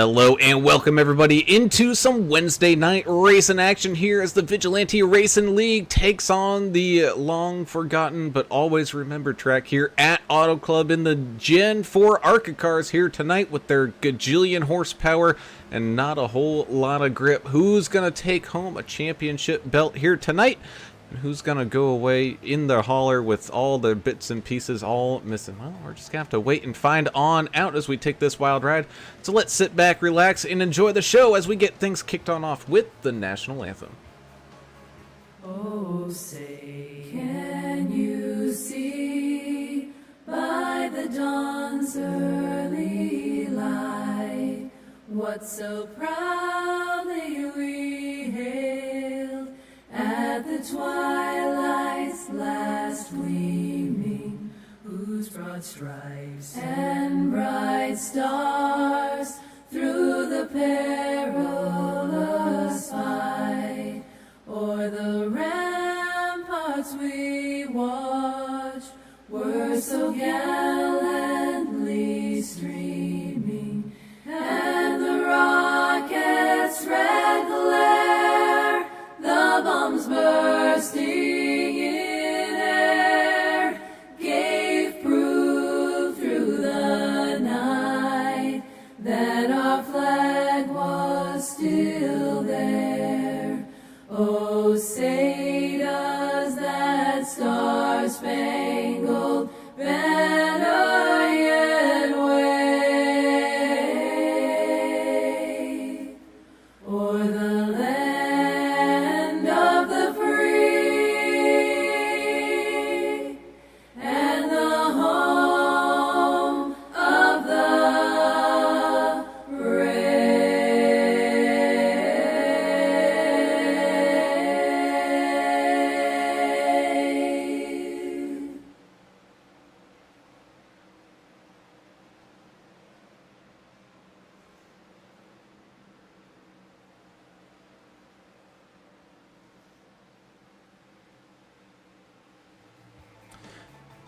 Hello and welcome everybody into some Wednesday night racing action here as the Vigilante Racing League takes on the long forgotten but always remembered track here at AutoClub in the Gen 4 ARCA cars here tonight with their gajillion horsepower and not a whole lot of grip. Who's going to take home a championship belt here tonight? Who's gonna go away in the hauler with all the bits and pieces all missing? Well, we're just gonna have to wait and find on out as we take this wild ride. So let's sit back, relax, and enjoy the show as we get things kicked on off with the national anthem. Oh, say, can you see by the dawn's early light what so proudly we hailed at the twilight's last gleaming, whose broad stripes and bright stars through the perilous fight o'er the ramparts we watched were so gallantly streaming, and the rocket's red glare, the bombs bursting in air, gave proof through the night that our flag was still there. Oh, say does that star-spangled banner yet wave o'er the land of the free and the home of the brave.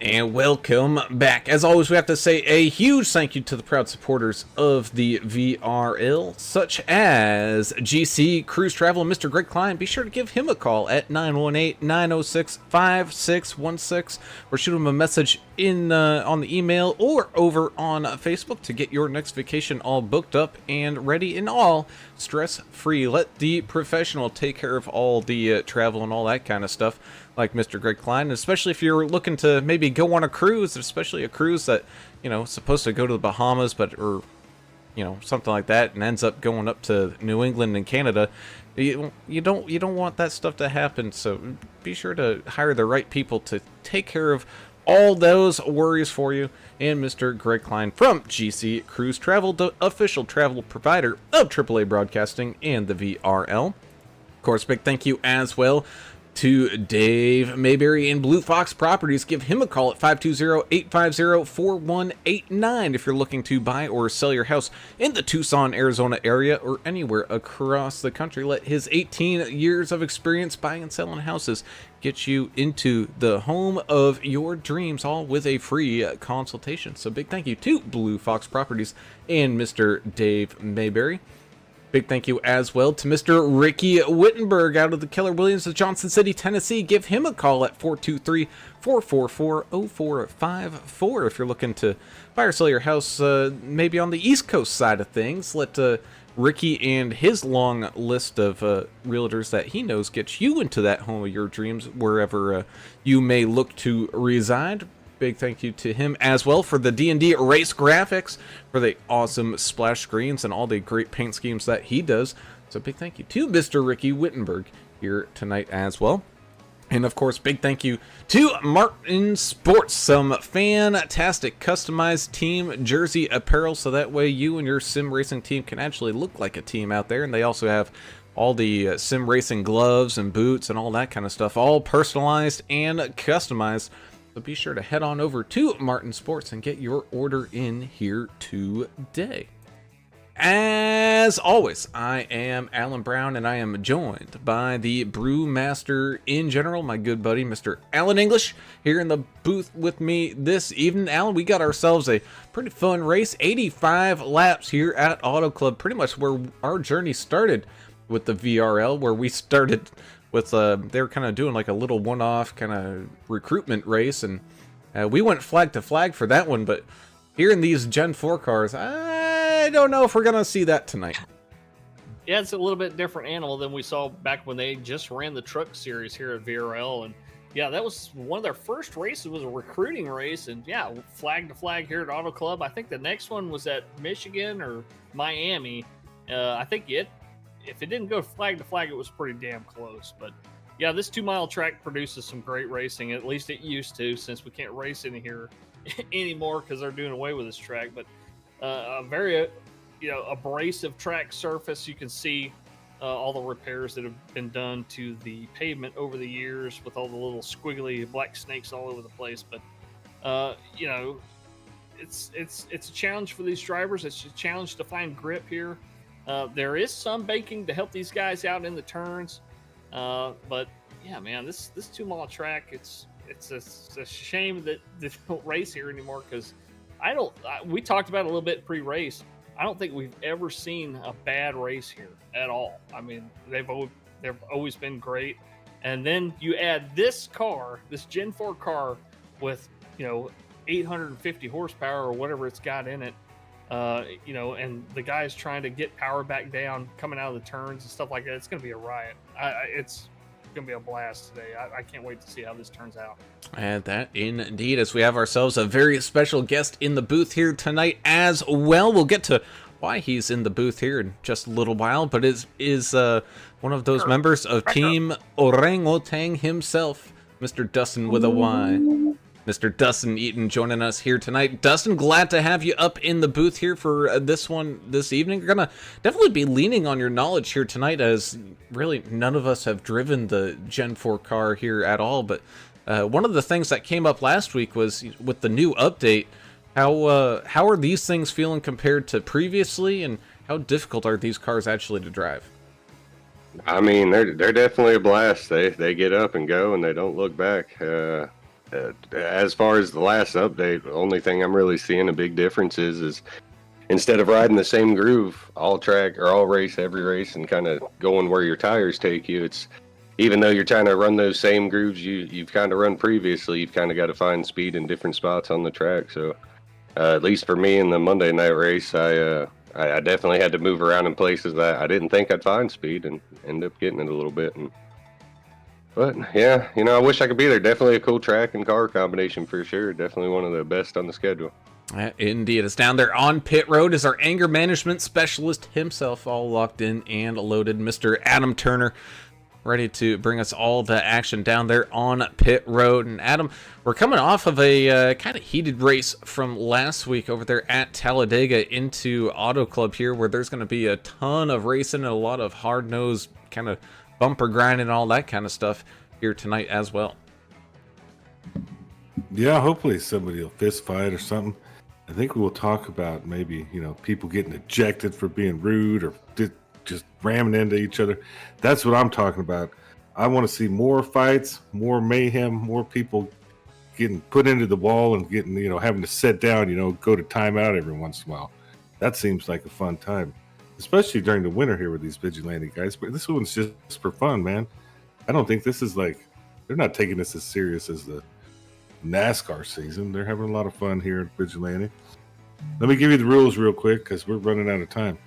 And welcome back. As always, we have to say a huge thank you to the proud supporters of the VRL, such as GC Cruise Travel and Mr. Greg Klein. Be sure to give him a call at 918-906-5616 or shoot him a message in on the email or over on Facebook to get your next vacation all booked up and ready and all stress-free. Let the professional take care of all the travel and all that kind of stuff, like Mr. Greg Klein, especially if you're looking to maybe go on a cruise, especially a cruise that, you know, supposed to go to the Bahamas, but, or, you know, something like that, and ends up going up to New England and Canada. You don't want that stuff to happen, so be sure to hire the right people to take care of all those worries for you. And Mr. Greg Klein from GC Cruise Travel, the official travel provider of AAA Broadcasting and the VRL. Of course, big thank you as well to Dave Mayberry and Blue Fox Properties. Give him a call at 520-850-4189 if you're looking to buy or sell your house in the Tucson, Arizona area or anywhere across the country. Let his 18 years of experience buying and selling houses get you into the home of your dreams, all with a free consultation. So big thank you to Blue Fox Properties and Mr. Dave Mayberry. Big thank you as well to Mr. Ricky Wittenberg out of the Keller Williams of Johnson City, Tennessee. Give him a call at 423-444-0454 if you're looking to buy or sell your house maybe on the East Coast side of things. Let Ricky and his long list of realtors that he knows get you into that home of your dreams wherever you may look to reside. Big thank you to him as well for the D&D race graphics, for the awesome splash screens and all the great paint schemes that he does. So big thank you to Mr. Ricky Wittenberg here tonight as well. And of course, big thank you to Martin Sports, some fantastic customized team jersey apparel, so that way you and your sim racing team can actually look like a team out there. And they also have all the sim racing gloves and boots and all that kind of stuff, all personalized and customized. So be sure to head on over to Martin Sports and get your order in here today. As always, I am Alan Brown, and I am joined by the brewmaster in general, my good buddy, Mr. Alan English, here in the booth with me this evening. Alan, we got ourselves a pretty fun race, 85 laps here at AutoClub, pretty much where our journey started with the VRL, where we started with, they were kind of doing like a little one-off kind of recruitment race, and we went flag to flag for that one, but here in these Gen 4 cars, I don't know if we're going to see that tonight. Yeah, it's a little bit different animal than we saw back when they just ran the truck series here at VRL. And yeah, that was one of their first races, was a recruiting race. And yeah, flag to flag here at Auto Club. I think the next one was at Michigan or Miami. I think if it didn't go flag to flag, it was pretty damn close. But yeah, this 2-mile track produces some great racing. At least it used to, since we can't race in here anymore because they're doing away with this track. But a very abrasive track surface. You can see all the repairs that have been done to the pavement over the years with all the little squiggly black snakes all over the place. But it's a challenge for these drivers. It's a challenge to find grip here. There is some baking to help these guys out in the turns, but yeah, man, this 2-mile track, it's a shame that they don't race here anymore, because we talked about it a little bit pre-race. I don't think we've ever seen a bad race here at all. I mean, they've always been great. And then you add this car, this Gen 4 car with, 850 horsepower or whatever it's got in it, and the guys trying to get power back down, coming out of the turns and stuff like that. It's going to be a riot. It's going to be a blast today. I can't wait to see how this turns out. And that indeed, as we have ourselves a very special guest in the booth here tonight as well. We'll get to why he's in the booth here in just a little while, but is one of those members of Team Orangutan himself, Mr. Dustin with a Y. Mr. Dustin Eaton joining us here tonight. Dustin, glad to have you up in the booth here for this one this evening. You're going to definitely be leaning on your knowledge here tonight, as really none of us have driven the Gen 4 car here at all. But one of the things that came up last week was with the new update, how are these things feeling compared to previously, and how difficult are these cars actually to drive? I mean, they're definitely a blast. They get up and go, and they don't look back. As far as the last update, the only thing I'm really seeing a big difference is instead of riding the same groove all track or all race, every race, and kind of going where your tires take you, it's, even though you're trying to run those same grooves you've kind of run previously, you've kind of got to find speed in different spots on the track. So at least for me in the Monday night race, I definitely had to move around in places that I didn't think I'd find speed, and end up getting it a little bit. But yeah, I wish I could be there. Definitely a cool track and car combination for sure. Definitely one of the best on the schedule. Indeed. It's down there on pit road is our anger management specialist himself, all locked in and loaded, Mr. Adam Turner, ready to bring us all the action down there on pit road. And Adam, we're coming off of a kind of heated race from last week over there at Talladega into Auto Club here, where there's going to be a ton of racing and a lot of hard-nosed kind of bumper grinding and all that kind of stuff here tonight as well. Yeah, hopefully somebody will fist fight or something. I think we'll talk about maybe, people getting ejected for being rude or just ramming into each other. That's what I'm talking about. I want to see more fights, more mayhem, more people getting put into the wall and getting, having to sit down, go to timeout every once in a while. That seems like a fun time, especially during the winter here with these vigilante guys. But this one's just for fun, man. I don't think this is they're not taking this as serious as the NASCAR season. They're having a lot of fun here at Vigilante. Let me give you the rules real quick, because we're running out of time.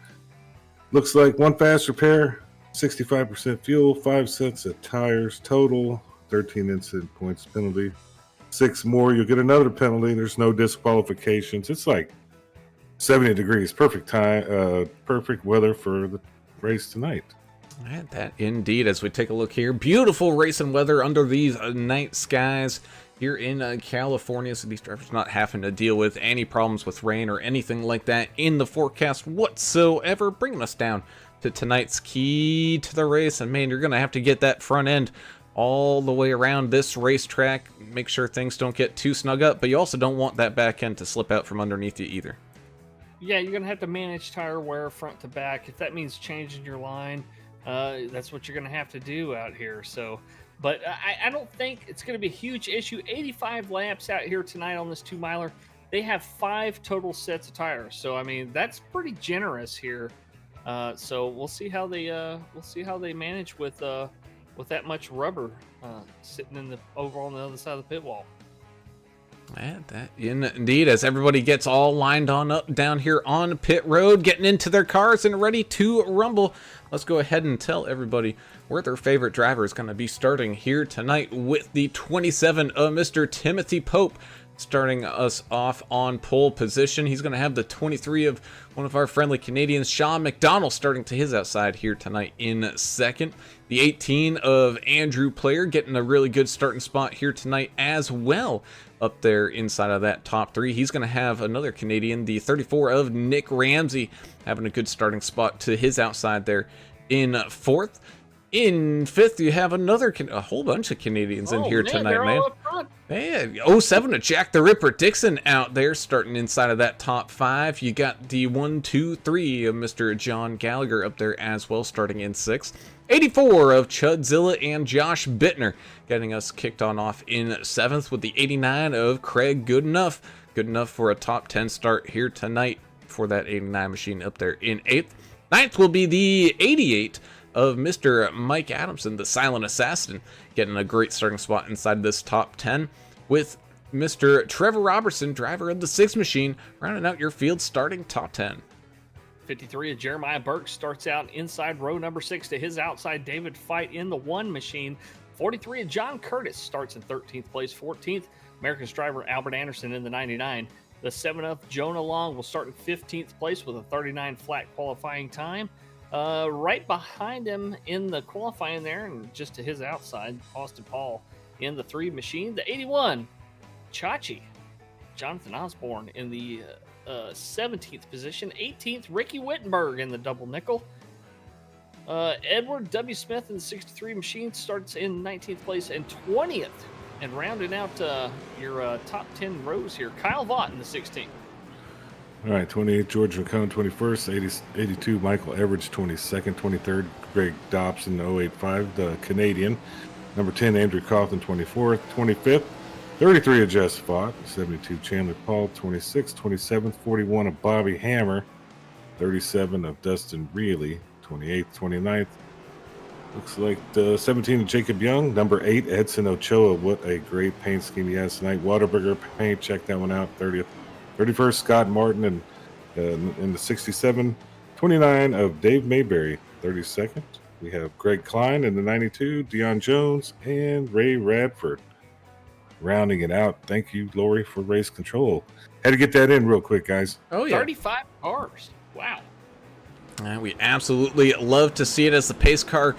Looks like 1 fast repair, 65% fuel, 5 sets of tires total, 13 incident points penalty. 6 more, you'll get another penalty. There's no disqualifications. It's like 70 degrees, perfect time, perfect weather for the race tonight. And that indeed, as we take a look here, beautiful racing weather under these night skies here in California, so these drivers not having to deal with any problems with rain or anything like that in the forecast whatsoever, bringing us down to tonight's key to the race. And man, you're going to have to get that front end all the way around this racetrack, make sure things don't get too snug up, but you also don't want that back end to slip out from underneath you either. Yeah, you're gonna have to manage tire wear front to back. If that means changing your line, that's what you're gonna have to do out here. So, but I don't think it's gonna be a huge issue. 85 laps out here tonight on this 2-miler. They have 5 total sets of tires, so I mean that's pretty generous here. So we'll see how they manage with that much rubber sitting in the over on the other side of the pit wall. Yeah, that indeed, as everybody gets all lined on up down here on pit road, getting into their cars and ready to rumble. Let's go ahead and tell everybody where their favorite driver is going to be starting here tonight with the 27 of Mr. Timothy Pope. Starting us off on pole position. He's going to have the 23 of one of our friendly Canadians, Sean McDonald, starting to his outside here tonight in second. The 18 of Andrew Player getting a really good starting spot here tonight as well. Up there inside of that top 3. He's going to have another Canadian, the 34 of Nick Ramsey, having a good starting spot to his outside there in fourth. In fifth, you have a whole bunch of Canadians in here tonight, they're man. all up front. Yeah, 07 to Jack the Ripper Dixon out there starting inside of that top 5. You got the 1, 2, 3 of Mr. John Gallagher up there as well, starting in 6th. 84 of Chudzilla and Josh Bittner getting us kicked on off in 7th with the 89 of Craig Goodenough. Good enough for a top 10 start here tonight for that 89 machine up there in 8th. 9th will be the 88 of Mr. Mike Adamson, the silent assassin, getting a great starting spot inside this top 10 with Mr. Trevor Robertson, driver of the 6 machine, rounding out your field starting top 10. 53 of Jeremiah Burke starts out inside row number 6 to his outside David Fight in the 1 machine. 43 of John Curtis starts in 13th place. 14th, Americans driver Albert Anderson in the 99. The 7 of Jonah Long will start in 15th place with a 39 flat qualifying time. Right behind him in the qualifying there, and just to his outside, Austin Paul in the 3 machine. The 81, Chachi, Jonathan Osborne in the 17th position. 18th, Ricky Wittenberg in the double nickel. Edward W. Smith in the 63 machine starts in 19th place, and 20th, and rounding out your top 10 rows here, Kyle Vaught in the 16th. All right, 28, George McCone, 21st, 82, Michael Everidge, 22nd, 23rd, Greg Dobson, 085, the Canadian. Number 10, Andrew Coughlin, 24th, 25th, 33 of Jess Fott, 72, Chandler Paul, 26th, 27th, 41 of Bobby Hammer, 37 of Dustin Reilly, 28th, 29th. Looks like the 17 of Jacob Young, number 8, Edson Ochoa. What a great paint scheme he has tonight. Whataburger paint, check that one out, 30th. 31st, Scott Martin in the 67. 29 of Dave Mayberry, 32nd. We have Greg Klein in the 92, Deion Jones, and Ray Radford. Rounding it out. Thank you, Lori, for race control. Had to get that in real quick, guys. Oh, yeah. 35 cars. Wow. We absolutely love to see it as the pace car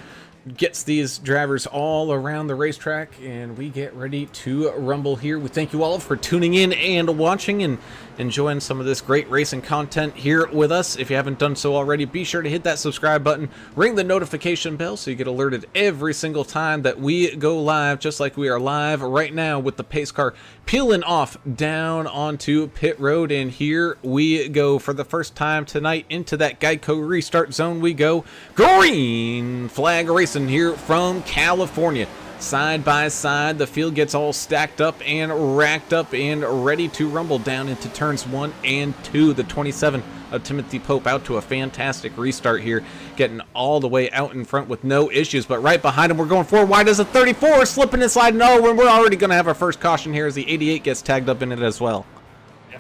gets these drivers all around the racetrack, and we get ready to rumble here. We thank you all for tuning in and watching and enjoying some of this great racing content here with us. If you haven't done so already, be sure to hit that subscribe button, ring the notification bell so you get alerted every single time that we go live, just like we are live right now with the pace car peeling off down onto pit road. And here we go for the first time tonight into that Geico restart zone. We go green flag racing here from California. Side by side, the field gets all stacked up and racked up and ready to rumble down into turns 1 and 2. The 27 of Timothy Pope out to a fantastic restart here, getting all the way out in front with no issues. But right behind him, we're going 4 wide as a 34, slipping and sliding. Oh, we're already going to have our first caution here as the 88 gets tagged up in it as well.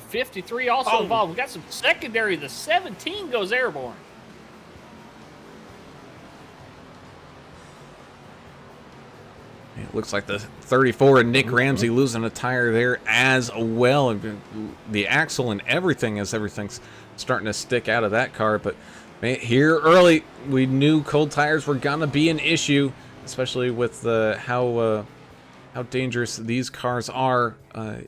53 also involved. We got some secondary. The 17 goes airborne. It looks like the 34 and Nick Ramsey losing a tire there as well. The axle and everything, as everything's starting to stick out of that car. But man, here early, we knew cold tires were going to be an issue, especially with how dangerous these cars are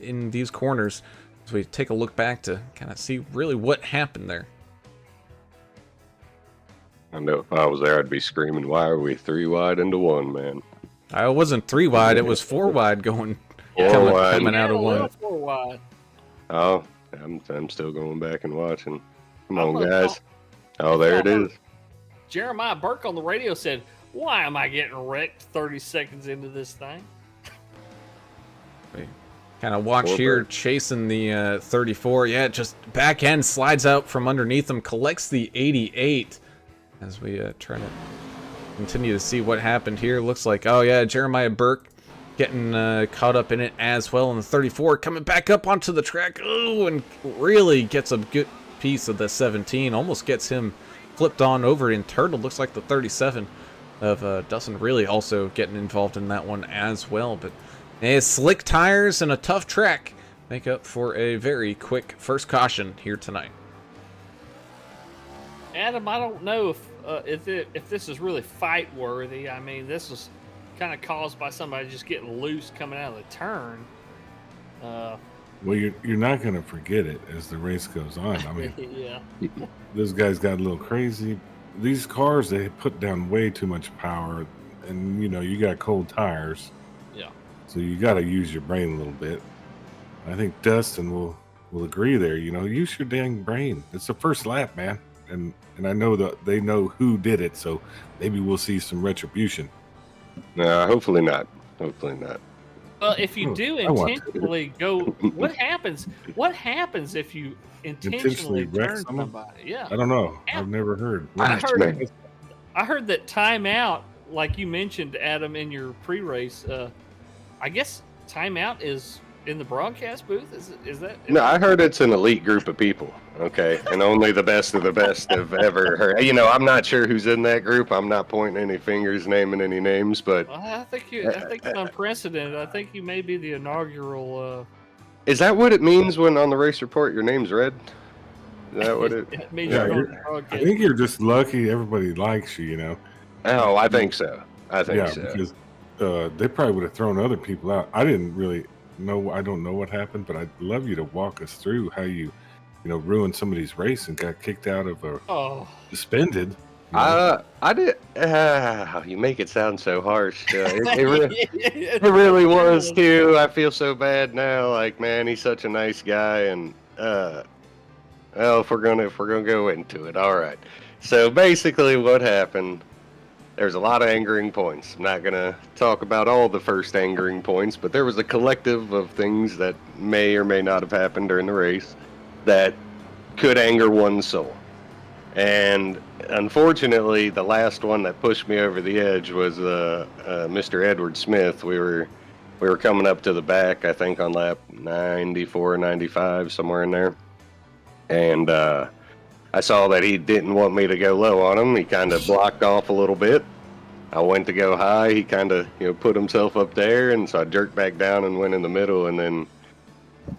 in these corners. So we take a look back to kind of see really what happened there. I know if I was there, I'd be screaming, "Why are we 3 wide into 1, man?" I wasn't 3 wide; it was 4 wide going, coming out of 1. 4 wide. Oh, I'm still going back and watching. Come I'm on, gonna guys. call- Oh, there it is. Jeremiah Burke on the radio said, "Why am I getting wrecked 30 seconds into this thing?" Kind of watch Poor here, Burke. chasing the 34. Yeah, just back end slides out from underneath him, collects the 88. As we try to continue to see what happened here. Looks like, oh yeah, Jeremiah Burke getting caught up in it as well. And the 34 coming back up onto the track. Oh, and really gets a good piece of the 17. Almost gets him flipped on over in turtle. Looks like the 37 of Dustin really also getting involved in that one as well. But slick tires and a tough track make up for a very quick first caution here tonight. Adam, I don't know if this is really fight worthy. I mean, this is kind of caused by somebody just getting loose coming out of the turn. Well, you're not going to forget it as the race goes on. I mean, Yeah. those guys got a little crazy. These cars, they put down way too much power, and you got cold tires, Yeah. so you got to use your brain a little bit. I think Dustin will agree there. Use your dang brain. It's the first lap, man, and I know that they know who did it, so maybe we'll see some retribution. No, hopefully not. Hopefully not. Well, if you do I want to. intentionally go, what happens? What happens if you intentionally wreck turn someone? somebody? Yeah. I don't know. Yeah. I've never heard. I Gosh, heard- man. I heard that timeout, like you mentioned, Adam, in your pre-race. I guess timeout is in the broadcast booth. Is that? No, I heard it's an elite group of people. Okay, and only the best of the best have ever heard. I'm not sure who's in that group. I'm not pointing any fingers, naming any names, but Well, I think it's unprecedented. I think you may be the inaugural. is that what it means when on the race report your name's read? Is that what it? It means Yeah, you're on you're- the I broadcast. think you're just lucky everybody likes you. Oh, I think so. I think Yeah, so. because they probably would have thrown other people out. I didn't really know. I don't know what happened, but I'd love you to walk us through how you ruined somebody's race and got kicked out of or Oh, suspended. I did. You make it sound so harsh. It really was too. I feel so bad now. Like, man, he's such a nice guy, and well, if we're gonna go into it, all right. So basically, what happened? There's a lot of angering points. I'm not gonna talk about all the first angering points, but there was a collective of things that may or may not have happened during the race that could anger one's soul. And unfortunately, the last one that pushed me over the edge was Mr. Edward Smith. We were coming up to the back, I think on lap 94, 95, somewhere in there. And I saw that he didn't want me to go low on him. He kind of blocked off a little bit. I went to go high. He kind of put himself up there, and so I jerked back down and went in the middle. And then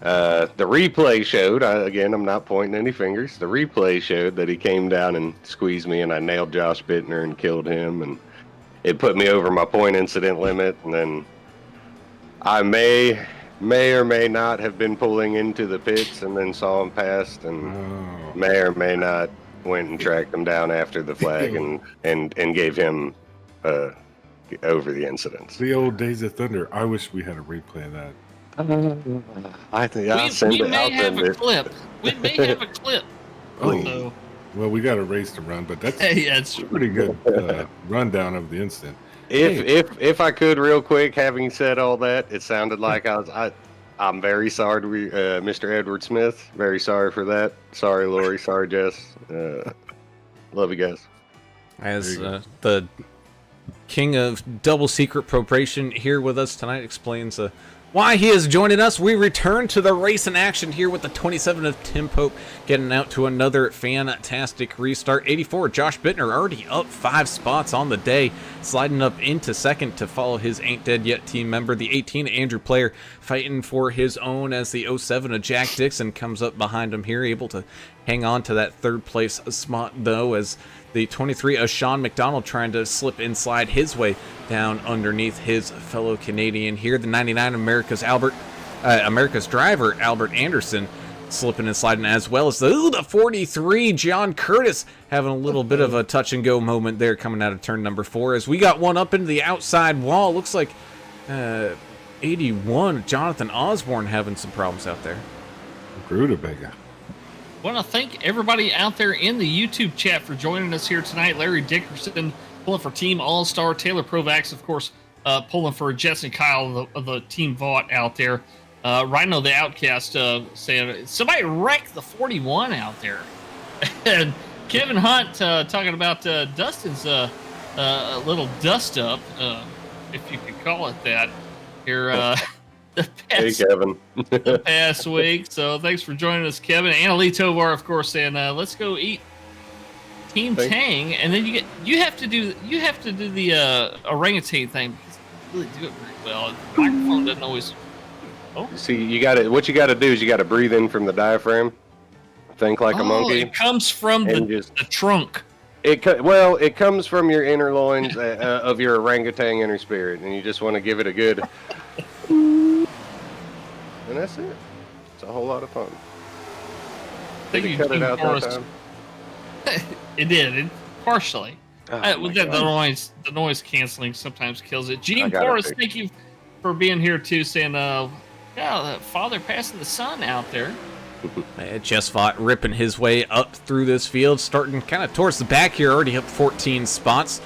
the replay showed, again, I'm not pointing any fingers. The replay showed that he came down and squeezed me, and I nailed Josh Bittner and killed him. And it put me over my point incident limit. And then I may or may not have been pulling into the pits and then saw him past, and may or may not went and tracked him down after the flag and gave him over the incidents. The old Days of Thunder. I wish we had a replay of that. I think I'll send we it. may I'll have send a it. clip. We may have a clip. Oh. So, Well, we got a race to run, but that's hey, that's a pretty good rundown of the incident. If I could, real quick, having said all that, it sounded like I'm very sorry to Mr. Edward Smith. Very sorry for that. Sorry, Lori. Sorry, Jess. Love you guys. As the king of double secret probation here with us tonight explains why he is joining us. We return to the race in action here with the 27 of Tim Pope getting out to another fantastic restart. 84, Josh Bittner already up 5 spots on the day, sliding up into second to follow his Ain't Dead Yet team member. The 18, Andrew Player, fighting for his own as the 07 of Jack Dixon comes up behind him here, able to hang on to that third place spot though, as the 23 of Sean McDonald trying to slip and slide his way down underneath his fellow Canadian here. The 99 America's driver Albert Anderson slipping and sliding, as well as the 43 John Curtis having a little bit of a touch and go moment there coming out of turn number 4 as we got one up into the outside wall. Looks like 81 Jonathan Osborne having some problems out there. Rutabaga. want to thank everybody out there in the YouTube chat for joining us here tonight. Larry Dickerson pulling for Team All-Star. Taylor Provax, of course, pulling for Jess and Kyle of the Team Vought out there. Rhino the Outcast saying, somebody wrecked the 41 out there. And Kevin Hunt talking about Dustin's little dust-up, if you could call it that, here Hey, Kevin. the past week. So thanks for joining us, Kevin. Annalie Tovar, of course, saying, let's go eat Team Tang, and then you have to do the orangutan thing because you really do it very well. The microphone doesn't always. Oh, See, what you got to do is you got to breathe in from the diaphragm. Think like a monkey. It comes from the trunk. It comes from your inner loins of your orangutan inner spirit, and you just want to give it a good. And that's it. It's a whole lot of fun. Did you cut it out that time? It did, partially. Oh, With that, the noise canceling sometimes kills it. Gene got it Forrest, fixed. thank you for being here too. Saying, yeah, father passing the son out there. Jess Vaught ripping his way up through this field, starting kind of towards the back here, already up 14 spots,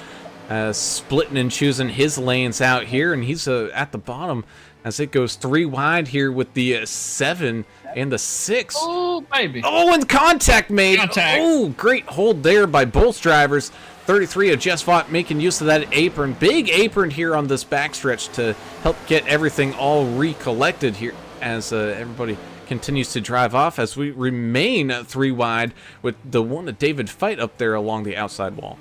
splitting and choosing his lanes out here, and he's at the bottom as it goes 3 wide here with the 7 and the 6. Oh, baby. Oh, and contact made. Contact. Oh, great hold there by both drivers. 33 of Jess Vaught making use of that apron. Big apron here on this backstretch to help get everything all recollected here as everybody continues to drive off as we remain 3 wide with the one of David Fight up there along the outside wall.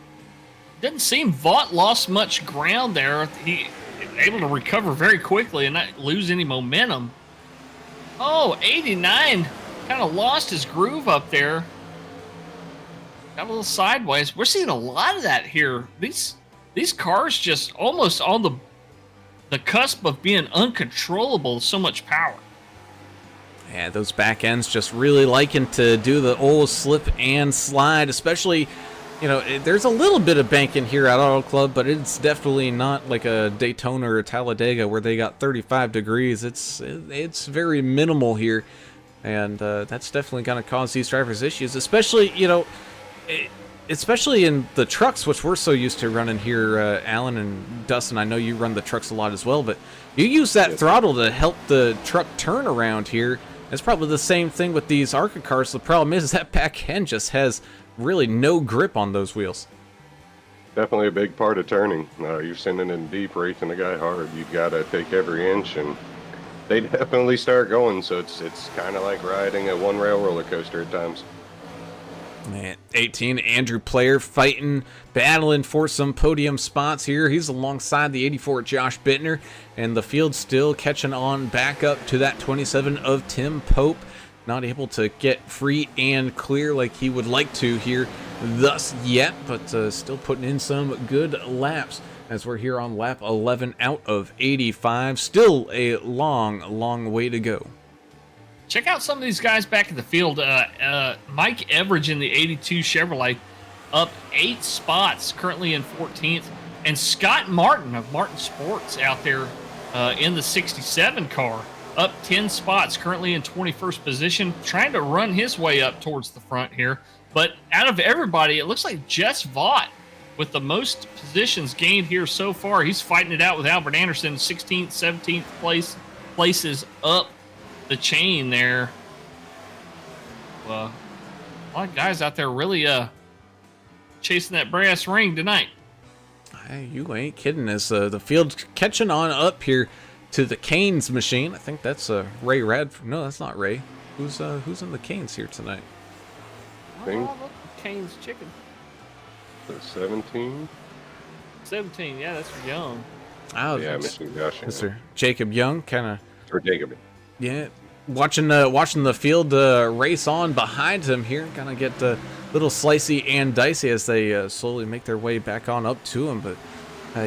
Didn't seem Vaught lost much ground there. He able to recover very quickly and not lose any momentum. Oh, 89 kind of lost his groove up there. Got a little sideways. We're seeing a lot of that here. These cars just almost on the cusp of being uncontrollable. So much power. Yeah, those back ends just really liking to do the old slip and slide, especially, you know, there's a little bit of banking here at Auto Club, but it's definitely not like a Daytona or Talladega where they got 35 degrees. It's very minimal here, and that's definitely going to cause these drivers issues, especially, you know, especially in the trucks, which we're so used to running here. Alan and Dustin, I know you run the trucks a lot as well, but you use that throttle to help the truck turn around here. It's probably the same thing with these ARCA cars. The problem is that back end just has really no grip on those wheels. Definitely a big part of turning. You're sending in deep, racing a guy hard. You've got to take every inch, and they definitely start going. So it's kind of like riding a one-rail roller coaster at times. Man, 18, Andrew Player fighting, battling for some podium spots here. He's alongside the 84 Josh Bittner, and the field still catching on back up to that 27 of Tim Pope. Not able to get free and clear like he would like to here thus yet, but still putting in some good laps as we're here on lap 11 out of 85. Still a long way to go. Check out some of these guys back in the field. Mike Everidge in the 82 Chevrolet up 8 spots, currently in 14th. And Scott Martin of Martin Sports out there in the 67 car, up 10 spots, currently in 21st position, trying to run his way up towards the front here. But out of everybody, it looks like Jess Vaught with the most positions gained here so far. He's fighting it out with Albert Anderson, 16th, 17th places up the chain there. Well, a lot of guys out there really chasing that brass ring tonight. Hey, you ain't kidding. As the field's catching on up here to the Canes machine. I think that's Ray Radford. No, that's not Ray. Who's in the Canes here tonight? Thing? Oh, look, Cane's chicken. 17? 17, yeah, that's Young. Oh, Yeah, that's Mr. Josh. Mr. Jacob Young, kind of. Or Jacob. Yeah, watching the field race on behind him here, kind of get a little slicey and dicey as they slowly make their way back on up to him. But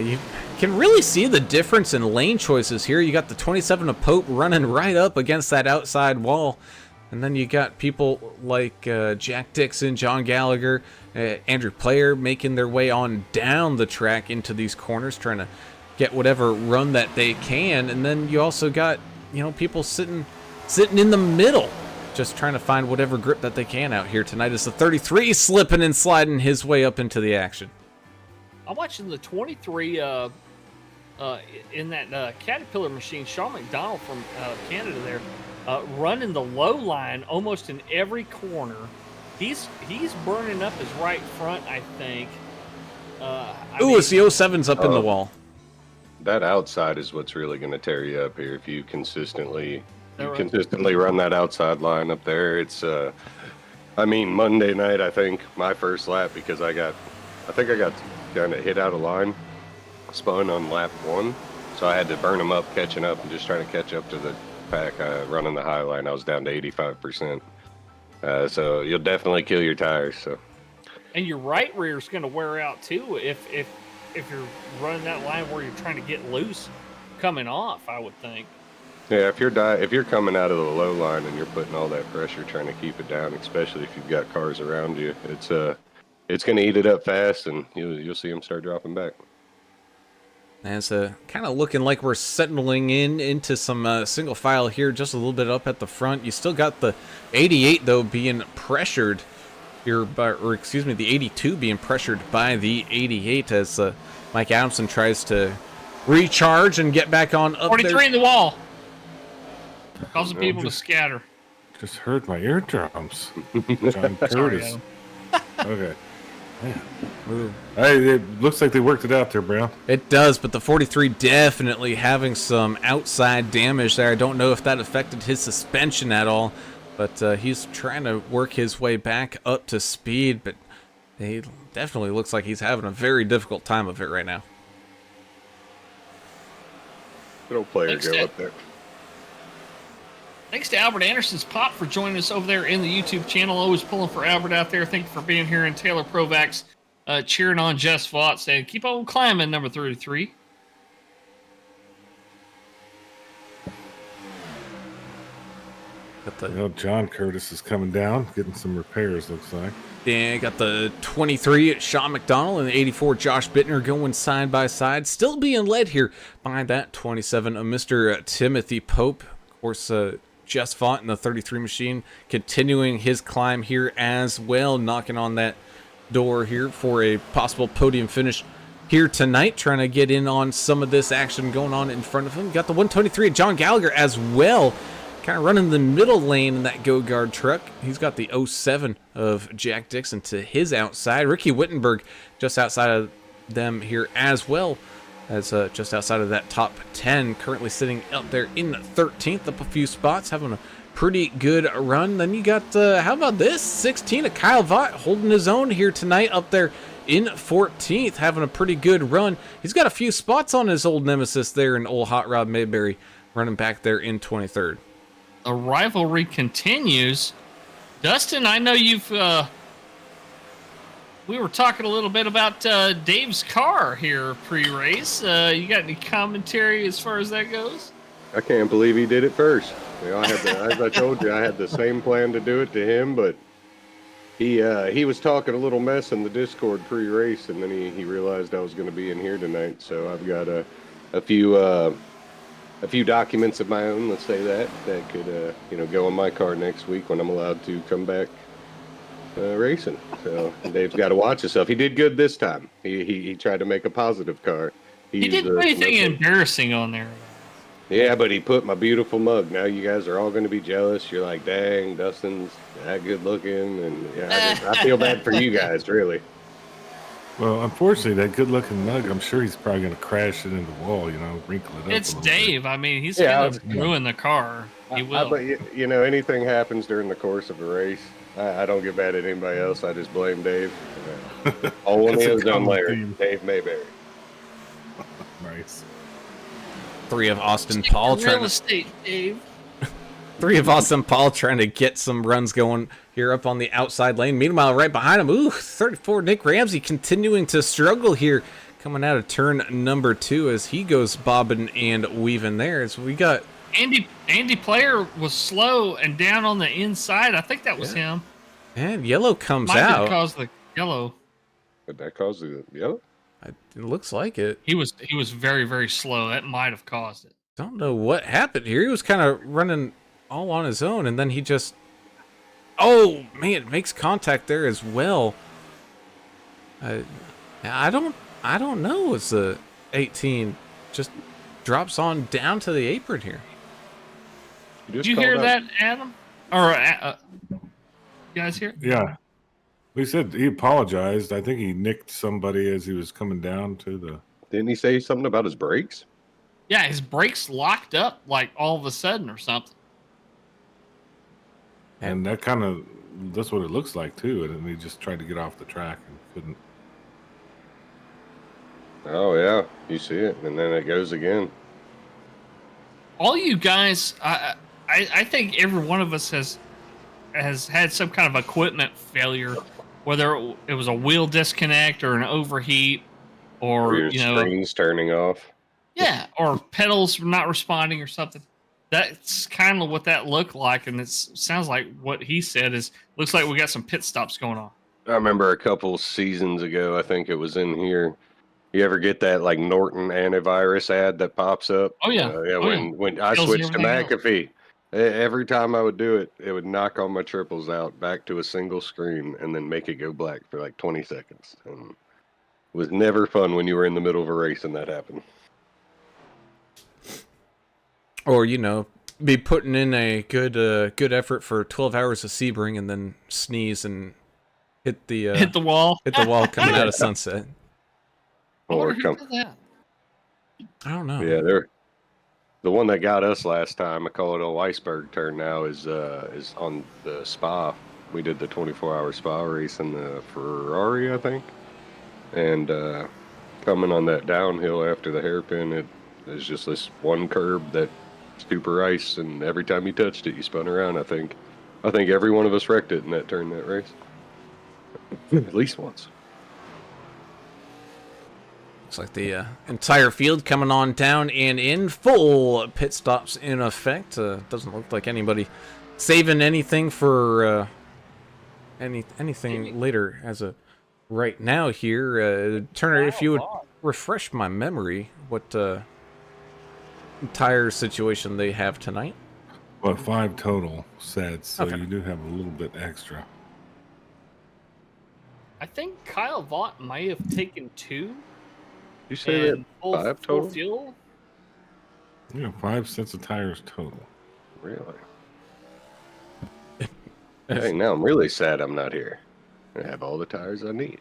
you can really see the difference in lane choices here. You got the 27 of Pope running right up against that outside wall, and then you got people like Jack Dixon, John Gallagher, Andrew Player making their way on down the track into these corners, trying to get whatever run that they can. And then you also got, you know, people sitting in the middle just trying to find whatever grip that they can out here tonight as the 33 slipping and sliding his way up into the action. I'm watching the 23 in that Caterpillar machine. Sean McDonald from Canada there, running the low line almost in every corner. He's burning up his right front, I think. It's the 07's up in the wall. That outside is what's really going to tear you up here if you consistently run that outside line up there. It's Monday night, I think my first lap, because I got kind of hit out of line, spun on lap 1, so I had to burn them up, catching up and just trying to catch up to the pack. Running the high line, I was down to 85%. So you'll definitely kill your tires. So, and your right rear is going to wear out too if you're running that line where you're trying to get loose coming off, I would think. Yeah, if you're coming out of the low line and you're putting all that pressure trying to keep it down, especially if you've got cars around you, it's going to eat it up fast, and you'll see them start dropping back. And it's kind of looking like we're settling into some single file here, just a little bit up at the front. You still got the 88 though being pressured here, the 82 being pressured by the 88 as Mike Adamson tries to recharge and get back on up 43 there. in the wall, causing people to scatter. Just heard my eardrums. John Curtis. Okay. Man. Hey, it looks like they worked it out there, Brown. It does, but the 43 definitely having some outside damage there. I don't know if that affected his suspension at all, but he's trying to work his way back up to speed, but he definitely looks like he's having a very difficult time of it right now. Good old player go up there. Thanks to Albert Anderson's Pop for joining us over there in the YouTube channel. Always pulling for Albert out there. Thank you for being here. And Taylor Provax cheering on Jess Vaught, saying, keep on climbing, number 33. John Curtis is coming down, getting some repairs, looks like. Yeah, got the 23 Sean McDonald and the 84 Josh Bittner going side by side. Still being led here by that 27 of Mr. Timothy Pope. Of course, Jess Vaught in the 33 machine continuing his climb here as well, knocking on that door here for a possible podium finish here tonight, trying to get in on some of this action going on in front of him. Got the 123 of John Gallagher as well, kind of running the middle lane in that Go-Guard truck. He's got the 07 of Jack Dixon to his outside. Ricky Wittenberg just outside of them here as well, as just outside of that top 10, currently sitting up there in 13th, up a few spots, having a pretty good run. Then you got, how about this, 16 of Kyle Vaught holding his own here tonight, up there in 14th, having a pretty good run. He's got a few spots on his old nemesis there in old Hot Rod Mayberry, running back there in 23rd. The rivalry continues. Dustin, I know you've... we were talking a little bit about Dave's car here pre-race. You got any commentary as far as that goes? I can't believe he did it first. As I told you, I had the same plan to do it to him, but he was talking a little mess in the Discord pre-race, and then he realized I was going to be in here tonight. So I've got a few documents of my own, let's say that could go in my car next week when I'm allowed to come back racing. So Dave's got to watch himself. He did good this time. He tried to make a positive car. He didn't put anything embarrassing on there. Yeah, but he put my beautiful mug. Now you guys are all going to be jealous. You're like, dang, Dustin's that good looking, and yeah, I feel bad for you guys, really. Well, unfortunately, that good-looking mug, I'm sure he's probably going to crash it into the wall, wrinkle it up. It's Dave. I mean, he's going to ruin the car. He will. But anything happens during the course of a race. I don't get mad at anybody else. I just blame Dave. All one is on Larry, Dave Mayberry. Nice. Three of Austin Paul real estate, Dave. Three of Austin Paul trying to get some runs going here up on the outside lane. Meanwhile, right behind him, 34 Nick Ramsey continuing to struggle here, coming out of turn number 2 as he goes bobbing and weaving there. So we got Andy Player was slow and down on the inside. I think that was him. And yellow comes Might out. have caused the yellow. Did that cause the yellow? It looks like it. He was very, very slow. That might have caused it. Don't know what happened here. He was kind of running all on his own, and then he just Oh man, makes contact there as well. I don't know. It's a 18 just drops on down to the apron here. Did you hear that, Adam? Or you guys hear? Yeah. He said he apologized. I think he nicked somebody as he was coming down to the. Didn't he say something about his brakes? Yeah, his brakes locked up like all of a sudden or something. And that's what it looks like too. And he just tried to get off the track and couldn't. Oh yeah, you see it, and then it goes again. All you guys, I think every one of us has had some kind of equipment failure, whether it was a wheel disconnect or an overheat, or Your screen's turning off. Yeah, or pedals not responding or something. That's kind of what that looked like, and it sounds like what he said is looks like we got some pit stops going on. I remember a couple seasons ago, I think it was in here. You ever get that like Norton antivirus ad that pops up? Oh yeah, When I Kills switched to everything else. McAfee, every time I would do it, it would knock all my triples out back to a single screen and then make it go black for like 20 seconds. And it was never fun when you were in the middle of a race and that happened. Or be putting in a good effort for 12 hours of Sebring and then sneeze and hit the wall. hit the wall coming out of Sunset. I Or wonder who did that. I don't know. Yeah, the one that got us last time, I call it a Weisberg turn now, is on the Spa. We did the 24-hour Spa race in the Ferrari, I think. And coming on that downhill after the hairpin, there's just this one curb that's super ice, and every time you touched it, you spun around. I think every one of us wrecked it in that turn, that race. At least once. Looks like the entire field coming on down and in full pit stops in effect. Doesn't look like anybody saving anything for anything later as of right now here. Turner, if you would refresh my memory, what tire situation they have tonight? Well, 5 total sets, so Okay. you do have a little bit extra. I think Kyle Vaught may have taken 2. You say that And full 5 total? fuel. Yeah, 5 sets of tires total. Really? Hey, now I'm really sad I'm not here. I have all the tires I need.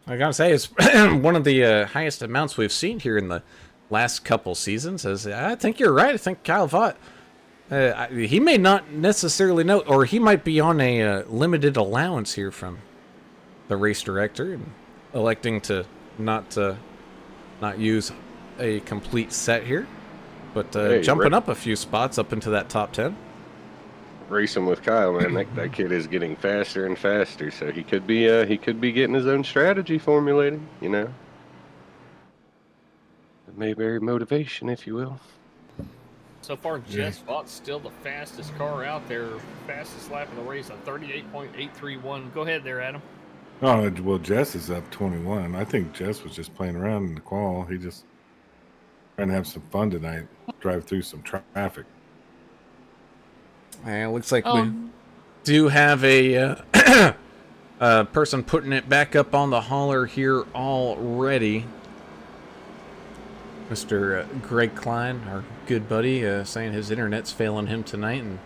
I gotta say, it's one of the highest amounts we've seen here in the last couple seasons. I think you're right. I think Kyle Vaught, he may not necessarily know, or he might be on a limited allowance here from the race director and electing to not use a complete set here, but Hey, jumping up a few spots up into that top 10. Racing with Kyle, man, that kid is getting faster and faster. So he could be getting his own strategy formulated. It may vary motivation, if you will. So far, Jess Vaught's still the fastest car out there. Fastest lap of the race, a 38.831. Go ahead there, Adam. Oh, well, Jess is up 21. I think Jess was just playing around in the qual. He just trying to have some fun tonight, drive through some traffic. And it looks like we do have a person putting it back up on the hauler here already. Mr. Greg Klein, our good buddy, saying his internet's failing him tonight and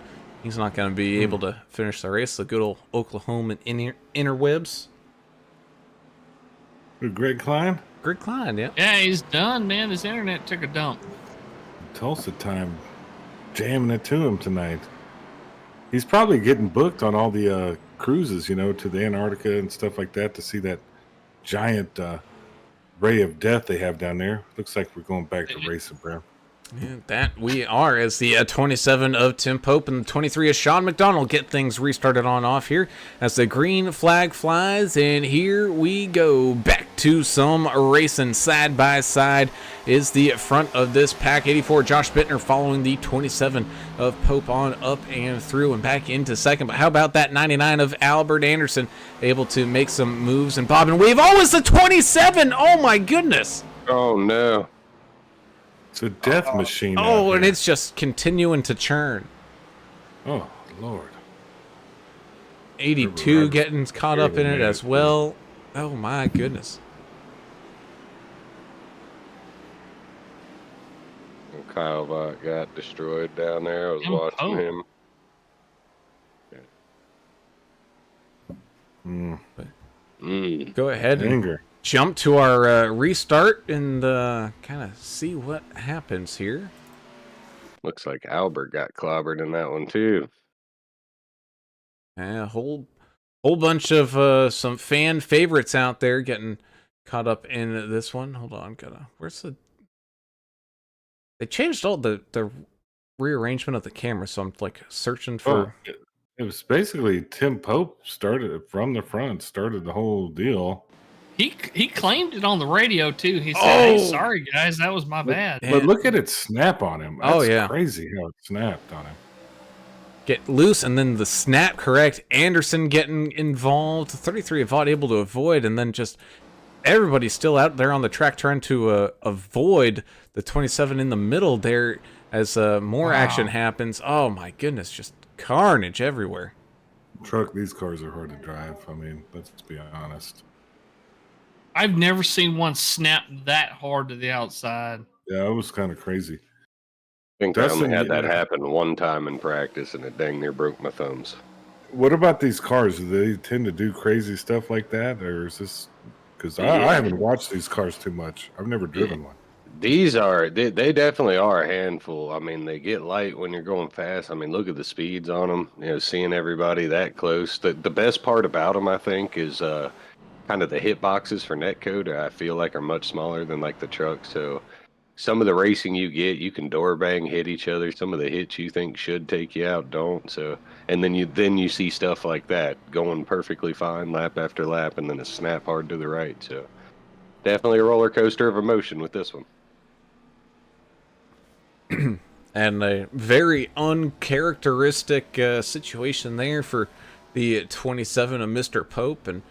he's not going to be able to finish the race. The good old Oklahoma interwebs. Who, Greg Klein? Greg Klein, yeah. Yeah, he's done, man. His internet took a dump. Tulsa time, jamming it to him tonight. He's probably getting booked on all the cruises, to the Antarctica and stuff like that to see that giant ray of death they have down there. Looks like we're going back to racing, bro. Yeah, that we are, as the 27 of Tim Pope and the 23 of Sean McDonald get things restarted on off here as the green flag flies, and here we go back to some racing. Side by side is the front of this pack. 84 Josh Bittner following the 27 of Pope on up and through and back into second. But how about that 99 of Albert Anderson, able to make some moves and bob and weave. Oh, it's the 27! Oh my goodness! Oh no! It's a death machine. Oh, out and here. it's just continuing to churn. Oh, Lord. 82 getting caught up in it as well. Oh my goodness. Kyle Vaught got destroyed down there. I was Tim watching Pope. him. Go ahead and Anger. jump to our restart and kind of see what happens here. Looks like Albert got clobbered in that one too. A whole bunch of some fan favorites out there getting caught up in this one. Hold on, where's the? They changed all the rearrangement of the camera, so I'm like searching for. Oh, it was basically Tim Pope started from the front, started the whole deal. He claimed it on the radio too. He said, Oh! "Hey, sorry guys, that was my bad." But look at it snap on him. That's Oh, yeah. crazy how it snapped on him. Get loose, and then the snap correct. Anderson getting involved. 33 Vaught able to avoid, and then just everybody's still out there on the track trying to avoid the 27 in the middle there as more action happens. Oh my goodness, just carnage everywhere. These cars are hard to drive. I mean, let's be honest. I've never seen one snap that hard to the outside. Yeah, it was kind of crazy. I think I Dustin, only had that yeah. happen one time in practice, and it dang near broke my thumbs. What about these cars? Do they tend to do crazy stuff like that, or is this? Because Yeah. I haven't watched these cars too much. I've never driven one. These are they definitely are a handful. I mean, they get light when you're going fast. I mean, look at the speeds on them. You know, seeing everybody that close. The best part about them, I think, is kind of the hit boxes for netcode. I feel like are much smaller than like the truck. So some of the racing you get, you can door bang, hit each other. Some of the hits you think should take you out don't. So and then you see stuff like that going perfectly fine lap after lap, and then a snap hard to the right. So definitely a roller coaster of emotion with this one. And a very uncharacteristic situation there for the 27 of Mr. Pope, and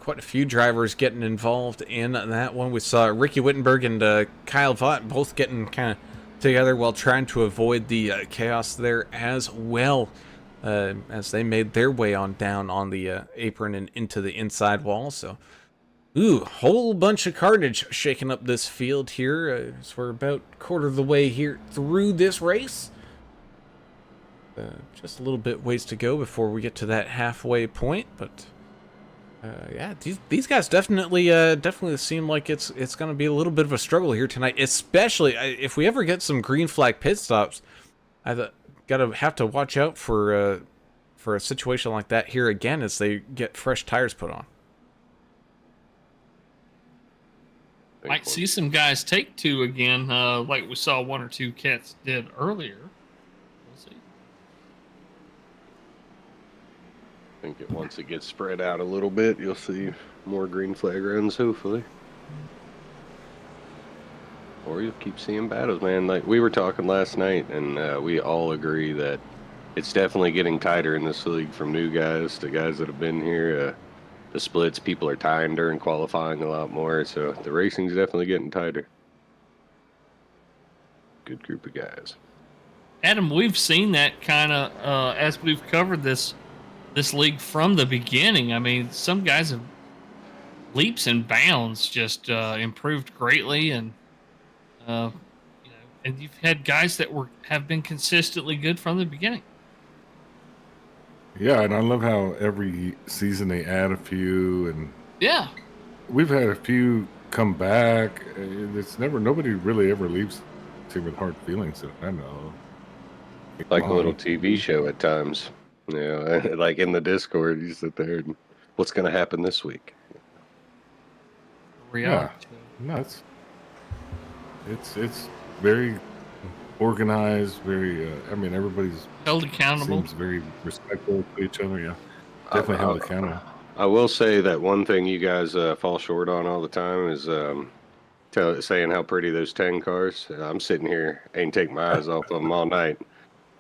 quite a few drivers getting involved in that one. We saw Ricky Wittenberg and Kyle Vaught both getting kind of together while trying to avoid the chaos there as well, as they made their way on down on the apron and into the inside wall. So whole bunch of carnage shaking up this field here as we're about quarter of the way here through this race. Just a little bit ways to go before we get to that halfway point, but yeah, these guys definitely seem like it's going to be a little bit of a struggle here tonight, especially if we ever get some green flag pit stops. I've have to watch out for a situation like that here again as they get fresh tires put on. Might see some guys take two again, like we saw one or two cats did earlier. We'll see. I think once it gets spread out a little bit, you'll see more green flag runs, hopefully. Or you'll keep seeing battles, man. Like we were talking last night, and we all agree that it's definitely getting tighter in this league from new guys to guys that have been here. The splits, people are tying during qualifying a lot more, so the racing's definitely getting tighter. Good group of guys. Adam, we've seen that kind of as we've covered this league from the beginning. I mean, some guys have leaps and bounds just improved greatly, and and you've had guys that have been consistently good from the beginning. Yeah, and I love how every season they add a few, and Yeah, we've had a few come back. Nobody really ever leaves the team with hard feelings that I know. Like a little TV show at times. You know, like in the Discord, you sit there and what's going to happen this week? reality. No, it's very organized. Very, I mean, everybody's Held accountable. seems very respectful to each other. Yeah, definitely held accountable. I will say that one thing you guys fall short on all the time is saying how pretty those 10 cars. I'm sitting here, ain't taking my eyes off of them all night.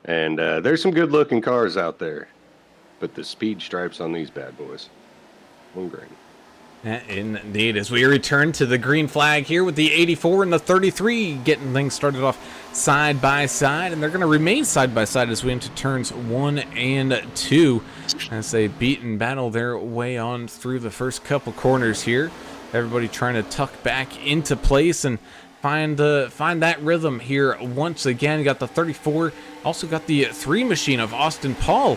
And there's some good looking cars out there, but the speed stripes on these bad boys, one grain. Indeed, as we return to the green flag here with the 84 and the 33 getting things started off side by side, and they're going to remain side by side as we enter turns 1 and 2 as they beat and battle their way on through the first couple corners here. Everybody trying to tuck back into place and find that rhythm here once again. You got the 34, also got the 3 machine of Austin Paul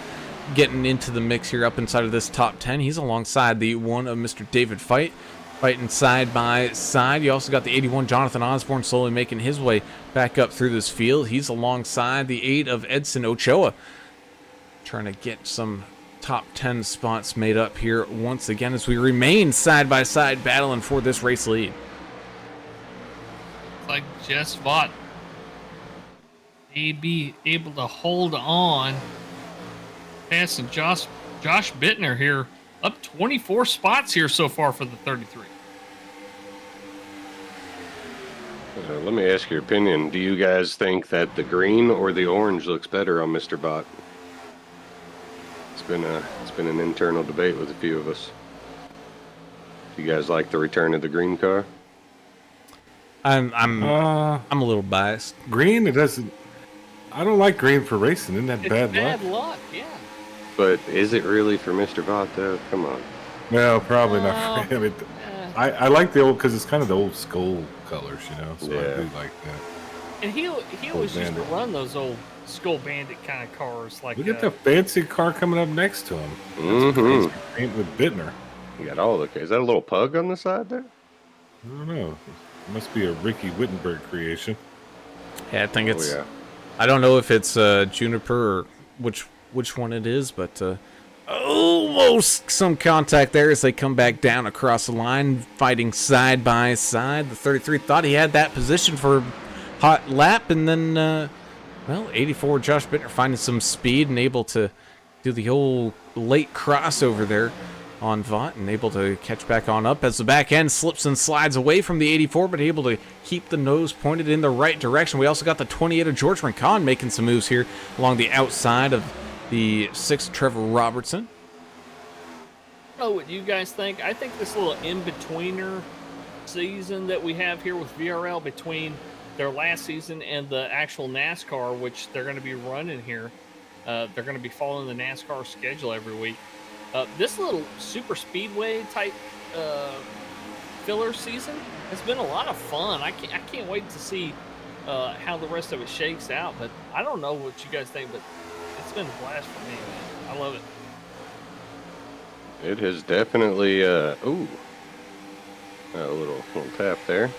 getting into the mix here up inside of this top 10. He's alongside the 1 of Mr. David fighting side by side. You also got the 81 Jonathan Osborne slowly making his way back up through this field. He's alongside the 8 of Edson Ochoa, trying to get some top 10 spots made up here once again as we remain side by side battling for this race lead. Like Jess Vaught may be able to hold on. Passing Josh Bittner here, up 24 spots here so far for the 33. Let me ask your opinion. Do you guys think that the green or the orange looks better on Mr. Bot? It's been an internal debate with a few of us. Do you guys like the return of the green car? I'm a little biased. Green, it doesn't. I don't like green for racing. Isn't that It's bad bad luck? luck, yeah. But is it really for Mr. Bot though? Come on. No, probably not for him. I like the old because it's kind of the old skull colors, you know. So I Yeah. do like that. And he always used to Bandit. run those old Skull Bandit kind of cars. Like Look at the fancy car coming up next to him. Mm-hmm. Paint with Bittner. You got all the. Is that a little pug on the side there? I don't know. It must be a Ricky Wittenberg creation. Yeah, I think it's. Oh yeah. I don't know if it's Juniper or which one it is, but almost some contact there as they come back down across the line, fighting side by side. The 33 thought he had that position for a hot lap, and then, 84 Josh Bittner finding some speed and able to do the whole late crossover there on Vaught and able to catch back on up as the back end slips and slides away from the 84, but able to keep the nose pointed in the right direction. We also got the 28 of George Rincon making some moves here along the outside of the 6 Trevor Robertson. I don't know what you guys think. I think this little in-betweener season that we have here with VRL between their last season and the actual NASCAR, which they're going to be running here, they're going to be following the NASCAR schedule every week. This little super speedway type filler season has been a lot of fun. I can't wait to see how the rest of it shakes out. But I don't know what you guys think, but it's been a blast for me, man. I love it. It has definitely. A little tap there.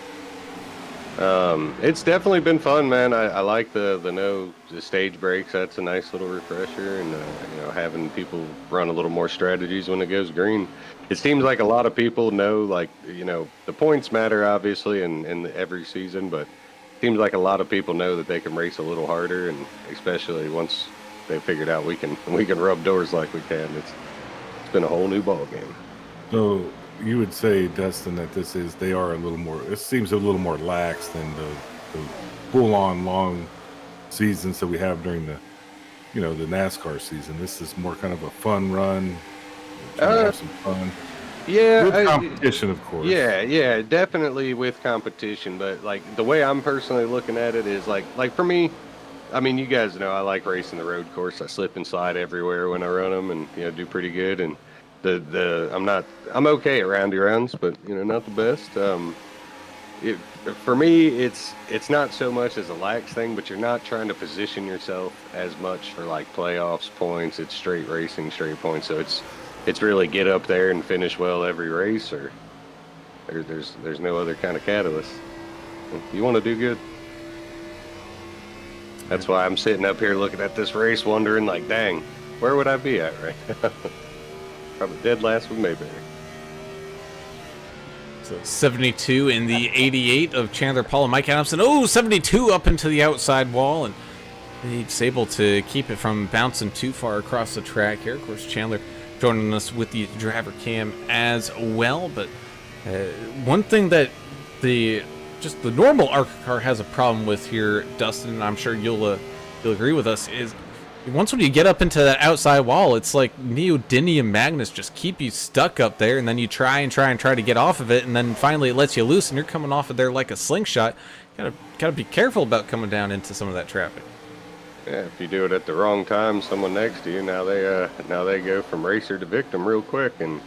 It's definitely been fun, man. I like the stage breaks. That's a nice little refresher, and having people run a little more strategies when it goes green. It seems like a lot of people know, the points matter obviously in every season, but it seems like a lot of people know that they can race a little harder, and especially once they figured out we can rub doors like we can. It's been a whole new ball game. So you would say, Dustin, that they are a little more. It seems a little more lax than the full-on long seasons that we have during the NASCAR season. This is more kind of a fun run. Trying to have some fun. Yeah, With competition, of course. Yeah, definitely with competition. But the way I'm personally looking at it is like for me, I mean, you guys know I like racing the road course. I slip and slide everywhere when I run them, and do pretty good. And I'm okay at roundy rounds, but not the best. For me, it's not so much as a lax thing, but you're not trying to position yourself as much for playoffs points. It's straight racing, straight points. So it's really get up there and finish well every race, or there's no other kind of catalyst. You want to do good. That's why I'm sitting up here looking at this race, wondering dang, where would I be at right now? Probably dead last with Mayberry. So 72 in the 88 of Chandler Paul and Mike Adamson. 72 up into the outside wall, and he's able to keep it from bouncing too far across the track here. Of course, Chandler joining us with the driver cam as well. But one thing that the normal ARCA car has a problem with here, Dustin, and I'm sure you'll agree with us, is once when you get up into that outside wall, it's like neodymium magnets just keep you stuck up there, and then you try to get off of it, and then finally it lets you loose, and you're coming off of there like a slingshot. Gotta be careful about coming down into some of that traffic. Yeah, if you do it at the wrong time, someone next to you, now they go from racer to victim real quick, and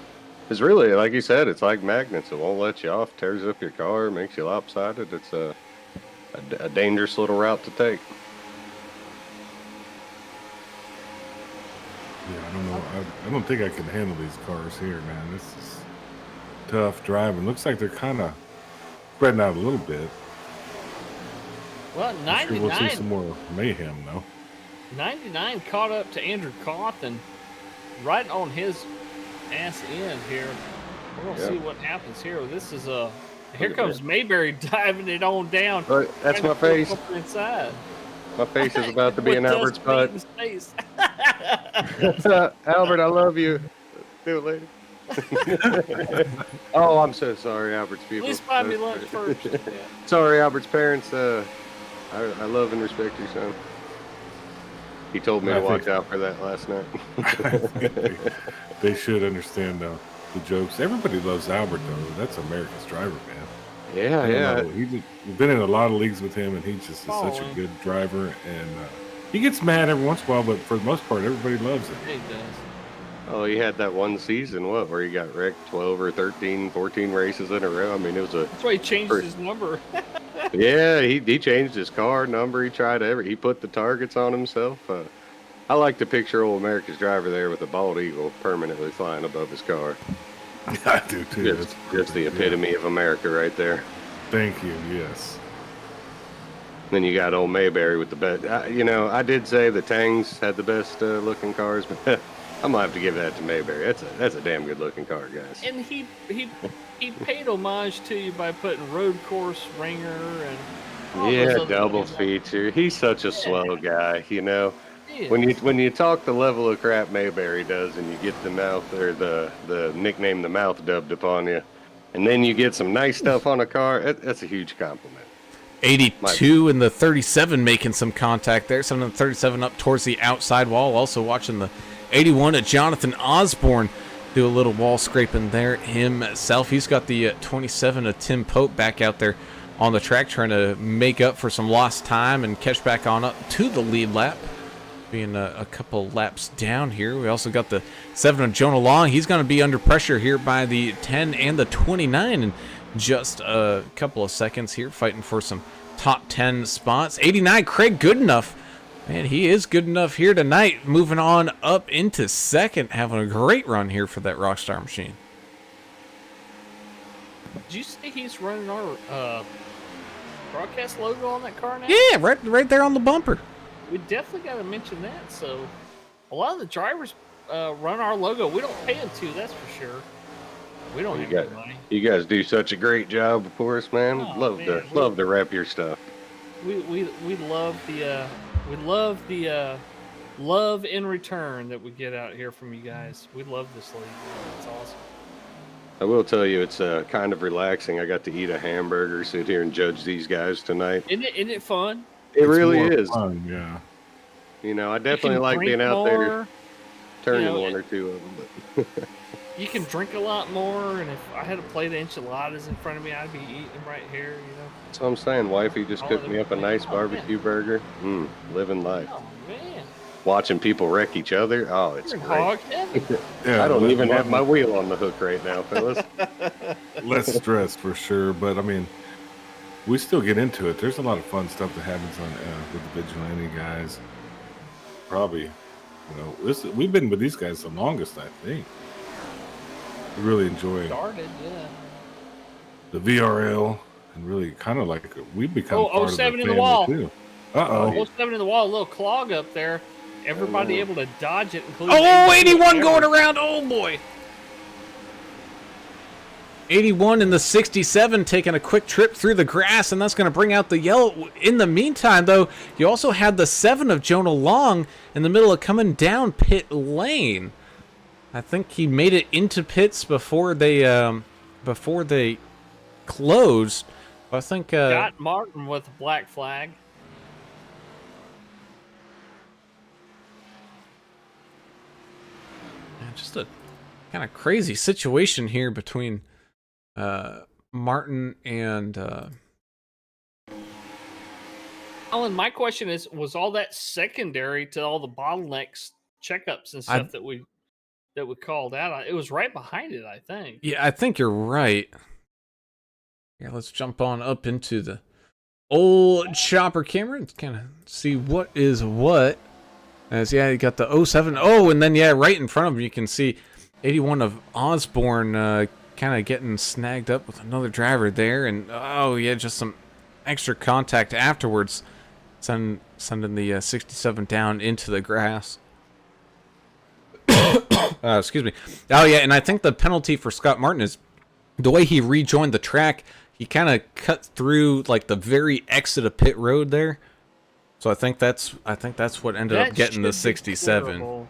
it's really, like you said, it's like magnets. It won't let you off, tears up your car, makes you lopsided. It's a dangerous little route to take. Yeah, I don't know. I don't think I can handle these cars here, man. This is tough driving. Looks like they're kind of spreading out a little bit. Well, I'm sure we'll see 99, some more mayhem, though. 99 caught up to Andrew Cawthon right on his ass end here. We're going to see what happens here. This is a... Here comes Mayberry diving it on down. That's trying my to pull face. up inside. My face is about to be in With Albert's dust butt. paint in his face. Albert, I love you. Do it later. Oh, I'm so sorry, Albert's people. At least buy me lunch first. Yeah. Sorry, Albert's parents. I love and respect your son. He told me I to think- watch out for that last night. They should understand the jokes. Everybody loves Albert, though. That's America's driver, man. Yeah, I don't yeah. know. We've been in a lot of leagues with him, and he just is such a Following. good driver. And he gets mad every once in a while, but for the most part, everybody loves him. He does. Oh, he had that one season, where he got wrecked 12 or 13, 14 races in a row. I mean, it was a... That's why he changed his number. Yeah, he changed his car number. He tried he put the targets on himself. I like to picture old America's driver there with a bald eagle permanently flying above his car. I do, too. Just the epitome of America right there. Thank you, yes. Then you got old Mayberry with the best. I did say the Tangs had the best looking cars, but I'm gonna have to give that to Mayberry. That's a damn good looking car, guys. And he paid homage to you by putting road course ringer and all those Yeah, other double things. feature. He's such a swell guy, He When is. you talk the level of crap Mayberry does, and you get the mouth or the nickname the mouth dubbed upon you, and then you get some nice stuff on a car, that's a huge compliment. 82 and the 37 making some contact there. Some of the 37 up towards the outside wall. Also watching the 81 at Jonathan Osborne do a little wall scraping there himself. He's got the 27 of Tim Pope back out there on the track trying to make up for some lost time and catch back on up to the lead lap. Being a couple laps down here. We also got the 7 of Jonah Long. He's going to be under pressure here by the 10 and the 29 in just a couple of seconds here, fighting for some top 10 spots. 89, Craig Goodenough. Man, he is good enough here tonight. Moving on up into second, having a great run here for that Rockstar machine. Did you say he's running our broadcast logo on that car now? Yeah, right there on the bumper. We definitely got to mention that. So, a lot of the drivers run our logo. We don't pay them to, that's for sure. We don't You have got- any money. You guys do such a great job for us, man. Oh, love man, to rep your stuff. We love the love in return that we get out here from you guys. We love this league. It's awesome. I will tell you, it's kind of relaxing. I got to eat a hamburger, sit here and judge these guys tonight. Isn't it fun? It It's really more is. fun, yeah. I You definitely can like drink being out there more, turning you know, one or two of them. But You can drink a lot more, and if I had a plate of enchiladas in front of me, I'd be eating them right here. that's what I'm saying. Wifey just cooked me up a nice barbecue burger. Living life. Oh man, Watching people wreck each other. Oh, it's you're in great. hog heaven. Yeah, I don't even have my lot wheel on the hook right now, fellas. less stress for sure, but I mean, we still get into it. There's a lot of fun stuff that happens on with the vigilante guys. Probably, we've been with these guys the longest, I think. We really enjoy Started, yeah. the VRL and really kind of like we've become part of the 07 in the family wall. too. Oh, 07 in the wall, a little clog up there. Everybody able to dodge it, including. Oh, 81 Everett. going around. Oh, boy. 81 in the 67 taking a quick trip through the grass, and that's going to bring out the yellow. In the meantime, though, you also had the 7 of Jonah Long in the middle of coming down pit lane. I think he made it into pits before they closed. I think Got Martin with a black flag. just a kind of crazy situation here between Martin and Alan, my question is, was all that secondary to all the bottlenecks, checkups, and stuff that we called out? It was right behind it, I think. Yeah, I think you're right. Yeah, let's jump on up into the old chopper camera and kind of see what is what. As you got the 07. Oh, and then right in front of him you can see 81 of Osborne kind of getting snagged up with another driver there, and just some extra contact afterwards, sending the 67 down into the grass. Excuse me. Oh yeah, and I think the penalty for Scott Martin is the way he rejoined the track. He kind of cut through like the very exit of pit road there. So I think that's what ended up getting the 67.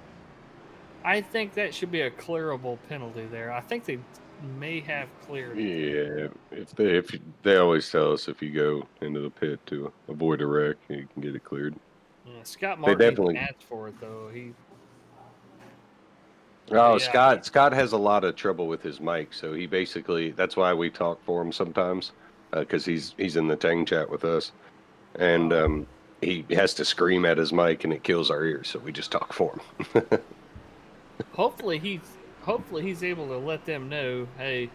I think that should be a clearable penalty there. I think they may have cleared it. Yeah, if they always tell us if you go into the pit to avoid a wreck, you can get it cleared. Yeah, Scott Martin definitely asked for it though. Scott has a lot of trouble with his mic, so he basically, that's why we talk for him sometimes, because he's in the Tang chat with us, and he has to scream at his mic and it kills our ears, so we just talk for him. Hopefully he's able to let them know, hey,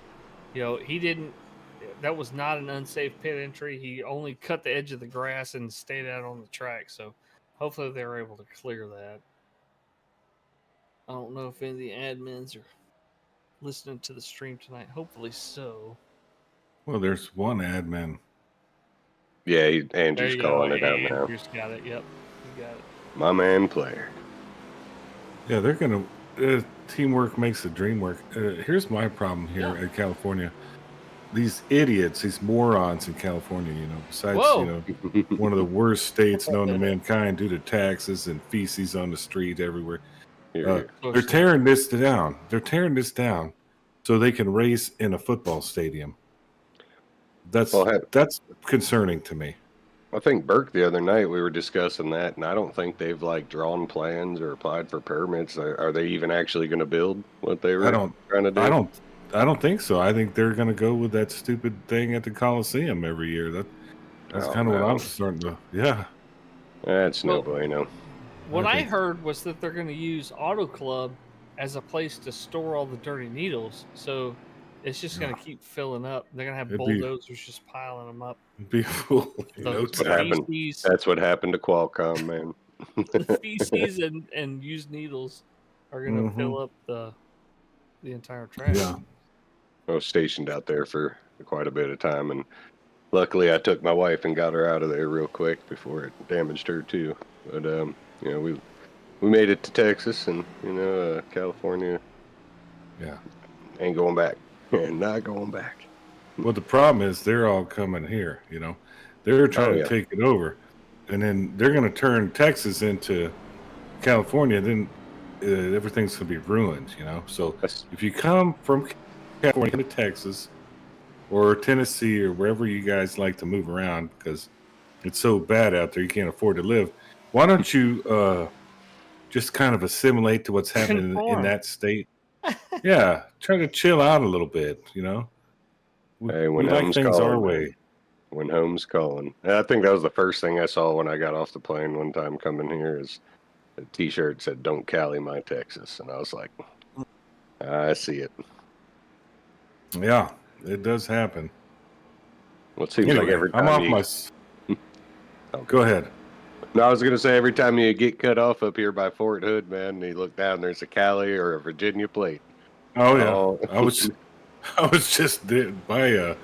that was not an unsafe pit entry. He only cut the edge of the grass and stayed out on the track, so hopefully they're able to clear that. I don't know if any of the admins are listening to the stream tonight. Hopefully so. Well, there's one admin. Yeah, Andrew's calling it out now. Andrew's got it. Yep, he got it. My man, player. Yeah, they're gonna. Teamwork makes the dream work. Here's my problem here in California. These idiots, these morons in California, besides, one of the worst states known to mankind due to taxes and feces on the street everywhere. They're tearing this down. They're tearing this down so they can race in a football stadium. That's concerning to me. I think Burke the other night we were discussing that, and I don't think they've drawn plans or applied for permits. Are they even actually going to build what they were trying to do? I don't think so. I think they're going to go with that stupid thing at the Coliseum every year. That's kind of what I'm starting to. Yeah, that's no bueno. What I heard was that they're going to use AutoClub as a place to store all the dirty needles. So it's just going to keep filling up. They're going to have bulldozers just piling them up. It'd be cool. That's what happened to Qualcomm, man. The feces and used needles are going to fill up the entire track. Yeah. I was stationed out there for quite a bit of time, and luckily I took my wife and got her out of there real quick before it damaged her too. But we made it to Texas, and California. Yeah, ain't going back. And not going back. Well, the problem is they're all coming here. They're trying to take it over, and then they're going to turn Texas into California. Then everything's going to be ruined. So if you come from California to Texas or Tennessee or wherever you guys like to move around, because it's so bad out there, you can't afford to live. Why don't you just kind of assimilate to what's happening in that state? Yeah, try to chill out a little bit, Hey, when like things calling, our way. When home's calling. I think that was the first thing I saw when I got off the plane one time coming here is a T-shirt said, "Don't Cali my Texas," and I was like, I see it. Yeah, it does happen. Well, it seems like every time I'm off Go ahead. No, I was going to say every time you get cut off up here by Fort Hood, man, you look down, there's a Cali or a Virginia plate. Oh, yeah. I was just by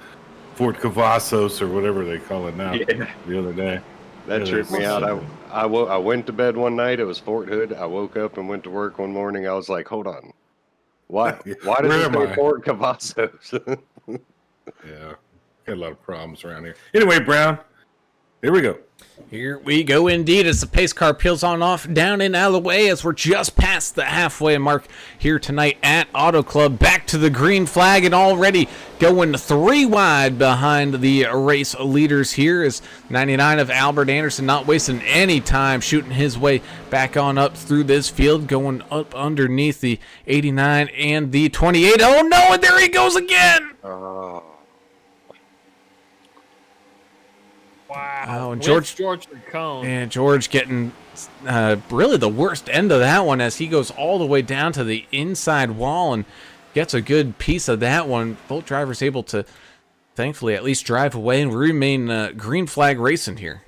Fort Cavazos or whatever they call it now the other day. That tripped me out. I went to bed one night. It was Fort Hood. I woke up and went to work one morning. I was like, hold on. Why did it say Fort Cavazos? Yeah. Got a lot of problems around here. Anyway, Brown, here we go. Here we go indeed as the pace car peels on off down in Alloway as we're just past the halfway mark here tonight at Auto Club. Back to the green flag and already going 3 wide behind the race leaders here is 99 of Albert Anderson, not wasting any time shooting his way back on up through this field, going up underneath the 89 and the 28. Oh no, and there he goes again! Wow. Oh, and With George Ricone. and George getting really the worst end of that one as he goes all the way down to the inside wall and gets a good piece of that one. Both drivers able to, thankfully, at least drive away, and we remain green flag racing here.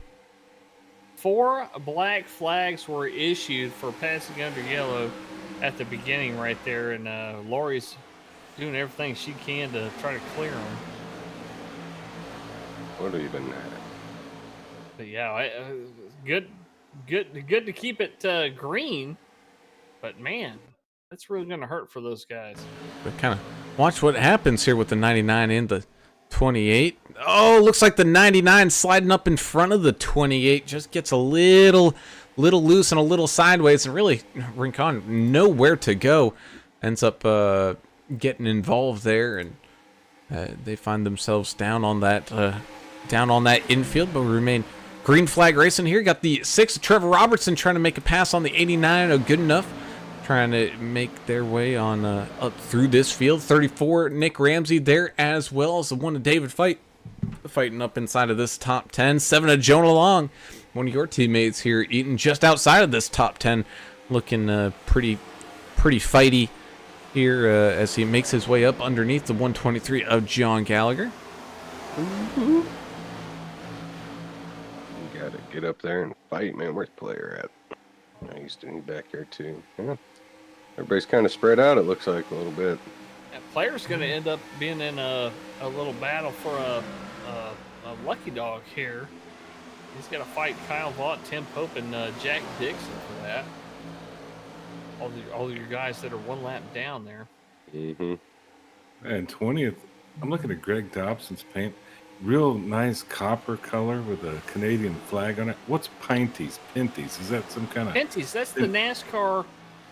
4 black flags were issued for passing under yellow at the beginning right there, and Lori's doing everything she can to try to clear them. What even? But yeah, good to keep it green. But man, that's really going to hurt for those guys. But kind of watch what happens here with the 99 and the 28. Oh, looks like the 99 sliding up in front of the 28 just gets a little loose and a little sideways, and really Rincon nowhere to go. Ends up getting involved there, and they find themselves down on that infield, but we remain green flag racing here. Got the 6 Trevor Robertson trying to make a pass on the 89. Oh, good enough. Trying to make their way on up through this field. 34 Nick Ramsey there, as well as the 1 of David fighting up inside of this top 10. 7 of Jonah Long, one of your teammates here, eating just outside of this top 10, looking pretty fighty here as he makes his way up underneath the 123 of John Gallagher. You gotta get up there and fight, man. Where's the player at? I used to need back there too. Yeah. Everybody's kind of spread out, it looks like, a little bit. That player's going to end up being in a little battle for a lucky dog here. He's got to fight Kyle Vaught, Tim Pope, and Jack Dixon for that. All your guys that are 1 lap down there. Mm-hmm. And 20th, I'm looking at Greg Dobson's paint. Real nice copper color with a Canadian flag on it. What's Pinties? Is that some kind of... Pinties, that's the NASCAR...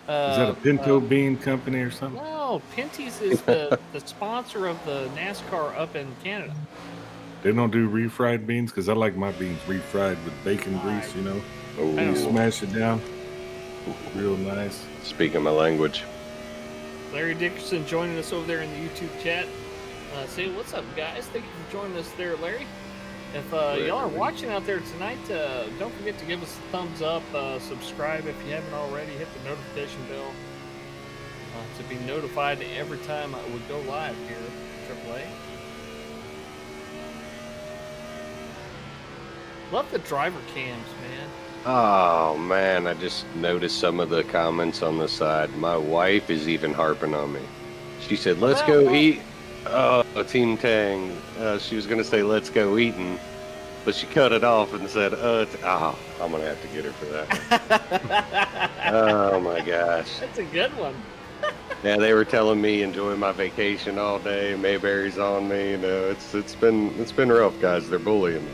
is that a pinto bean company or something? No, Pinties is the sponsor of the NASCAR up in Canada. They don't do refried beans? Because I like my beans refried with bacon grease, you know? Oh, You smash it down. Real nice. speaking my language. Larry Dickerson joining us over there in the YouTube chat. Say what's up, guys. Thank you for joining us there, Larry. If y'all are watching out there tonight, don't forget to give us a thumbs up, subscribe if you haven't already, hit the notification bell to be notified every time we go live here at AAA. Love the driver cams, man. Oh man, I just noticed some of the comments on the side. My wife is even harping on me. She said, "Let's go eat." Team Tang. She was gonna say, "Let's go eating," but she cut it off and said, I'm gonna have to get her for that. Oh my gosh. That's a good one. Yeah, they were telling me enjoy my vacation all day. Mayberry's on me. You know, it's been rough, guys. They're bullying me.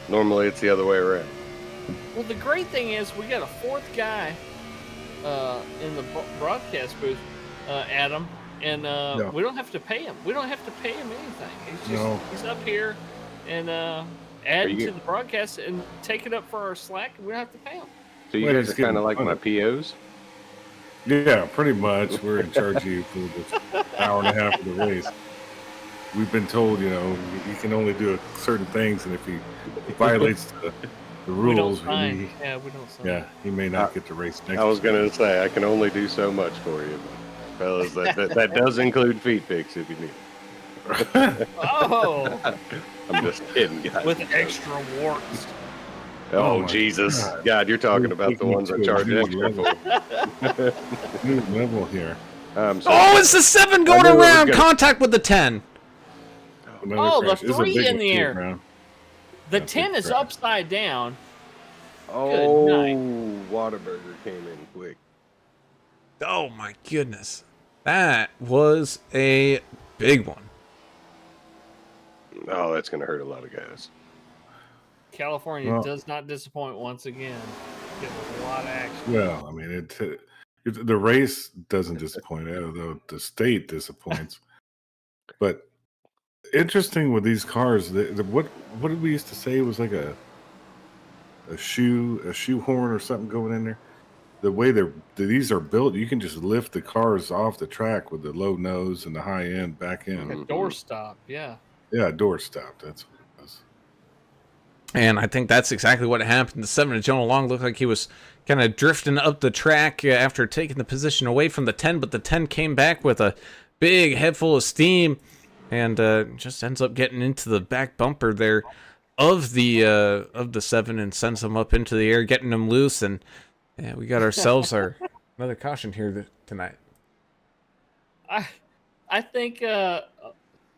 Normally, it's the other way around. Well, the great thing is we got a 4th guy in the broadcast booth, Adam, and we don't have to pay him. We don't have to pay him anything. He's up here and adding to the broadcast and taking up for our slack. We don't have to pay him. So you guys are kind of like my POs? Yeah, pretty much. We're in charge of you for this hour and a half of the race. We've been told, you can only do certain things, and if he violates the rules, we don't sign. He may not get to race next. I was going to say, I can only do so much for you, fellas. That does include feed pics if you need. Oh! I'm just kidding, guys. With extra warts. Oh, Jesus. God, you're talking about the ones I charge extra for. New level here. It's the 7 going around. Contact with the 10. The 3 in the air. The 10 is upside down. Oh, Whataburger came in quick. Oh my goodness. That was a big one. Oh, that's going to hurt a lot of guys. California does not disappoint once again. Getting a lot of action. Well, I mean, the race doesn't disappoint, although the state disappoints. But interesting with these cars, what did we used to say was like a shoehorn or something going in there? The way these are built, you can just lift the cars off the track with the low nose and the high end back end. Like a doorstop, yeah. Yeah, doorstop. That's what it was. And I think that's exactly what happened. The 7 of Jonah Long looked like he was kind of drifting up the track after taking the position away from the 10, but the 10 came back with a big head full of steam and just ends up getting into the back bumper there of the 7 and sends him up into the air, getting him loose. And yeah, we got ourselves another caution here tonight. I think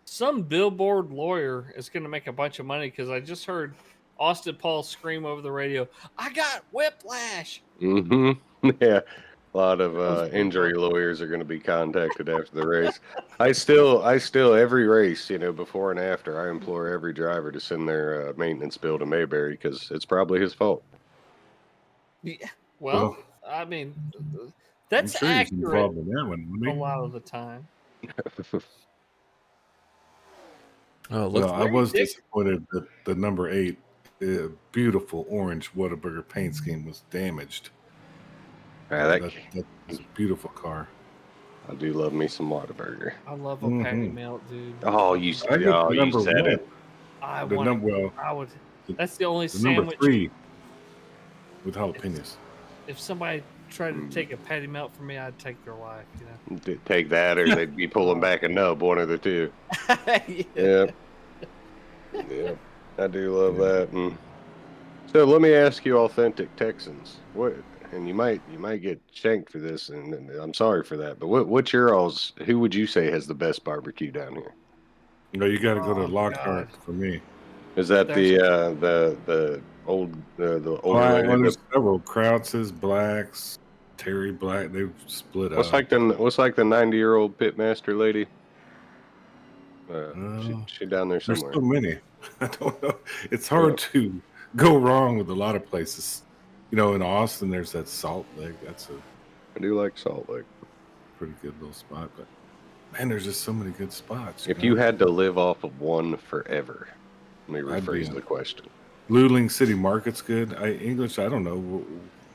some billboard lawyer is going to make a bunch of money because I just heard Austin Paul scream over the radio, "I got whiplash." Mm-hmm. Yeah. A lot of injury lawyers are going to be contacted after the race. I still, every race, before and after, I implore every driver to send their maintenance bill to Mayberry because it's probably his fault. Yeah. Well, I mean, that's I'm sure he's accurate involved in that one, wouldn't a he? lot of the time. Oh, look, Well, I was disappointed that the number 8, beautiful orange Whataburger paint scheme was damaged. Yeah, That was a beautiful car. I do love me some Whataburger. I love a patty melt, dude. Oh, you I get the you number said 1. it. I The want. number, I would. That's the only the number sandwich. 3 with jalapenos. If somebody tried to take a patty melt from me, I'd take their life. Take that, or they'd be pulling back a nub, one of the two. Yeah. Yeah, I do love that. And so let me ask you, authentic Texans, what? And you might get shanked for this, and I'm sorry for that. But what's your all's? Who would you say has the best barbecue down here? You got to go to Oh, Lockhart God. for me. Is that the old Well, there's several Krautz's, Blacks, Terry Black. They've split What's up. like the 90-year-old pitmaster lady? She down there There's somewhere. so many. I don't know. It's hard to go wrong with a lot of places. In Austin, there's that Salt Lake. That's a I do like Salt Lake. pretty good little spot. But man, there's just so many good spots. If you had to live off of one forever, let me I'd rephrase be- the question. Luling City Market's good. English, I don't know.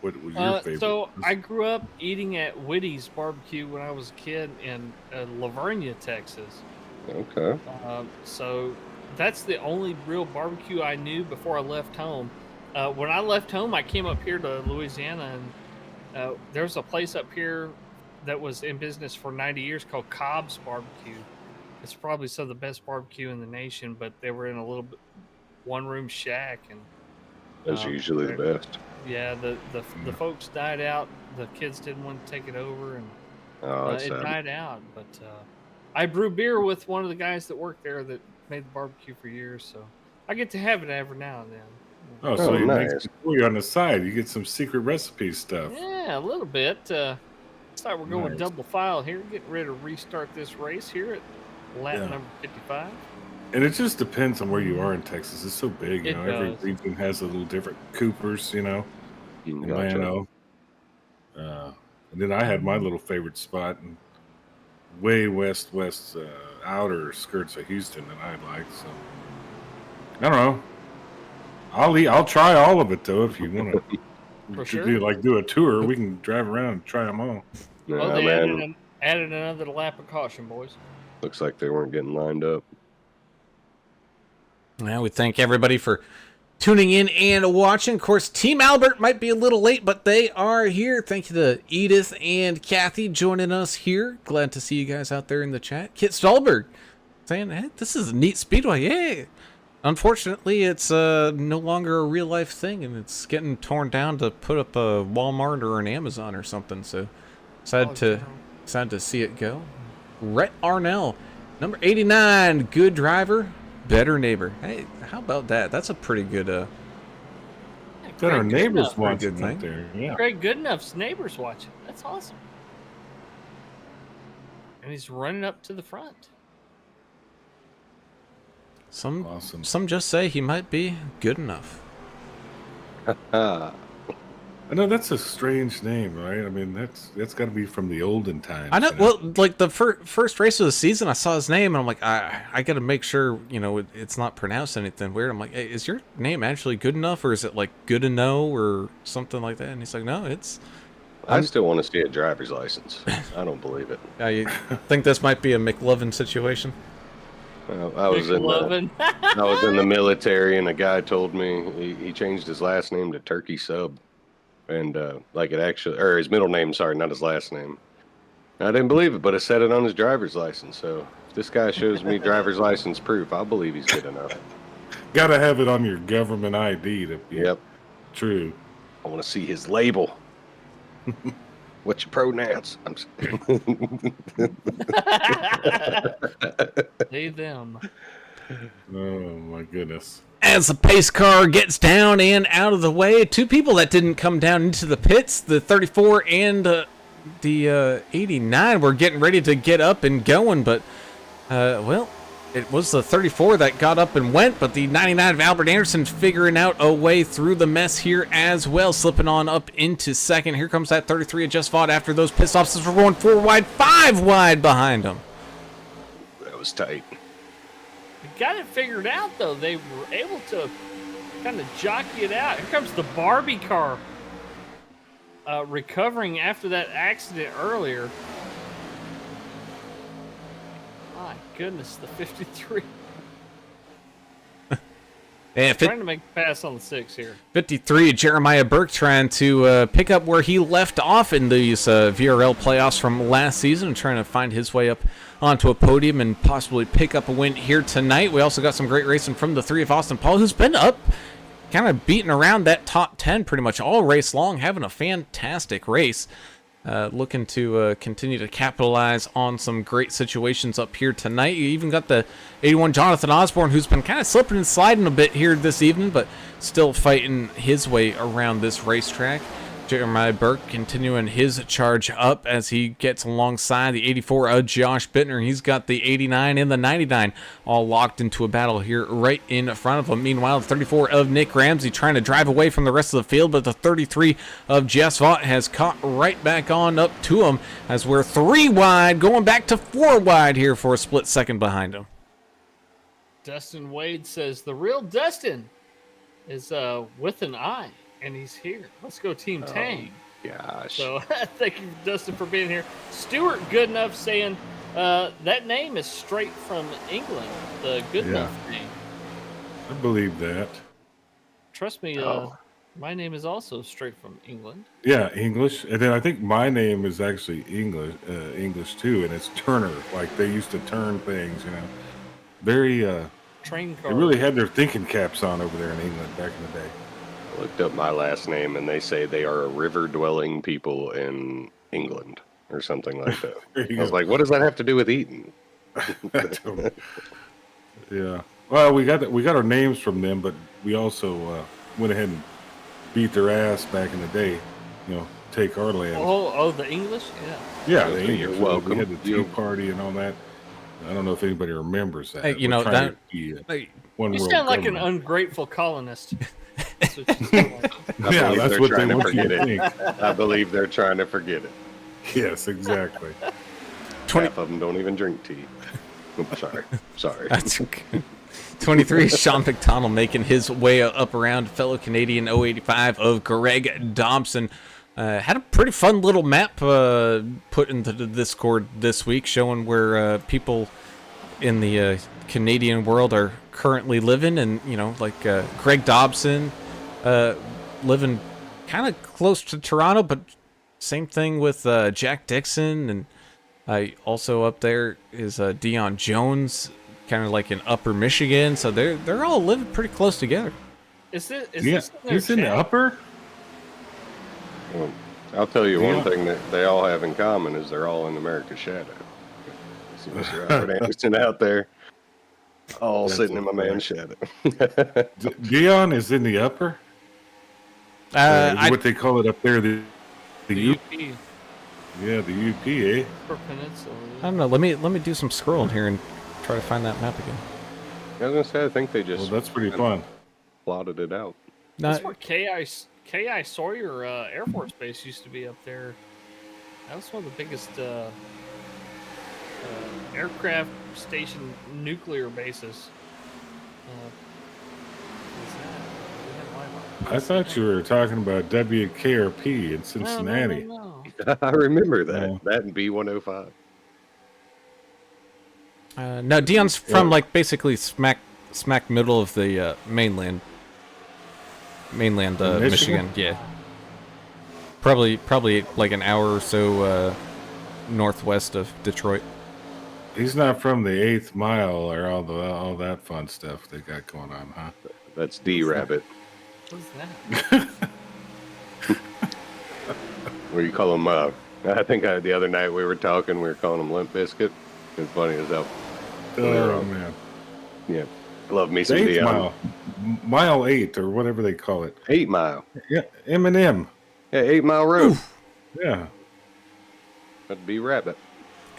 What was your favorite? So I grew up eating at Whitty's Barbecue when I was a kid in Lavernia, Texas. Okay. So that's the only real barbecue I knew before I left home. When I left home, I came up here to Louisiana, and there's a place up here that was in business for 90 years called Cobb's Barbecue. It's probably some of the best barbecue in the nation, but they were in a little bit one-room shack, and That's usually the best. yeah, the folks died out. The kids didn't want to take it over, and Oh, that's it sad. died out. But I brew beer with one of the guys that worked there that made the barbecue for years, so I get to have it every now and then. Oh, so you nice. make for you on the side. You get some secret recipe stuff. Yeah, a little bit. Looks like we're going Nice. double file here, getting ready to restart this race here at lap Yeah. number 55. And it just depends on where you are in Texas. It's so big, It Every does. region has a little different. Coopers, Gotcha. Llano. And then I had my little favorite spot in way west outer skirts of Houston that I like. So I don't know. I'll try all of it though. If you want For to sure. do a tour, we can drive around and try them all. Well, Nah, they man, added another lap of caution, boys. looks like they weren't getting lined up. Well, we thank everybody for tuning in and watching. Of course, Team Albert might be a little late, but they are here. Thank you to Edith and Kathy joining us here. Glad to see you guys out there in the chat. Kit Stolberg saying, hey, this is a neat speedway. Yeah. Unfortunately, it's no longer a real life thing, and it's getting torn down to put up a Walmart or an Amazon or something. So sad to see it go. Rhett Arnell, number 89, good driver, better neighbor. Hey, how about that? That's a pretty good. That our Craig neighbors Goodenough's watching thing. out there. Yeah. Craig Goodenough's neighbors watching. That's awesome. And he's running up to the front. Awesome. Some just say he might be good enough. Ah, I know that's a strange name, right? I mean, that's got to be from the olden times. I know. Well, like the first race of the season, I saw his name, and I'm like, I got to make sure it's not pronounced anything weird. I'm like, hey, is your name actually good enough, or is it like good to know, or something like that? And he's like, no, it's. I still want to see a driver's license. I don't believe it. I think this might be a McLovin situation. I was in McLovin. I was in the military, and a guy told me he changed his last name to Turkey Sub, and like it actually, or his middle name, sorry, not his last name. I didn't believe it, but it said it on his driver's license. So if this guy shows me driver's license proof, I'll believe he's good enough. Got to have it on your government ID to be Yep. true. I want to see his label. What's your pronouns? I'm They, them. Oh my goodness. As the pace car gets down and out of the way, two people that didn't come down into the pits, the 34 and the 89, were getting ready to get up and going, but, well, it was the 34 that got up and went, but the 99 of Albert Anderson figuring out a way through the mess here as well, slipping on up into second. Here comes that 33 of Just Fought after those pit stops. We're going 4 wide, 5 wide behind him. That was tight. They got it figured out, though. They were able to kind of jockey it out. Here comes the Barbie car recovering after that accident earlier. My goodness, the 53. And Trying to make a pass on the 6 here. 53, Jeremiah Burke trying to pick up where he left off in these VRL playoffs from last season, and trying to find his way up onto a podium and possibly pick up a win here tonight. We also got some great racing from the 3 of Austin Paul, who's been up, kind of beating around that top 10 pretty much all race long, having a fantastic race. Looking to continue to capitalize on some great situations up here tonight. You even got the 81 Jonathan Osborne, who's been kind of slipping and sliding a bit here this evening, but still fighting his way around this racetrack. Jeremiah Burke continuing his charge up as he gets alongside the 84 of Josh Bittner. He's got the 89 and the 99 all locked into a battle here right in front of him. Meanwhile, the 34 of Nick Ramsey trying to drive away from the rest of the field, but the 33 of Jess Vaught has caught right back on up to him as we're 3 wide, going back to 4 wide here for a split second behind him. Dustin Wade says the real Dustin is with an I, and he's here. Let's go Team Tang. Gosh. So thank you, Dustin, for being here. Stuart Goodenough saying that name is straight from England, the Goodenough name. I believe that. Trust me, my name is also straight from England. Yeah, English. And then I think my name is actually English too, and it's Turner. Like they used to turn things, you know. Very Train car. they really had their thinking caps on over there in England back in the day. I looked up my last name, and they say they are a river-dwelling people in England or something like that. I was like, what does that have to do with eating? Yeah. Well, we got our names from them, but we also went ahead and beat their ass back in the day. You know, take our land. Oh, the English? Yeah. Yeah, the You're English. welcome. We had the tea party and all that. I don't know if anybody remembers that. Hey, you We're know, trying that- to be a Hey, one You world sound like an government. ungrateful colonist. That's what you sound like. I Yeah, believe that's they're what they trying to want you forget to it. think. I believe they're trying to forget it. Yes, exactly. 20 Half of them don't even drink tea. Oops, sorry. That's okay. 23, Sean McDonald making his way up around fellow Canadian 085 of Greg Dobson. Had a pretty fun little map put into the Discord this week, showing where people in the Canadian world are currently living, and you know, like Greg Dobson living kind of close to Toronto, but same thing with Jack Dixon, and also up there is Dion Jones, kind of like in Upper Michigan. So they're all living pretty close together. Is Yeah, this in their he's in the chat? upper. Well, I'll tell you Yeah. one thing that they all have in common is they're all in America's shadow. See Mr. Albert Anderson out there, all That's sitting in my a man's shadow. Dion is in the upper. What they call it up there, the The U. UP, Yeah, the UP, eh? Upper Peninsula. I don't know. Let me do some scrolling here and try to find that map again. I was gonna say, I think they Well, just that's pretty fun. plotted it out. That's No, where K.I. Sawyer Air Force Base used to be up there. That was one of the biggest aircraft station nuclear bases. What is that? We had Wi-Fi. I thought you were talking about WKRP in No, Cincinnati. no. I remember that. Yeah. That and B105. No, Dion's from like basically smack middle of the mainland, Michigan. Yeah, probably like an hour or so northwest of Detroit. He's not from the 8th Mile or all that fun stuff they got going on, huh? That's D Rabbit. What's that? Where you call them? I think the other night we were talking, we were calling them Limp Biscuit. It's funny as hell. Oh man. Yeah, love me The some 8th Dion. Mile, Mile 8 or whatever they call it. 8 Mile. Yeah, Eminem. Yeah, 8 Mile Road. Yeah. That'd be Rabbit.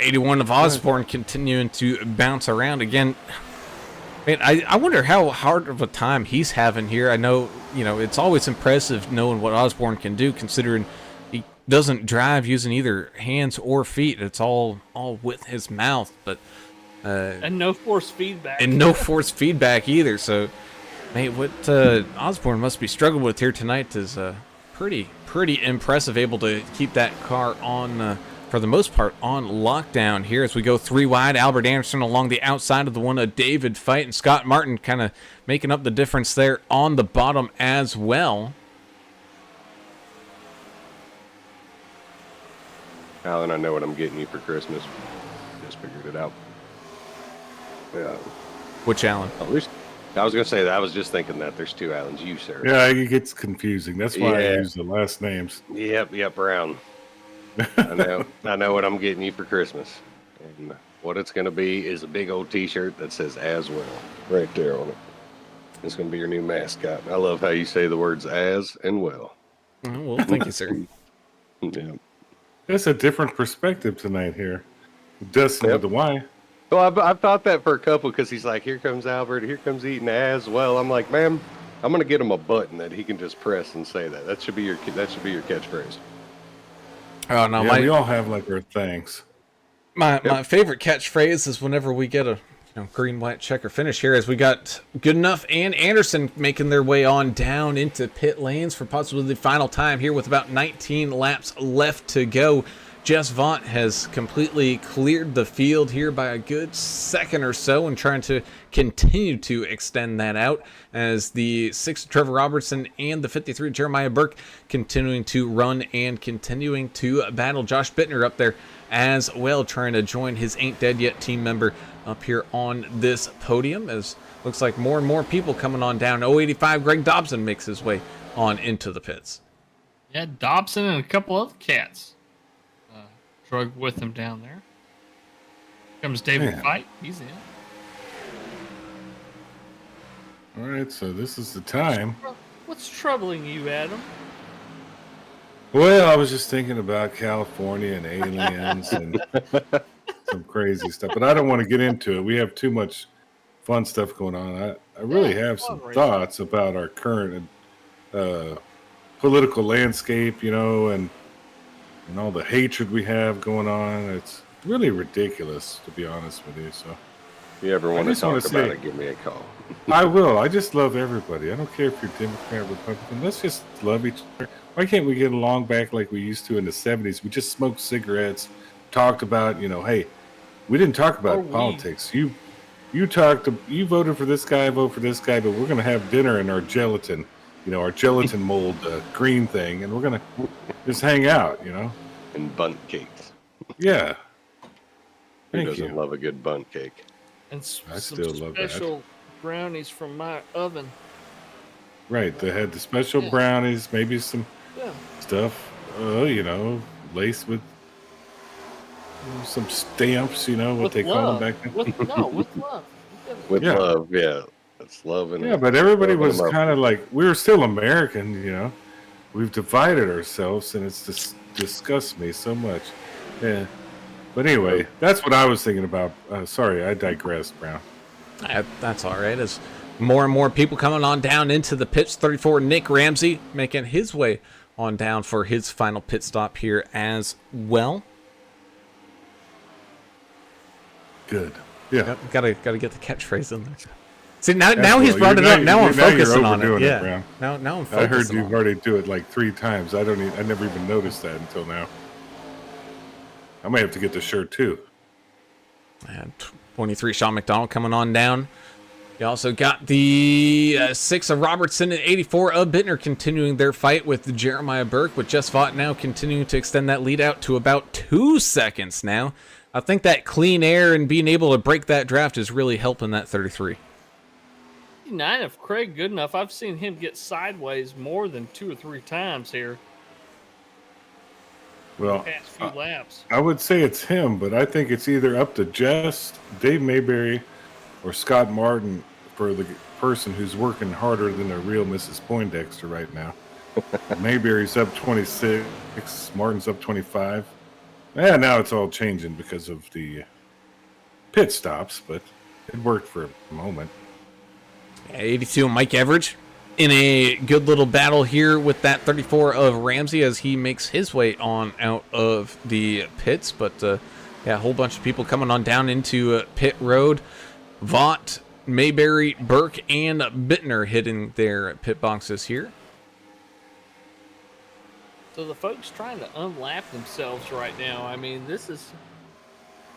81 of Osborne continuing to bounce around again. Man, I wonder how hard of a time he's having here. I know, it's always impressive knowing what Osborne can do, considering he doesn't drive using either hands or feet. It's all with his mouth, but And no force feedback. and no force feedback either. So, mate, what Osborne must be struggling with here tonight is pretty impressive. Able to keep that car on. For the most part, on lockdown here as we go 3 wide. Albert Anderson along the outside of the one of David Fight, and Scott Martin kind of making up the difference there on the bottom as well. Alan, I know what I'm getting you for Christmas. Just figured it out. Yeah. Which Alan? At least I was gonna say that. I was just thinking that there's 2 Allens. You, sir. Yeah, it gets confusing. That's why I Yeah. use the last names. Yep, Brown. I know what I'm getting you for Christmas. And what it's going to be is a big old T-shirt that says "as well" right there on it. It's going to be your new mascot. I love how you say the words "as" and "well." Oh, well, thank you, sir. Yeah. That's a different perspective tonight here. Dustin with the Y. Well, I've thought that for a couple because he's like, "Here comes Albert. Here comes Eaton as well." I'm like, "Man, I'm going to get him a button that he can just press and say that. That should be your catchphrase." Oh no, Yeah, we all have like our things. my favorite catchphrase is whenever we get a green white checker finish here, as we got Good Enough and Anderson making their way on down into pit lanes for possibly the final time here with about 19 laps left to go. Jess Vaught has completely cleared the field here by a good second or so and trying to continue to extend that out as the 6 Trevor Robertson and the 53 Jeremiah Burke continuing to run and continuing to battle. Josh Bittner up there as well, trying to join his Ain't Dead Yet team member up here on this podium, as looks like more and more people coming on down. 085 Greg Dobson makes his way on into the pits. Yeah, Dobson and a couple other cats drug with him down there. Comes David Man. Fight. He's in. All right, so this is the time. What's troubling you, Adam? Well, I was just thinking about California and aliens and some crazy stuff, but I don't want to get into it. We have too much fun stuff going on. I really have some thoughts about our current political landscape, and all the hatred we have going on. It's really ridiculous, to be honest with you. So If you ever want to just wanna talk about say- it, give me a call. I will. I just love everybody. I don't care if you're Democrat, Republican. Let's just love each other. Why can't we get along back like we used to in the 70s? We just smoked cigarettes, talked about, hey, we didn't talk about weed. politics. You voted for this guy, I vote for this guy, but we're going to have dinner in our gelatin, our gelatin mold green thing, and we're going to just hang out, And bunt cakes. Yeah. Who Thank doesn't you. love a good bunt cake? And I some still love that. special brownies from my oven. Right. They had the special Yeah. brownies, maybe some Yeah. stuff, laced with some stamps, what With they call love. them back then. With love. With Yeah. love, yeah. That's love and Yeah, but everybody loving was them up. kind of like, we were still American, We've divided ourselves, and it's just disgusts me so much. Yeah. But anyway, that's what I was thinking about. Sorry, I digressed, Brown. That's all right. As more and more people coming on down into the pits. 34 Nick Ramsey making his way on down for his final pit stop here as well. Good. Yeah. Yep, gotta get the catchphrase in there. See, now he's Well, brought it up. Now I'm you're focusing on it. overdoing Yeah. Brown. Now I'm I heard focusing you on it. already do it like 3 times. I never even noticed that until now. I might have to get the shirt too. And 23 Sean McDonald coming on down. You also got the 6 of Robertson and 84 of Bittner continuing their fight with Jeremiah Burke, with Jess Vaught now continuing to extend that lead out to about 2 seconds now. I think that clean air and being able to break that draft is really helping that 33. 9 if Craig good enough. I've seen him get sideways more than 2 or 3 times here Well, past few laps. I would say it's him, but I think it's either up to Jess, Dave Mayberry, or Scott Martin for the person who's working harder than a real Mrs. Poindexter right now. Mayberry's up 26, Martin's up 25. Yeah, now it's all changing because of the pit stops, but it worked for a moment. 82 Mike Everidge in a good little battle here with that 34 of Ramsey as he makes his way on out of the pits. But yeah, a whole bunch of people coming on down into pit road. Vaught, Mayberry, Burke, and Bittner hitting their pit boxes here. So the folks trying to unlap themselves right now, I mean, this is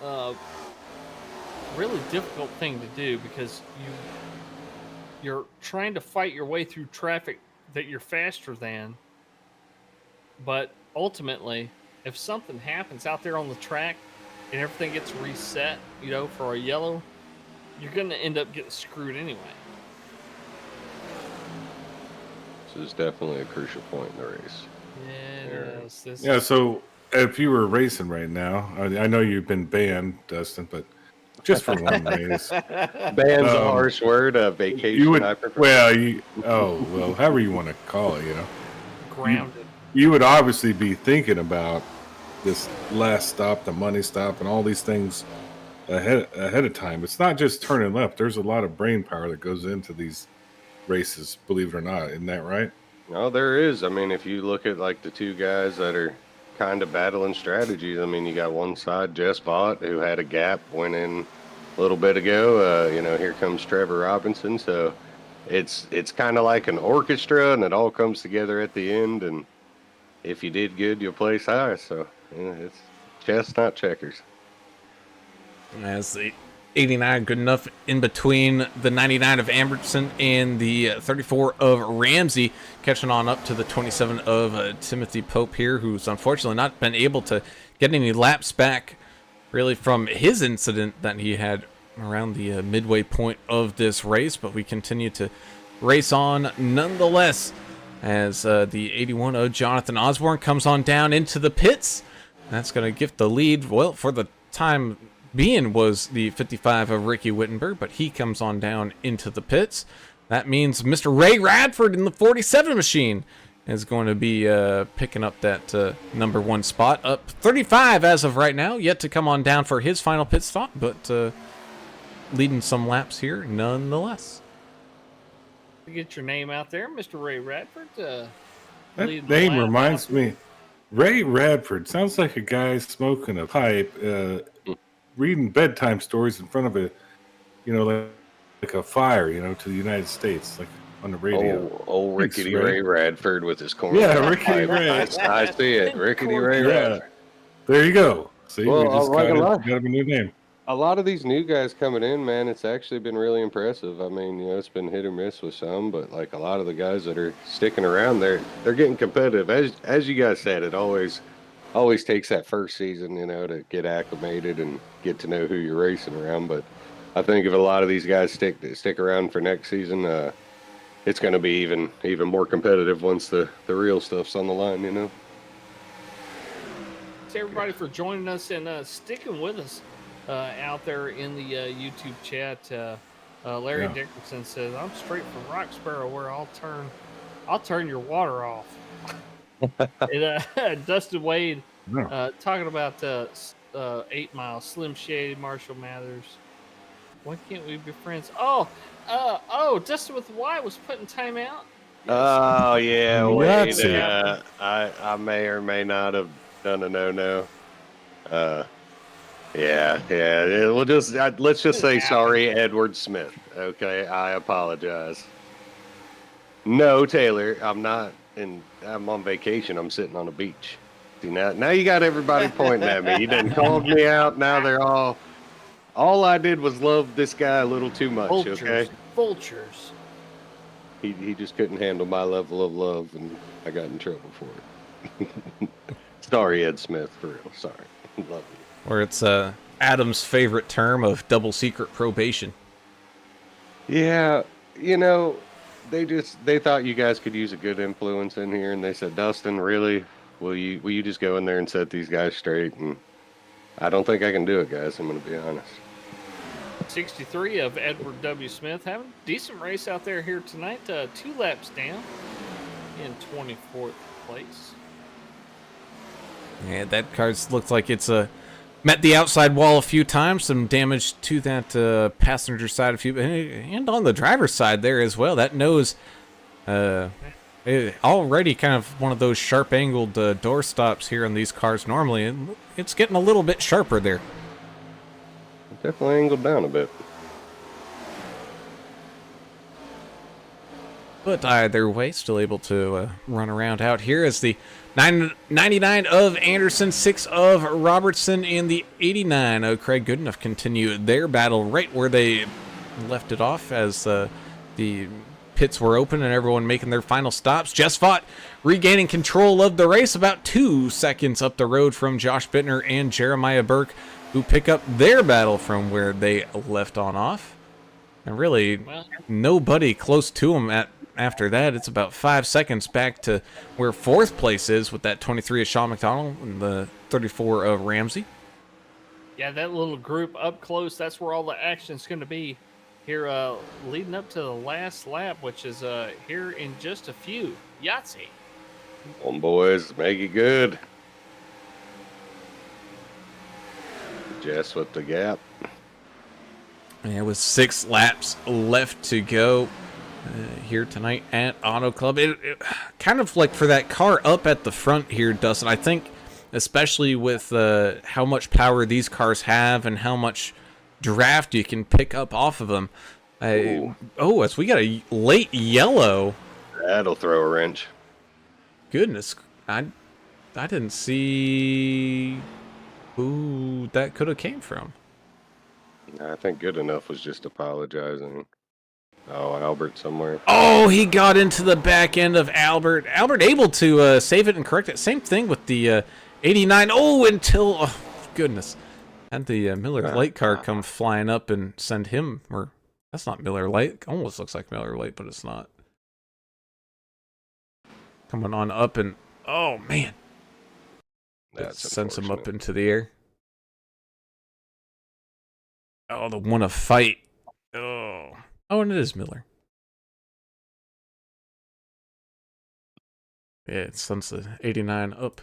a really difficult thing to do because you're trying to fight your way through traffic that you're faster than. But ultimately, if something happens out there on the track and everything gets reset, for a yellow, you're going to end up getting screwed anyway. This is definitely a crucial point in the race. Yeah, it is. Yeah, so if you were racing right now, I know you've been banned, Dustin, but just for one race. Ban's a harsh word. Vacation. You would, I prefer. well, however you want to call it, Grounded. You would obviously be thinking about this last stop, the money stop, and all these things ahead of time. It's not just turning left. There's a lot of brain power that goes into these races, believe it or not. Isn't that right? No, there is. I mean, if you look at like the two guys that are kind of battling strategies, I mean, you got one side, Jess Vaught, who had a gap, went in a little bit ago. Here comes Trevor Robinson. So it's kind of like an orchestra, and it all comes together at the end. And if you did good, you'll place high. So it's chess, not checkers. As the 89 good enough in between the 99 of Amberson and the 34 of Ramsey, catching on up to the 27 of Timothy Pope here, who's unfortunately not been able to get any laps back really from his incident that he had around the midway point of this race. But we continue to race on nonetheless as the 81 of Jonathan Osborne comes on down into the pits. That's going to give the lead, well, for the time being, was the 55 of Ricky Wittenberg, but he comes on down into the pits. That means Mr. Ray Radford in the 47 machine is going to be picking up that number 1 spot, up 35 as of right now, yet to come on down for his final pit stop, but leading some laps here nonetheless. Get your name out there, Mr. Ray Radford. That name reminds me. Ray Radford sounds like a guy smoking a pipe, reading bedtime stories in front of a, like a fire, to the United States, like on the radio. Old Rickety Ray Radford with his corn. Yeah, Rickety Ray. I see it. Rickety Ray Radford. There you go. See, Well, we just like got a new name. A lot of these new guys coming in, man, it's actually been really impressive. I mean, it's been hit or miss with some, but like a lot of the guys that are sticking around, they're getting competitive. As you guys said, it always takes that first season, to get acclimated and get to know who you're racing around. But I think if a lot of these guys stick around for next season, it's going to be even more competitive once the real stuff's on the line. Thanks everybody for joining us and sticking with us out there in the YouTube chat. Larry Dickerson says, "I'm straight from Roxborough, where I'll turn your water off." And, Dustin Wade talking about 8 Mile, Slim Shady, Marshall Mathers. Why can't we be friends? Dustin with the Y was putting time out. Oh yeah, Wade. That's I may or may not have done a no. Yeah. Let's just say sorry, Edward Smith. Okay, I apologize. No, Taylor, I'm not, and I'm on vacation. I'm sitting on a beach. See, now you got everybody pointing at me. You done called me out. Now they're all All I did was love this guy a little too much. Vultures. Okay, Vultures. he just couldn't handle my level of love, and I got in trouble for it. Sorry, Ed Smith, for real. Sorry, love you. Or it's Adam's favorite term of double secret probation. Yeah, you know, they thought you guys could use a good influence in here, and they said, Dustin, really, will you just go in there and set these guys straight? And I don't think I can do it, guys. I'm going to be honest. 63 of Edward W. Smith having a decent race out there here tonight. 2 laps down in 24th place. Yeah, that car looks like it's met the outside wall a few times. Some damage to that passenger side a few, and on the driver's side there as well. That nose, already kind of one of those sharp angled door stops here on these cars normally, and it's getting a little bit sharper there. Definitely angled down a bit. But either way, still able to run around out here as the 99 of Anderson, 6 of Robertson, and the 89 of Craig Goodenough continue their battle right where they left it off as the pits were open and everyone making their final stops. Just fought regaining control of the race about 2 seconds up the road from Josh Bittner and Jeremiah Burke, who pick up their battle from where they left on off. And really, nobody close to them after that. It's about 5 seconds back to where 4th place is with that 23 of Sean McDonald and the 34 of Ramsey. Yeah, that little group up close, that's where all the action's going to be here leading up to the last lap, which is here in just a few. Yahtzee. Come on, boys, make it good. Just with the gap. And it was 6 laps left to go here tonight at Auto Club. It kind of like for that car up at the front here, Dustin, I think especially with how much power these cars have and how much draft you can pick up off of them. As we got a late yellow. That'll throw a wrench. Goodness, I didn't see who that could have came from. I think Good Enough was just apologizing. Oh, Albert somewhere. Oh, he got into the back end of Albert. Albert able to save it and correct it. Same thing with the 89. Oh, goodness. And the Miller Lite car come flying up and send him, or that's not Miller Lite. Almost looks like Miller Lite, but it's not. Coming on up and, oh, man. That sends him up into the air. Oh, the one of fight. Oh, and it is Miller. Yeah, it sends the 89 up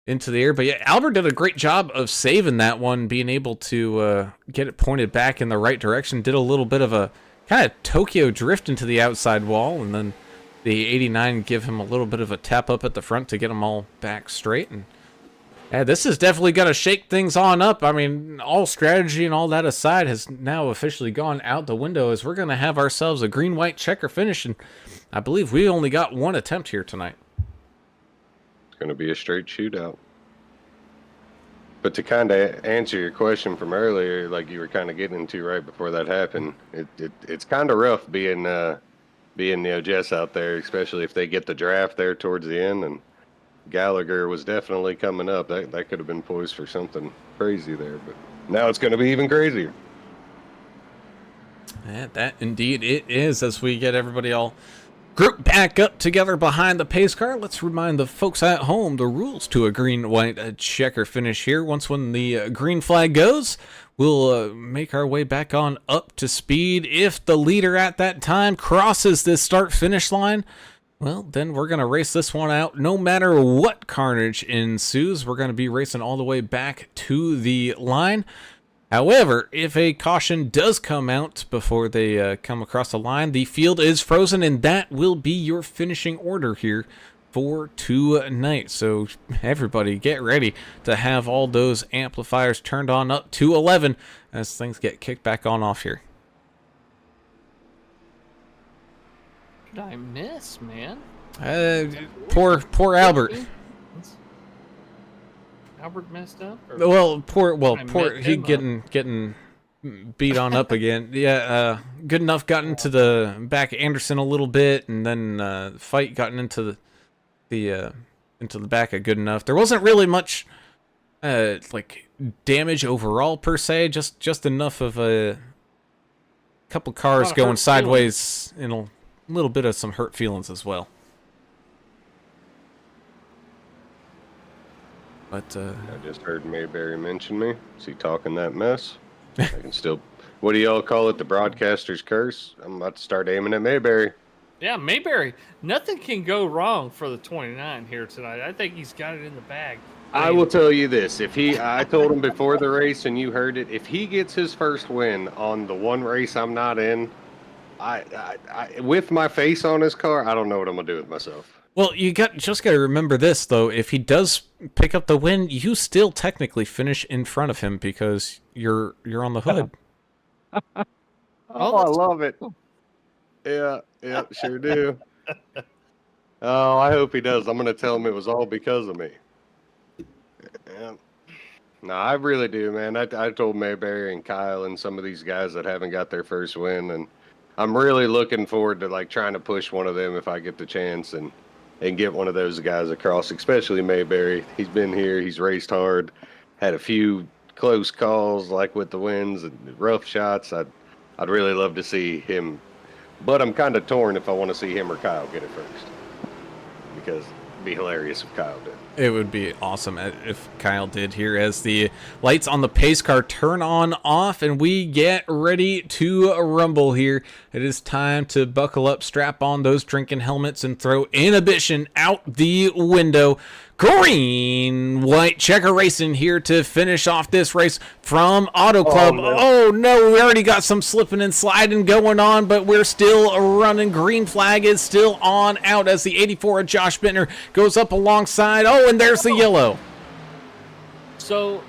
into the air. But yeah, Albert did a great job of saving that one, being able to get it pointed back in the right direction. Did a little bit of a kind of Tokyo drift into the outside wall, and then the 89 give him a little bit of a tap up at the front to get them all back straight. And yeah, this is definitely going to shake things on up. I mean, all strategy and all that aside has now officially gone out the window as we're going to have ourselves a green-white checker finish. And I believe we only got one attempt here tonight. It's going to be a straight shootout. But to kind of answer your question from earlier, like you were kind of getting into right before that happened, it's kind of rough being Jess out there, especially if they get the draft there towards the end. And Gallagher was definitely coming up. That could have been poised for something crazy there, but now it's going to be even crazier. Yeah, that indeed it is. As we get everybody all grouped back up together behind the pace car, let's remind the folks at home the rules to a green-white checker finish here. Once when the green flag goes, we'll make our way back on up to speed. If the leader at that time crosses this start-finish line, well, then we're going to race this one out. No matter what carnage ensues, we're going to be racing all the way back to the line. However, if a caution does come out before they come across the line, the field is frozen, and that will be your finishing order here for tonight. So everybody get ready to have all those amplifiers turned on up to 11 as things get kicked back on off here. Did I miss, man? Poor Albert. Albert messed up? Poor. He getting beat on up again. Yeah, good enough. Got into the back of Anderson a little bit, and then fight gotten into into the back of good enough. There wasn't really much like damage overall per se. Just enough of a couple cars going sideways and a little bit of some hurt feelings as well. But I just heard Mayberry mention me. Is he talking that mess? I can still. What do y'all call it? The broadcaster's curse. I'm about to start aiming at Mayberry. Yeah, Mayberry. Nothing can go wrong for the 29 here tonight. I think he's got it in the bag. I will tell you this: I told him before the race, and you heard it. If he gets his first win on the one race I'm not in, I with my face on his car, I don't know what I'm gonna do with myself. well, you just got to remember this though. If he does pick up the win, you still technically finish in front of him because you're on the hood. Oh, I love it. Yeah, sure do. Oh, I hope he does. I'm gonna tell him it was all because of me. Yeah. No, I really do, man. I told Mayberry and Kyle and some of these guys that haven't got their first win, and I'm really looking forward to like trying to push one of them if I get the chance and get one of those guys across, especially Mayberry. He's been here, he's raced hard, had a few close calls like with the wins and rough shots. I'd really love to see him, but I'm kind of torn if I want to see him or Kyle get it first, because it'd be hilarious if Kyle did. It would be awesome if Kyle did here as the lights on the pace car turn on off and we get ready to rumble here. It is time to buckle up, strap on those drinking helmets, and throw inhibition out the window. Green, white checker racing here to finish off this race from AutoClub. Oh no, we already got some slipping and sliding going on, but we're still running. Green flag is still on out as the 84 of Josh Bittner goes up alongside. Oh, and there's the yellow. So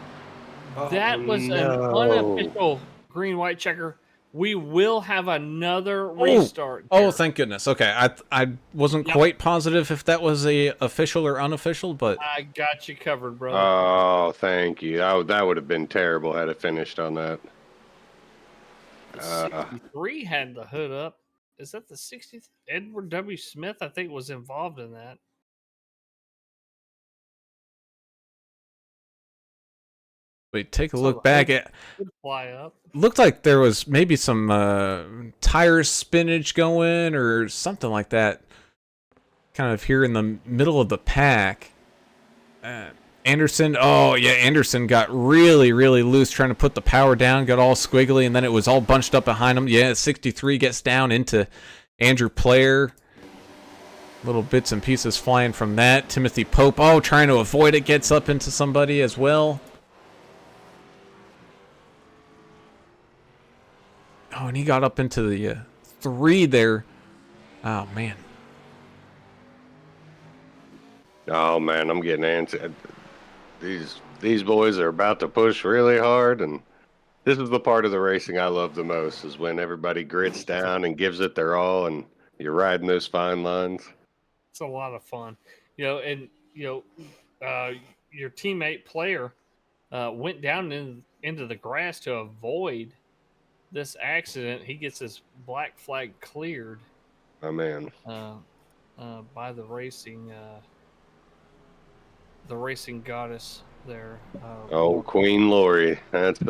that was an unofficial green-white checker. We will have another restart. Oh, thank goodness. Okay, I wasn't quite positive if that was a official or unofficial, but I got you covered, brother. Oh, thank you. That would have been terrible had it finished on that. 63 had the hood up. Is that the 60th? Edward W. Smith, I think, was involved in that. wait, take a look back at. Fly up. Looked like there was maybe some tire spinach going or something like that. Kind of here in the middle of the pack. Anderson, Anderson got really, really loose trying to put the power down, got all squiggly, and then it was all bunched up behind him. Yeah, 63 gets down into Andrew Player. Little bits and pieces flying from that. Timothy Pope, trying to avoid it, gets up into somebody as well. Oh, and he got up into the 3 there. Oh, man. Oh man, I'm getting antsy. These boys are about to push really hard, and this is the part of the racing I love the most, is when everybody grits down and gives it their all, and you're riding those fine lines. It's a lot of fun, your teammate Player went down into the grass to avoid this accident. He gets his black flag cleared. My man. By the racing goddess there. Queen Lori. That's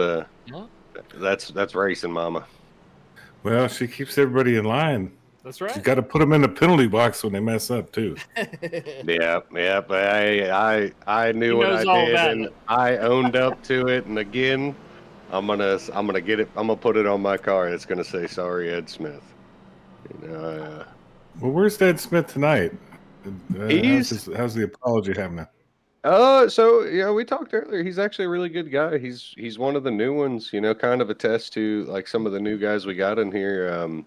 racing, mama. Well, she keeps everybody in line. That's right. She's got to put them in the penalty box when they mess up too. Yeah. I knew what I did, and I owned up to it. And again, I'm gonna get it. I'm gonna put it on my car, and it's gonna say "Sorry, Ed Smith." Well, where's Ed Smith tonight? How's the apology happening? So yeah, we talked earlier. He's actually a really good guy. He's one of the new ones. Kind of attest to like some of the new guys we got in here.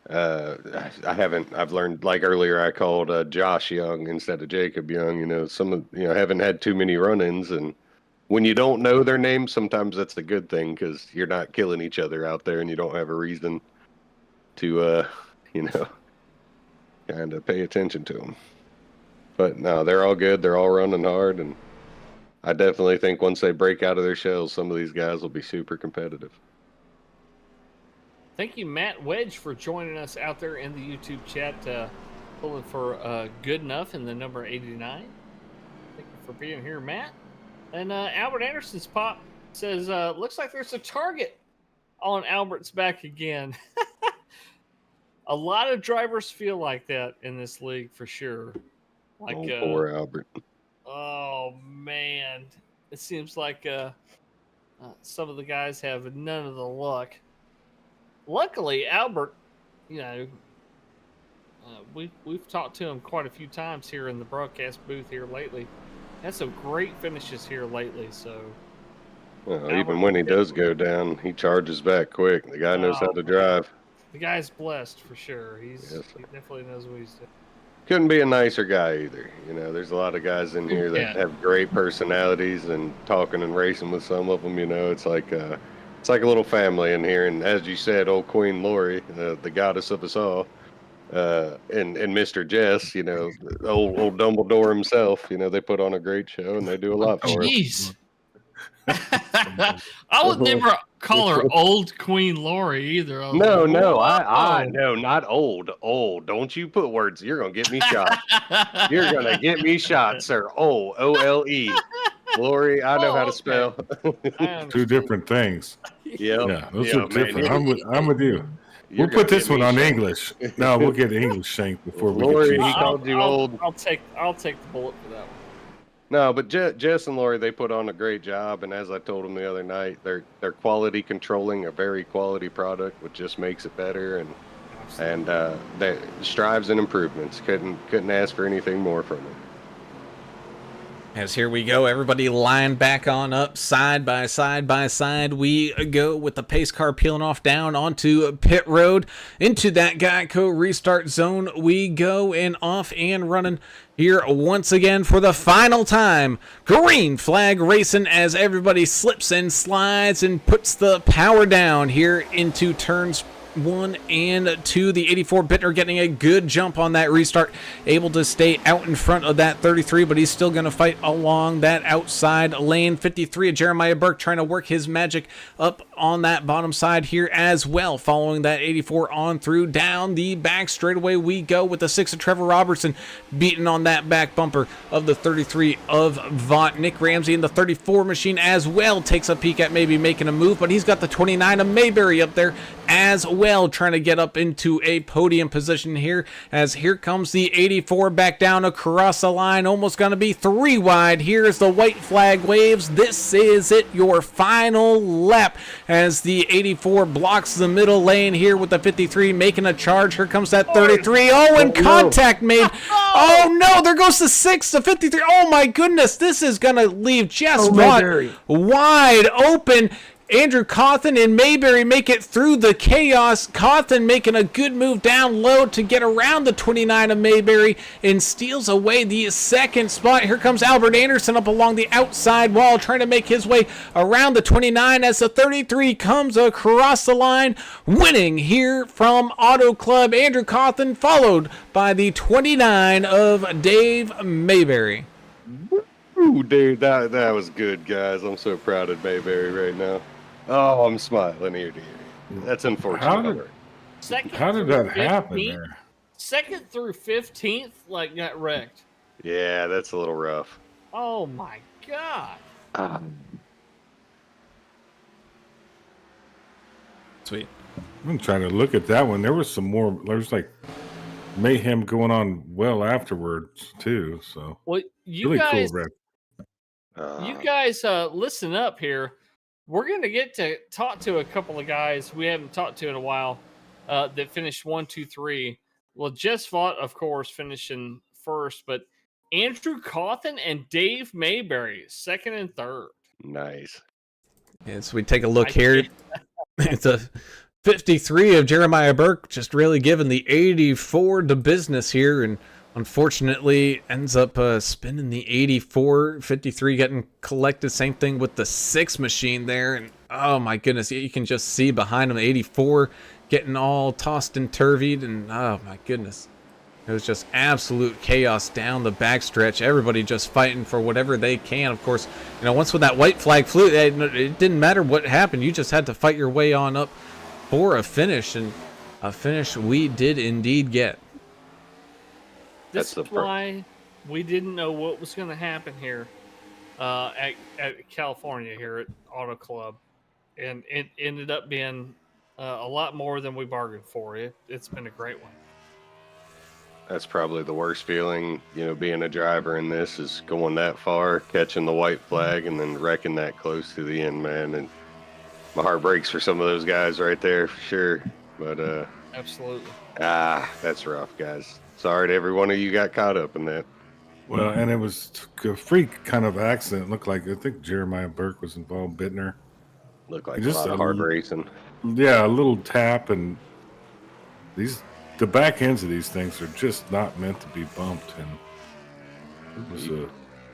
I've learned, like earlier I called Josh Young instead of Jacob Young. Haven't had too many run-ins, and when you don't know their names, sometimes that's a good thing because you're not killing each other out there, and you don't have a reason to kind of pay attention to them. But no, they're all good. They're all running hard, and I definitely think once they break out of their shells, some of these guys will be super competitive. Thank you, Matt Wedge, for joining us out there in the YouTube chat, pulling for Good Enough in the number 89. Thank you for being here, Matt. And Albert Anderson's pop says, looks like there's a target on Albert's back again. A lot of drivers feel like that in this league for sure. Like, poor Albert. Oh, man. It seems like some of the guys have none of the luck. Luckily, Albert, we've talked to him quite a few times here in the broadcast booth here lately. Had some great finishes here lately. So, even when he does go down, he charges back quick. The guy knows how to drive. The guy's blessed for sure. He definitely knows what he's doing. Couldn't be a nicer guy either. There's a lot of guys in here that have great personalities, and talking and racing with some of them, it's like a little family in here. And as you said, old Queen Lori, the goddess of us all, and Mr. Jess, old Dumbledore himself, they put on a great show and they do a lot for us. Jeez. I would never call her old Queen Lori either. No, I no, not old. Don't you put words. You're gonna get me shot. You're gonna get me shot, sir. OLE. Lori, I know how to spell. Two different things. Yep. Yeah, those are different. I'm with you. We'll put this one on English. No, we'll get English shanked before we Lori, get he called you old. I'll take the bullet for that one. No, but Jess and Lori, they put on a great job, and as I told them the other night, they're quality controlling a very quality product, which just makes it better, and they strives and improvements. Couldn't ask for anything more from them. As here we go, everybody lined back on up, side by side we go, with the pace car peeling off down onto pit road. Into that Geico restart zone we go, and off and running here once again for the final time. Green flag racing as everybody slips and slides and puts the power down here into turns 1 and 2. The 84 Bittner getting a good jump on that restart, able to stay out in front of that 33, but he's still going to fight along that outside lane. 53 of Jeremiah Burke trying to work his magic up on that bottom side here as well, following that 84 on through. Down the back straightaway we go with the 6 of Trevor Robertson beating on that back bumper of the 33 of Vaught. Nick Ramsey in the 34 machine as well takes a peek at maybe making a move, but he's got the 29 of Mayberry up there as well, trying to get up into a podium position here, as here comes the 84 back down across the line, almost going to be 3 wide. Here's the white flag waves. This is it, your final lap, as the 84 blocks the middle lane here with the 53 making a charge. Here comes that 33. And contact made. Oh no, there goes the 6, the 53. Oh my goodness, this is going to leave Jess Vaught wide open. Andrew Cawthon and Mayberry make it through the chaos. Cawthon making a good move down low to get around the 29 of Mayberry and steals away the second spot. Here comes Albert Anderson up along the outside wall, trying to make his way around the 29 as the 33 comes across the line, winning here from AutoClub. Andrew Cawthon, followed by the 29 of Dave Mayberry. Ooh, dude, that was good, guys. I'm so proud of Mayberry right now. Oh, I'm smiling ear to ear. That's unfortunate. How did that happen there? 2nd through 15th, got wrecked. Yeah, that's a little rough. Oh my god. Sweet. I'm trying to look at that one. There was some more. There's mayhem going on well afterwards too. So well, you really guys, cool, you guys, listen up here. We're going to get to talk to a couple of guys we haven't talked to in a while that finished 1, 2, 3. Well, Jess Vaught, of course, finishing first, but Andrew Cawthon and Dave Mayberry, 2nd and 3rd. Nice. Yeah, so we take a look here. It's a 53 of Jeremiah Burke, just really giving the 84 to business here, and unfortunately ends up spinning the 84. 53 getting collected. Same thing with the 6 machine there, and oh my goodness, you can just see behind him 84 getting all tossed and turvied, and oh my goodness, it was just absolute chaos down the backstretch. Everybody just fighting for whatever they can. Of course, once when that white flag flew, it didn't matter what happened. You just had to fight your way on up for a finish, and a finish we did indeed get. This That's is why we didn't know what was going to happen here at California here at Auto Club, and it ended up being a lot more than we bargained for. It's been a great one. That's probably the worst feeling, being a driver in this is going that far, catching the white flag, and then wrecking that close to the end, man. And my heart breaks for some of those guys right there, for sure. But Absolutely. that's rough, guys. Sorry to every one of you got caught up in that. Well, and it was a freak kind of accident. Looked like, I think Jeremiah Burke was involved, Bittner. Looked like Just a lot of hard racing. Yeah, a little tap, and the back ends of these things are just not meant to be bumped, and it was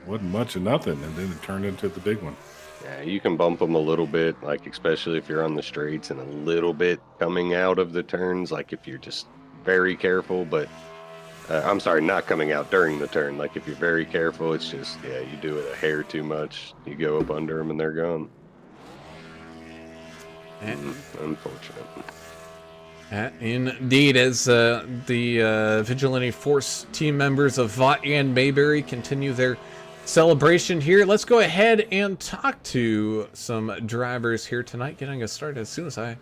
wasn't much of nothing, and then it turned into the big one. Yeah, you can bump them a little bit, like especially if you're on the straights and a little bit coming out of the turns, like if you're just very careful. But I'm sorry, not coming out during the turn. Like if you're very careful, it's just you do it a hair too much, you go up under them and they're gone. Unfortunate. Indeed, as the Vigilante Force team members of Vought and Mayberry continue their celebration here, let's go ahead and talk to some drivers here tonight, getting us started as soon as I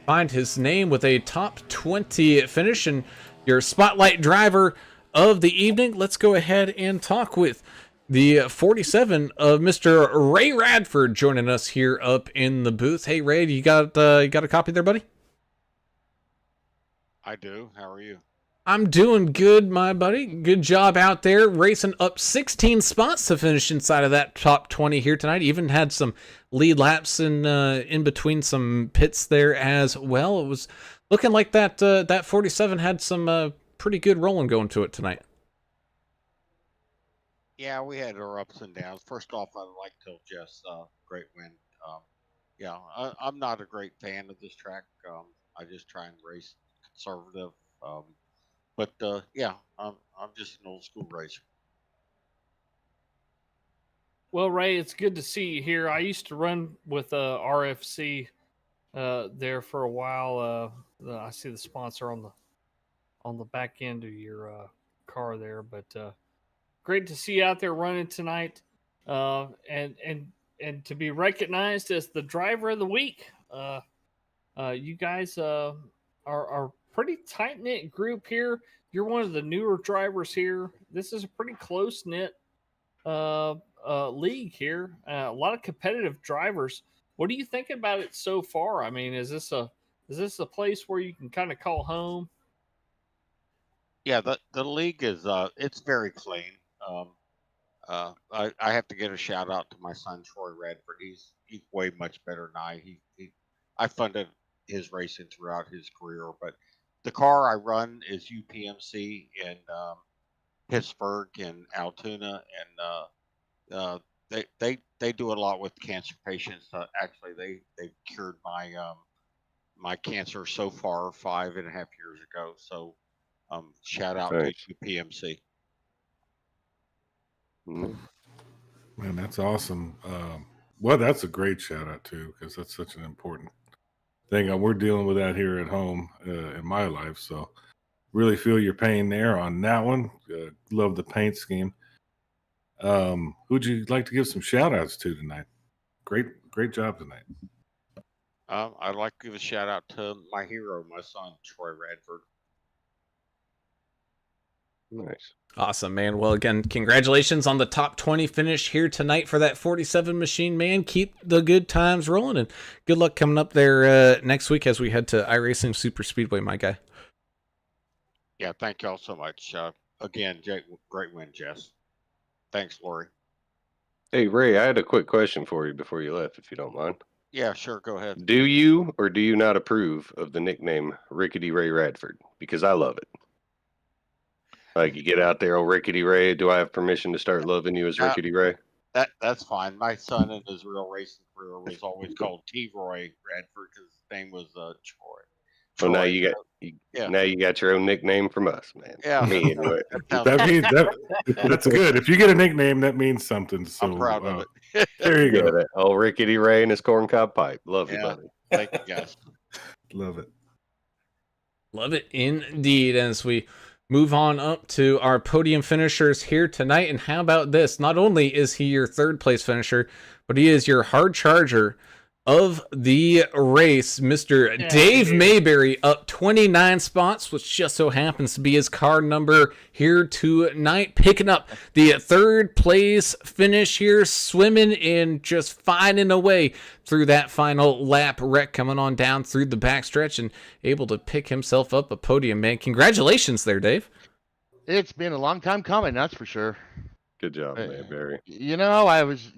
find his name with a top 20 finish. And your spotlight driver of the evening, let's go ahead and talk with the 47 of Mr. Ray Radford joining us here up in the booth. Hey Ray, you got a copy there, buddy? I do. How are you? I'm doing good, my buddy. Good job out there, racing up 16 spots to finish inside of that top 20 here tonight. Even had some lead laps in between some pits there as well. It was looking like that 47 had some pretty good rolling going to it tonight. Yeah, we had our ups and downs. First off, I'd like to tell Jess, great win. I'm not a great fan of this track. I just try and race conservative. But I'm just an old school racer. Well, Ray, it's good to see you here. I used to run with RFC there for a while. I see the sponsor on the back end of your car there, but great to see you out there running tonight, and to be recognized as the driver of the week. You guys are pretty tight knit group here. You're one of the newer drivers here. This is a pretty close knit league here. A lot of competitive drivers. What do you think about it so far? I mean, is this a place where you can kind of call home? Yeah, the league is it's very clean. I have to give a shout out to my son Troy Redford. He's way much better than I. I funded his racing throughout his career, but the car I run is UPMC in Pittsburgh and Altoona, and they do a lot with cancer patients. Actually, they've cured my cancer so far 5.5 years ago. So shout out to UPMC. Man, that's awesome. Well, that's a great shout out too, because that's such an important thing. We're dealing with that here at home in my life, so really feel your pain there on that one. Love the paint scheme. Who'd you like to give some shout outs to tonight? Great job tonight. I'd like to give a shout out to my hero, my son Troy Radford. Nice. Awesome, man. Well, again, congratulations on the top 20 finish here tonight for that 47 machine, man. Keep the good times rolling, and good luck coming up there next week as we head to iRacing Super Speedway, my guy. Yeah, thank y'all so much. Again, great win, Jess. Thanks, Lori. Hey, Ray, I had a quick question for you before you left, if you don't mind. Yeah, sure. Go ahead. Do you or do you not approve of the nickname Rickety Ray Radford? Because I love it. Like, you get out there, old Rickety Ray. Do I have permission to start loving you as Rickety Ray? That's fine. My son in his real racing career was always called T. Roy Radford because his name was Troy. So now now you got your own nickname from us, man. Yeah, Me anyway. That's good. If you get a nickname, that means something. So I'm proud of it. There you go. That old Rickety Ray and his corncob pipe. Love you, buddy. Thank you, guys. Love it. Love it indeed. As we move on up to our podium finishers here tonight. And how about this? Not only is he your third place finisher, but he is your hard charger of the race, Mr. Dave Mayberry, up 29 spots, which just so happens to be his car number here tonight, picking up the third place finish here, swimming in, just finding a way through that final lap wreck, coming on down through the backstretch and able to pick himself up a podium, man. Congratulations there, Dave. It's been a long time coming, that's for sure. Good job, man, Barry. I was,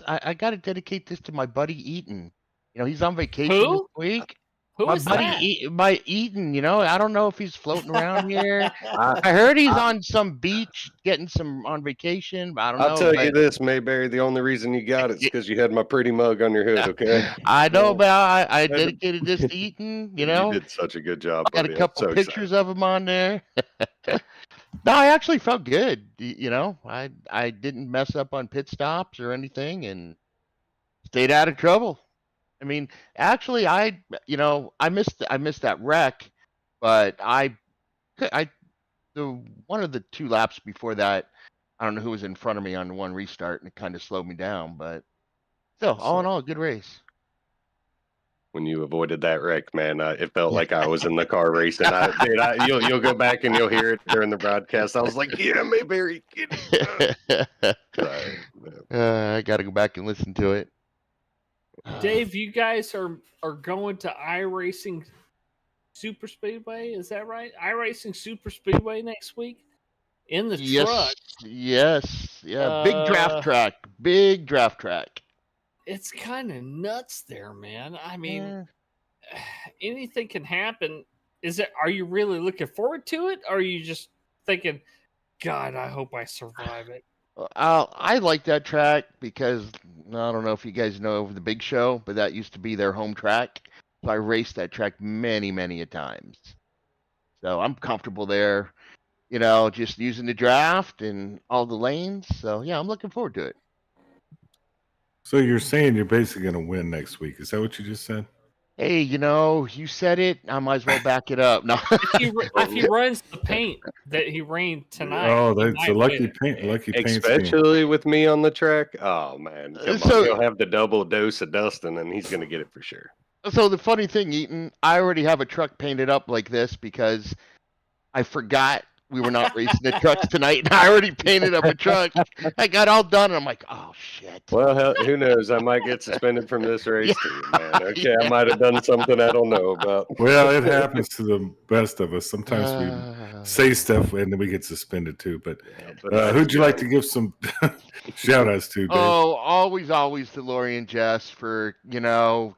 I got to dedicate this to my buddy Eaton. He's on vacation this week. Who My is buddy, that? my Eaton. I don't know if he's floating around here. I heard he's on some beach getting some on vacation, but I don't know. I'll tell you this, Mayberry, the only reason you got it is because you had my pretty mug on your hood, okay? I know, but I dedicated this to Eaton. You did such a good job, I got buddy. a couple I'm so pictures of him on there. No, I actually felt good. I didn't mess up on pit stops or anything, and stayed out of trouble. I mean, actually, I missed that wreck, but one of the 2 laps before that, I don't know who was in front of me on one restart, and it kind of slowed me down. But still, all in all, good race. When you avoided that wreck, man, it felt like I was in the car racing. You'll go back and you'll hear it during the broadcast. I was like, yeah, Mayberry, get it. I got to go back and listen to it. Dave, you guys are going to iRacing Super Speedway, is that right? iRacing Super Speedway next week in the truck. Yes, yeah, big draft track. It's kind of nuts there, man. I mean, anything can happen. Are you really looking forward to it? Or are you just thinking, God, I hope I survive it? I like that track because I don't know if you guys know of the Big Show, but that used to be their home track. So I raced that track many, many a times. So I'm comfortable there, just using the draft and all the lanes. So yeah, I'm looking forward to it. So you're saying you're basically going to win next week. Is that what you just said? Hey, you said it. I might as well back it up. No. if he runs the paint that he ran tonight. Oh, that's a lucky paint. Lucky paint. Especially with me on the track. Oh, man. Come on. He'll have the double dose of Dustin, and he's going to get it for sure. So the funny thing, Eaton, I already have a truck painted up like this because I forgot we were not racing the trucks tonight, and I already painted up a truck. I got all done, and I'm like, oh, shit. Well, who knows? I might get suspended from this race, too, man. Okay, I might have done something I don't know about. Well, it happens to the best of us. Sometimes we say stuff, and then we get suspended, too. But who'd you like to give some shout-outs to, Dave? Oh, always to Lori and Jess for,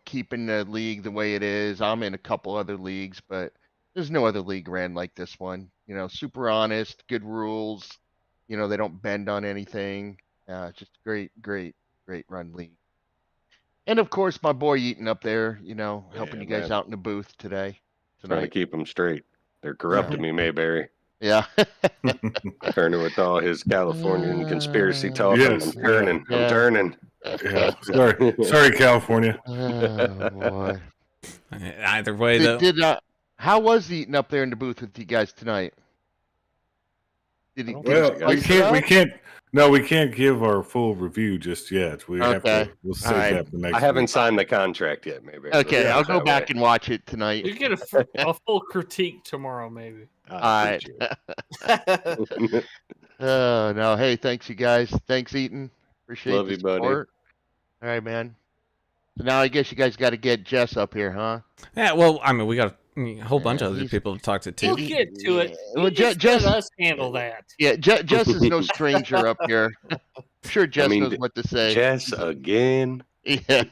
keeping the league the way it is. I'm in a couple other leagues, but there's no other league ran like this one. Super honest, good rules. They don't bend on anything. Just great run league. And of course, my boy Eaton up there, helping you guys out in the booth tonight. Trying to keep them straight. They're corrupting me, Mayberry. Yeah. Turning with all his Californian conspiracy talk. Yes. I'm turning. Yeah. Sorry, California. Oh, boy. Either way, though. How was Eaton up there in the booth with you guys tonight? Did he? Well, we can't give our full review just yet. We'll save that for next I haven't week. signed the contract yet, maybe. Okay, I'll go back and watch it tonight. You get a full critique tomorrow, maybe. All right. Oh, no. Hey, thanks, you guys. Thanks, Eaton. Appreciate Love the you, buddy. support. All right, man. So now I guess you guys got to get Jess up here, huh? Yeah, well, I mean, we got a whole bunch of other people to talk to, too. We'll get to it. Well, Just let us handle that. Yeah, Jess is no stranger up here. I'm sure Jess knows what to say. Jess again. Yeah.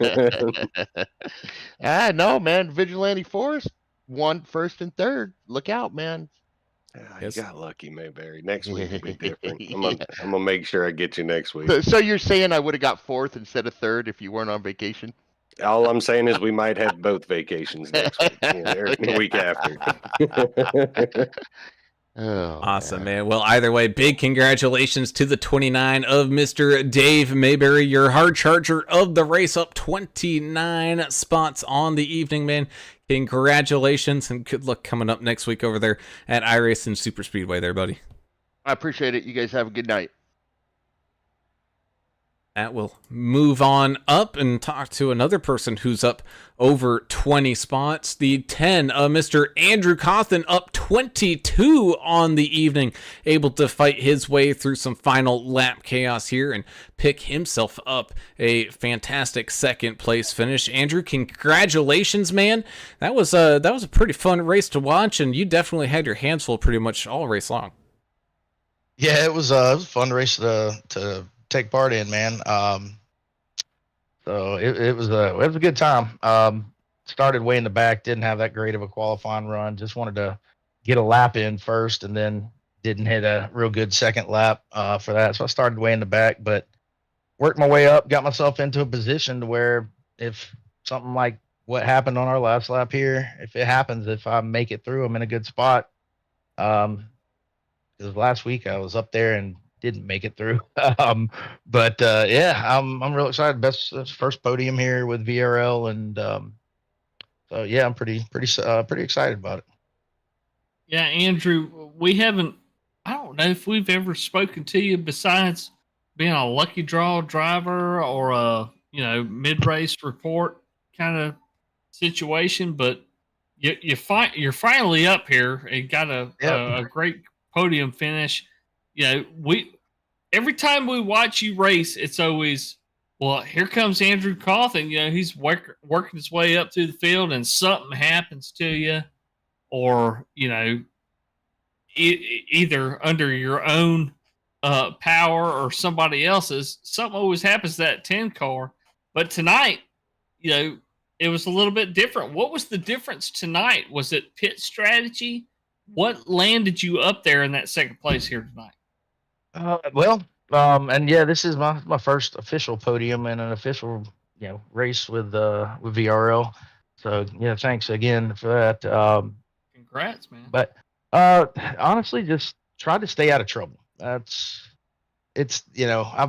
No, man. Vigilante Forest won first and third. Look out, man. You got lucky, Mayberry. Next week will be different. I'm gonna make sure I get you next week. So you're saying I would have got fourth instead of third if you weren't on vacation? All I'm saying is we might have both vacations next week, or the week after. Oh, Awesome, man. Well, either way, big congratulations to the 29 of Mr. Dave Mayberry, your hard charger of the race, up 29 spots on the evening, man. Congratulations and good luck coming up next week over there at iRace and Super Speedway there, buddy. I appreciate it. You guys have a good night. That will move on up and talk to another person who's up over 20 spots. The 10, Mr. Andrew Cawthon, up 22 on the evening, able to fight his way through some final lap chaos here and pick himself up a fantastic second place finish. Andrew, congratulations, man. That was a pretty fun race to watch, and you definitely had your hands full pretty much all race long. Yeah, it was a fun race to take part in, man. So it was a good time. Started way in the back, didn't have that great of a qualifying run. Just wanted to get a lap in first, and then didn't hit a real good second lap for that. So I started way in the back, but worked my way up, got myself into a position to where if something like what happened on our last lap here, if it happens, if I make it through, I'm in a good spot. Because last week I was up there and didn't make it through. But yeah, I'm real excited. Best first podium here with VRL, and so yeah, I'm pretty excited about it. Yeah, Andrew, I don't know if we've ever spoken to you besides being a lucky draw driver or a mid race report kind of situation, but you're finally up here and got a great podium finish. Every time we watch you race, it's always, well, here comes Andrew Cawthon. He's working his way up through the field, and something happens to you, or either under your own power or somebody else's. Something always happens to that 10 car. But tonight, it was a little bit different. What was the difference tonight? Was it pit strategy? What landed you up there in that second place here tonight? And yeah, this is my first official podium and an official, race with VRL. So yeah, thanks again for that. Congrats, man. But honestly, just try to stay out of trouble. I've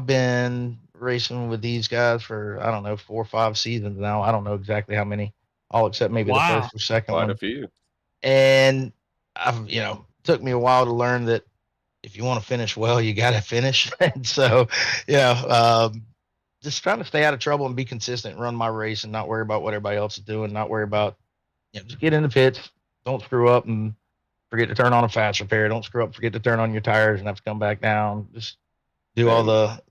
been racing with these guys for, I don't know, 4 or 5 seasons now. I don't know exactly how many, all except maybe the first or second Quite one. a few. And I've, took me a while to learn that if you want to finish well, you got to finish. And so, just trying to stay out of trouble and be consistent, run my race, and not worry about what everybody else is doing, not worry about, just get in the pits, don't screw up and forget to turn on a fast repair. Don't screw up, forget to turn on your tires and have to come back down. Just do all the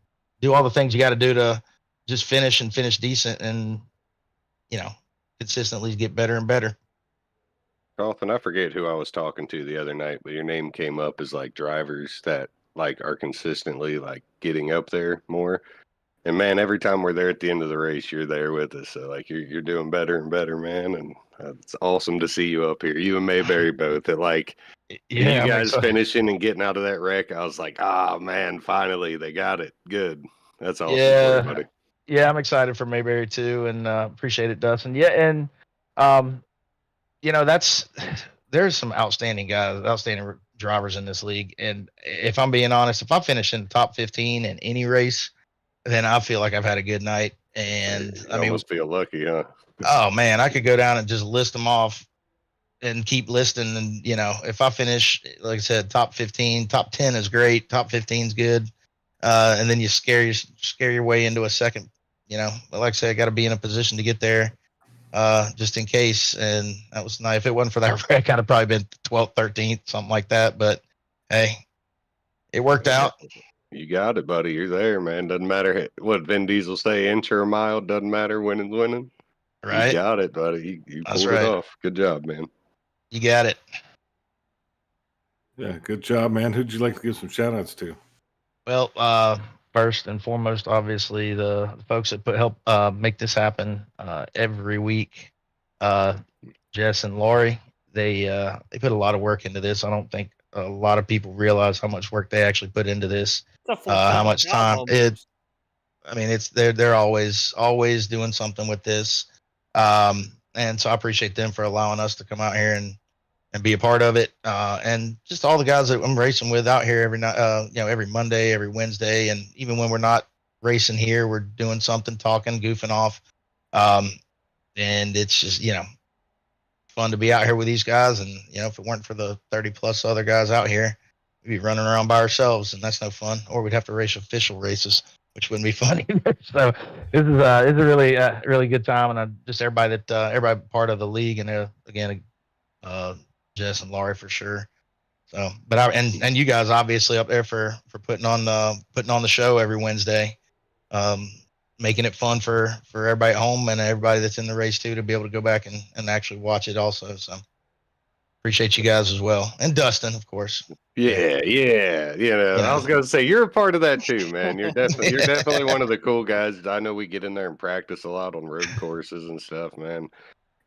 things you got to do to just finish decent and, consistently get better and better. Cawthon, I forget who I was talking to the other night, but your name came up as like drivers that like are consistently like getting up there more. And man, every time we're there at the end of the race, you're there with us. So like you're doing better and better, man. And it's awesome to see you up here. You and Mayberry both at like you guys finishing and getting out of that wreck. I was like, man, finally they got it. Good. That's awesome. Yeah, buddy. Yeah, I'm excited for Mayberry too, and appreciate it, Dustin. Yeah, and there's some outstanding drivers in this league. And if I'm being honest, if I finish in the top 15 in any race, then I feel like I've had a good night. And you almost feel lucky, huh? Oh man, I could go down and just list them off and keep listing. And if I finish, like I said, top 15, top 10 is great. Top 15 is good. And then you scare your way into a second, but like I said, I got to be in a position to get there. Just in case. And that was nice. If it wasn't for that wreck, I'd have probably been 12th, 13th, something like that. But hey, it worked out. You got it, buddy. You're there, man. Doesn't matter what Vin Diesel say, inch or a mile. Doesn't matter. Winning's winning. Right. You got it, buddy. You That's pulled right. it off. Good job, man. You got it. Yeah, good job, man. Who'd you like to give some shout outs to? Well, first and foremost, obviously the folks that help make this happen every week. Jess and Laurie, they put a lot of work into this. I don't think a lot of people realize how much work they actually put into this. How much time they're always doing something with this. And so I appreciate them for allowing us to come out here and be a part of it. And just all the guys that I'm racing with out here every night, every Monday, every Wednesday. And even when we're not racing here, we're doing something, talking, goofing off. And it's just, fun to be out here with these guys. And, you know, if it weren't for the 30 plus other guys out here, we'd be running around by ourselves, and that's no fun. Or we'd have to race official races, which wouldn't be fun either. So this is a really really good time, and just everybody part of the league, and again, Jess and Laurie for sure. So, but and you guys obviously up there for putting on the show every Wednesday, making it fun for everybody at home and everybody that's in the race too, to be able to go back and actually watch it also. So appreciate you guys as well, and Dustin, of course. Yeah. You know, I was gonna say you're a part of that too, man. You're definitely one of the cool guys. I know we get in there and practice a lot on road courses and stuff, man.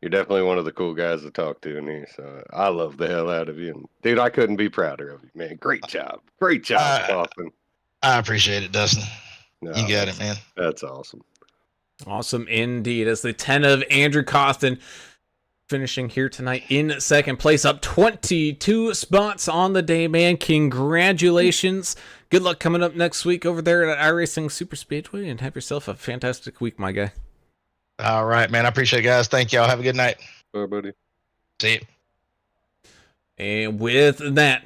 You're definitely one of the cool guys to talk to in here. So I love the hell out of you, and dude, I couldn't be prouder of you, man. Great job, Kaufman. I appreciate it, Dustin. No, you got it, man. That's awesome. Awesome indeed. As the 10 of Andrew Costin finishing here tonight in second place, up 22 spots on the day, man. Congratulations. Good luck coming up next week over there at iRacing Super Speedway, and have yourself a fantastic week, my guy. All right, man. I appreciate it, guys. Thank y'all. Have a good night. Bye, buddy. See you. And with that,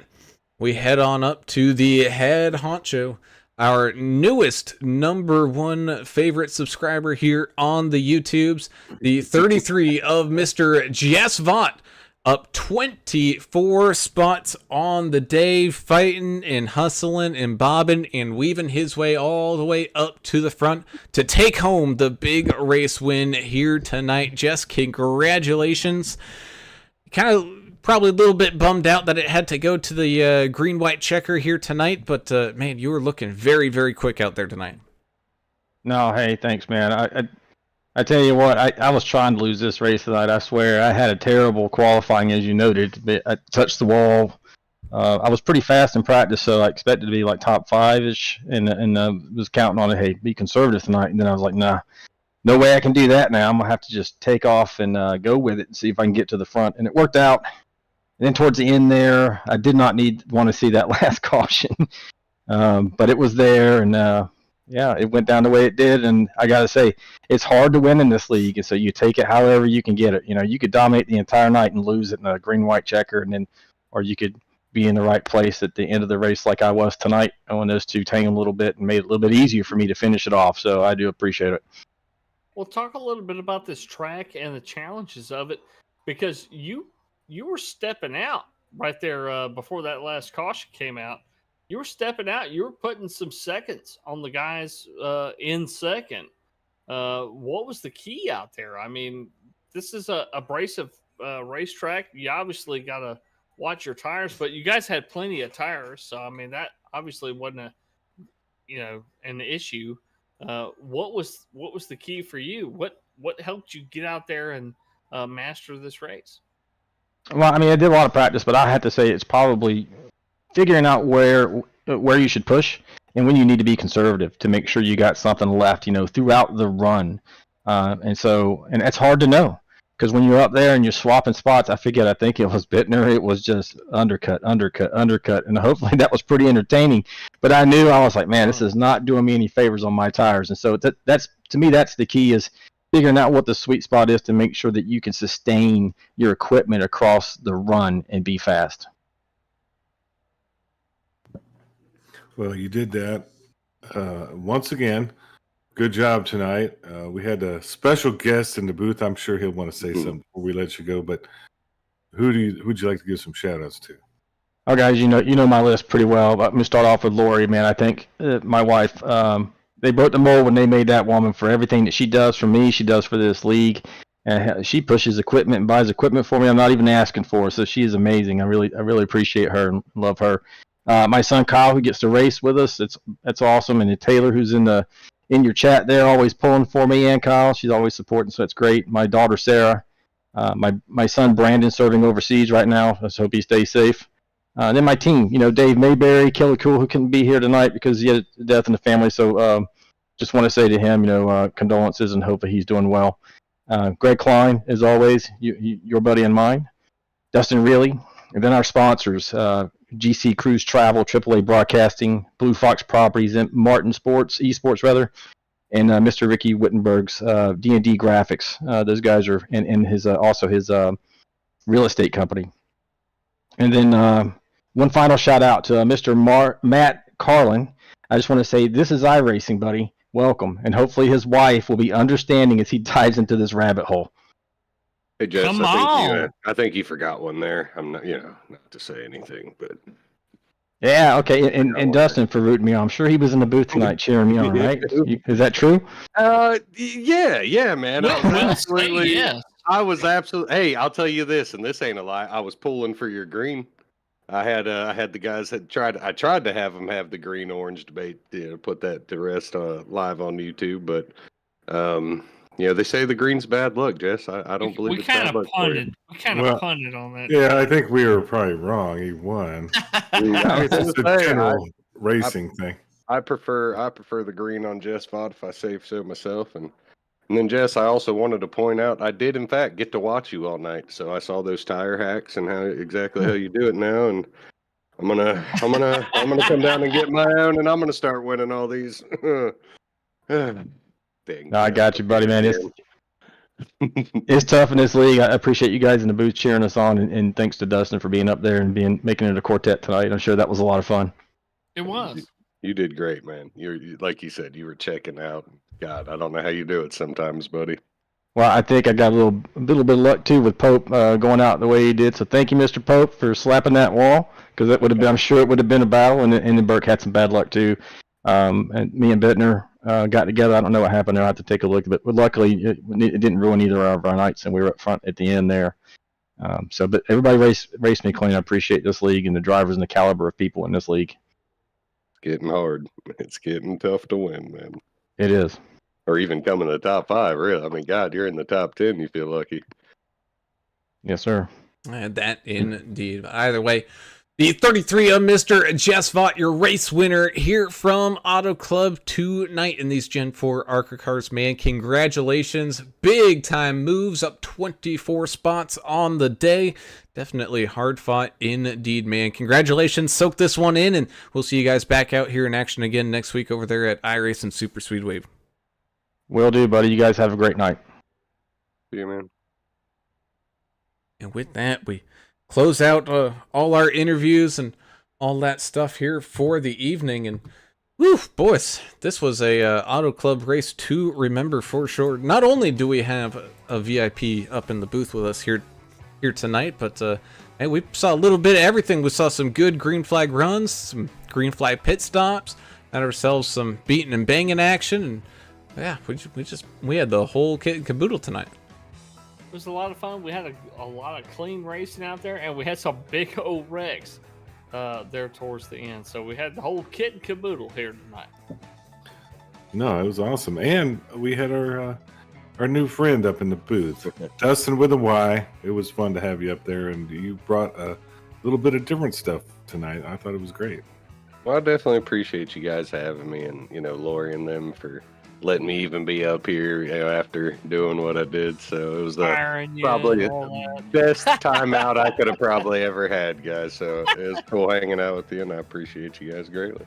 we head on up to the head honcho, our newest #1 favorite subscriber here on the YouTubes, the 33 of Mr. Jess Vaught, up 24 spots on the day, fighting and hustling and bobbing and weaving his way all the way up to the front to take home the big race win here tonight. Jess, congratulations. Kind of probably a little bit bummed out that it had to go to the green-white checker here tonight, but man, you were looking very, very quick out there tonight. No, hey, thanks, man. I tell you what, I was trying to lose this race tonight. I swear, I had a terrible qualifying, as you noted. I touched the wall. I was pretty fast in practice, so I expected to be like top 5-ish, and was counting on it. Hey, be conservative tonight. And then I was like, nah, no way I can do that now. I'm gonna have to just take off and go with it and see if I can get to the front. And it worked out. And then towards the end there, I did not want to see that last caution, but it was there, and yeah, it went down the way it did. And I got to say, it's hard to win in this league, and so you take it however you can get it. You know, you could dominate the entire night and lose it in a green-white checker, and then, or you could be in the right place at the end of the race like I was tonight, when those two tangled a little bit and made it a little bit easier for me to finish it off. So I do appreciate it. Well, talk a little bit about this track and the challenges of it, because you were stepping out right there before that last caution came out. You were stepping out. You were putting some seconds on the guys in second. What was the key out there? I mean, this is a abrasive racetrack. You obviously got to watch your tires, but you guys had plenty of tires. So, I mean, that obviously wasn't an issue. What was the key for you? What helped you get out there and master this race? Well, I mean, I did a lot of practice, but I have to say it's probably figuring out where you should push and when you need to be conservative to make sure you got something left, throughout the run. And it's hard to know, because when you're up there and you're swapping spots, I think it was Bittner. It was just undercut. And hopefully that was pretty entertaining. But I knew, I was like, man, this is not doing me any favors on my tires. And so that's to me, that's the key, is figuring out what the sweet spot is to make sure that you can sustain your equipment across the run and be fast. Well, you did that. Once again, good job tonight. We had a special guest in the booth. I'm sure he'll want to say something before we let you go, but who'd you like to give some shout outs to? Oh, guys, you know my list pretty well. Let me start off with Lori, man. I think my wife, they broke the mold when they made that woman for everything that she does for me, she does for this league. She pushes equipment and buys equipment for me I'm not even asking for, so she is amazing. I really appreciate her and love her. My son Kyle, who gets to race with us, that's awesome. And Taylor, who's in your chat there, always pulling for me, and Kyle, she's always supporting, so it's great. My daughter Sarah, my son Brandon, serving overseas right now. Let's hope he stays safe. Then my team, Dave Mayberry, Killer Cool, who couldn't be here tonight because he had a death in the family. So just want to say to him, condolences, and hope that he's doing well. Greg Klein, as always, your buddy and mine. Dustin Reilly, and then our sponsors, GC Cruise Travel, AAA Broadcasting, Blue Fox Properties, and Martin Sports, Esports rather, and Mr. Ricky Wittenberg's D&D Graphics. Those guys are, and his also his real estate company. And then one final shout out to Mr. Matt Carlin. I just want to say, this is iRacing, buddy. Welcome. And hopefully his wife will be understanding as he dives into this rabbit hole. Hey, Jess, Come I think you forgot one there. I'm not, not to say anything, but Yeah, okay. And Dustin for rooting me on. I'm sure he was in the booth tonight cheering me on, right? Is that true? Yeah, man. Yes. I was absolutely. Hey, I'll tell you this, and this ain't a lie. I was pulling for your green. I had the guys that tried to have them have the green orange debate, put that to rest live on YouTube, but they say the green's bad luck, Jess. I don't believe it's bad luck for you. We kind of punted on that. Yeah, I think we were probably wrong. He won. It's a general racing thing. I prefer the green on Jess VOD if I say so myself, and then Jess, I also wanted to point out I did in fact get to watch you all night, so I saw those tire hacks and how you do it now, and I'm gonna come down and get my own, and I'm gonna start winning all these. Dang, No, I got you, buddy, man. It's tough in this league. I appreciate you guys in the booth cheering us on, and thanks to Dustin for being up there and making it a quartet tonight. I'm sure that was a lot of fun. It was. You did great, man. You like you said, you were checking out. God, I don't know how you do it sometimes, buddy. Well, I think I got a little bit of luck too with Pope going out the way he did. So thank you, Mr. Pope, for slapping that wall, because that would have been, I'm sure it would have been a battle. And then Burke had some bad luck too. And me and Bittner got together. I don't know what happened there. I have to take a look, but luckily it didn't ruin either of our nights, and we were up front at the end there. But everybody raced me clean. I appreciate this league and the drivers and the caliber of people in this league. It's getting hard. It's getting tough to win, man. It is. Or even come in the top 5, really. I mean, God, you're in the top 10. You feel lucky. Yes, sir. That indeed. Either way, the 33 of Mr. Jess Vaught, your race winner here from AutoClub tonight in these Gen 4 ARCA cars, man. Congratulations. Big time moves, up 24 spots on the day. Definitely hard fought indeed, man. Congratulations. Soak this one in, and we'll see you guys back out here in action again next week over there at iRacing Super Speedway. Will do, buddy. You guys have a great night. See you, man. And with that, we close out all our interviews and all that stuff here for the evening. And whew, boys, this was a AutoClub race to remember for sure. Not only do we have a VIP up in the booth with us here tonight, but hey, we saw a little bit of everything. We saw some good green flag runs, some green flag pit stops, had ourselves some beating and banging action, and yeah, we had the whole kit and caboodle tonight. It was a lot of fun. We had a lot of clean racing out there, and we had some big old wrecks there towards the end. So we had the whole kit and caboodle here tonight. No, it was awesome, and we had our new friend up in the booth, Dustin with a Y. It was fun to have you up there, and you brought a little bit of different stuff tonight. I thought it was great. Well, I definitely appreciate you guys having me, and Lori and them for letting me even be up here, after doing what I did. So it was probably the best time out I could have probably ever had, guys. So it was cool hanging out with you, and I appreciate you guys greatly.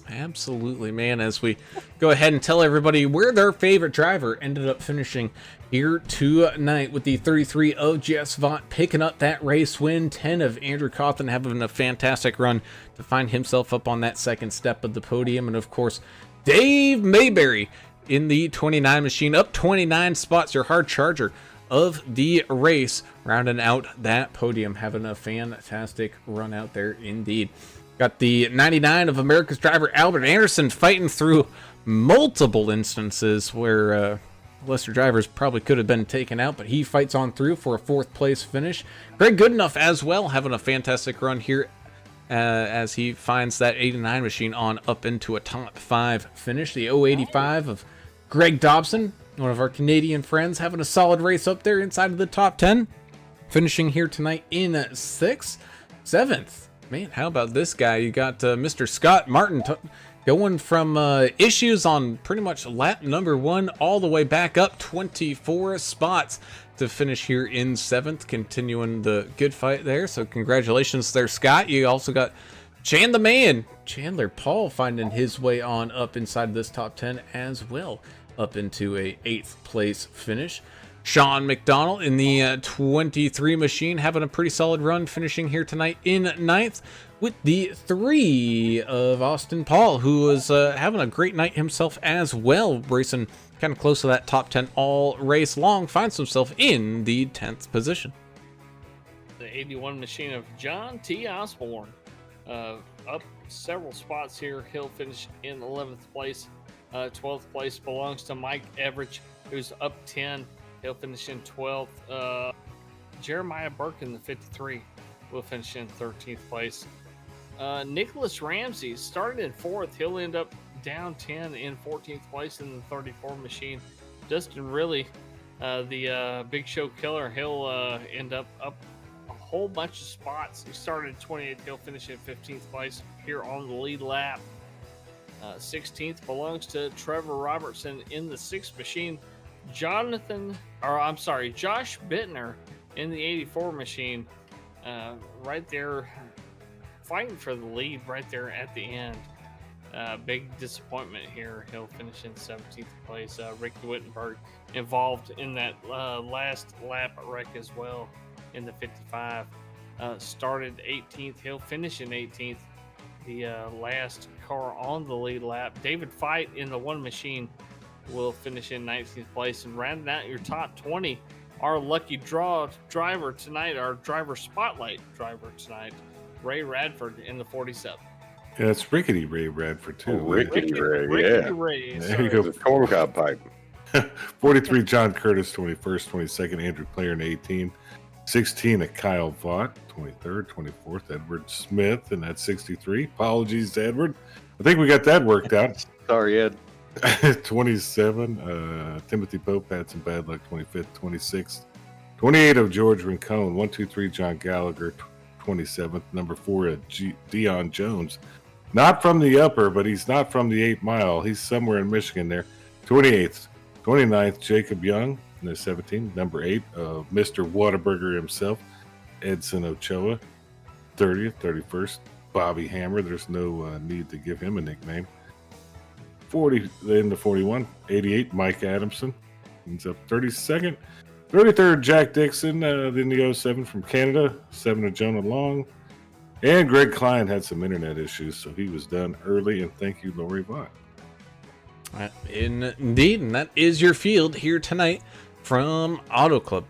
Absolutely, man. As we go ahead and tell everybody where their favorite driver ended up finishing here tonight with the 33 of Jess Vaught picking up that race win, 10 of Andrew Cawthon having a fantastic run to find himself up on that second step of the podium, and of course Dave Mayberry in the 29 machine, up 29 spots, your hard charger of the race, rounding out that podium, having a fantastic run out there indeed. Got the 99 of America's driver Albert Anderson fighting through multiple instances where lesser drivers probably could have been taken out, but he fights on through for a 4th place finish. Greg Goodenough as well, having a fantastic run here as he finds that 89 machine on up into a top 5 finish. The 085 of Greg Dobson, one of our Canadian friends, having a solid race up there inside of the top 10, finishing here tonight in 6th. 7th, man, how about this guy? You got Mr. Scott Martin going from issues on pretty much lap number 1 all the way back up 24 spots to finish here in 7th, continuing the good fight there. So congratulations there, Scott. You also got Chandler Paul finding his way on up inside this top 10 as well, up into a 8th place finish. Sean McDonald in the 23 machine, having a pretty solid run, finishing here tonight in 9th. With the 3 of Austin Paul, who was having a great night himself as well, racing kind of close to that top 10 all race long, finds himself in the 10th position. The 81 machine of John T. Osborne, up several spots here. He'll finish in 11th place. 12th place belongs to Mike Everidge, who's up 10. He'll finish in 12th. Jeremiah Burke in the 53 will finish in 13th place. Nicholas Ramsey started in 4th. He'll end up down 10 in 14th place in the 34 machine. Dustin Riley, the Big Show killer, he'll end up a whole bunch of spots. He started 28th. He'll finish in 15th place here on the lead lap. 16th belongs to Trevor Robertson in the 6th machine. Josh Bittner in the 84 machine, right there fighting for the lead right there at the end. Big disappointment here. He'll finish in 17th place. Ricky Wittenberg involved in that last lap wreck as well in the 55. Started 18th. He'll finish in 18th. The last car on the lead lap, David Fight in the 1 machine, will finish in 19th place. And rounding out your top 20, our lucky draw driver tonight, our driver spotlight driver tonight, Ray Radford in the 47. Yeah, it's Rickety Ray Radford too. Rickety Ray, Rickety yeah. Ray, There you go. The corncob pipe. 43, John Curtis, 21st, 22nd, Andrew Player in 18. 16 at Kyle Vaught, 23rd, 24th, Edward Smith, and that's 63. Apologies to Edward. I think we got that worked out. Sorry, Ed. 27, Timothy Pope had some bad luck, 25th, 26th. 28 of George Rincon, 123, John Gallagher, 27th. Number 4, Dion Jones. Not from the upper, but he's not from the 8 Mile. He's somewhere in Michigan there. 28th. 29th, Jacob Young, in the 17th. Number 8, Mr. Whataburger himself, Edson Ochoa. 30th, 31st, Bobby Hammer. There's no need to give him a nickname. 40, then the 41, 88, Mike Adamson. He's up 32nd. 33rd, Jack Dixon. Then the 07 from Canada. 7 of Jonah Long. And Greg Klein had some internet issues, so he was done early. And thank you, Lori Vaught. Indeed, and that is your field here tonight from AutoClub.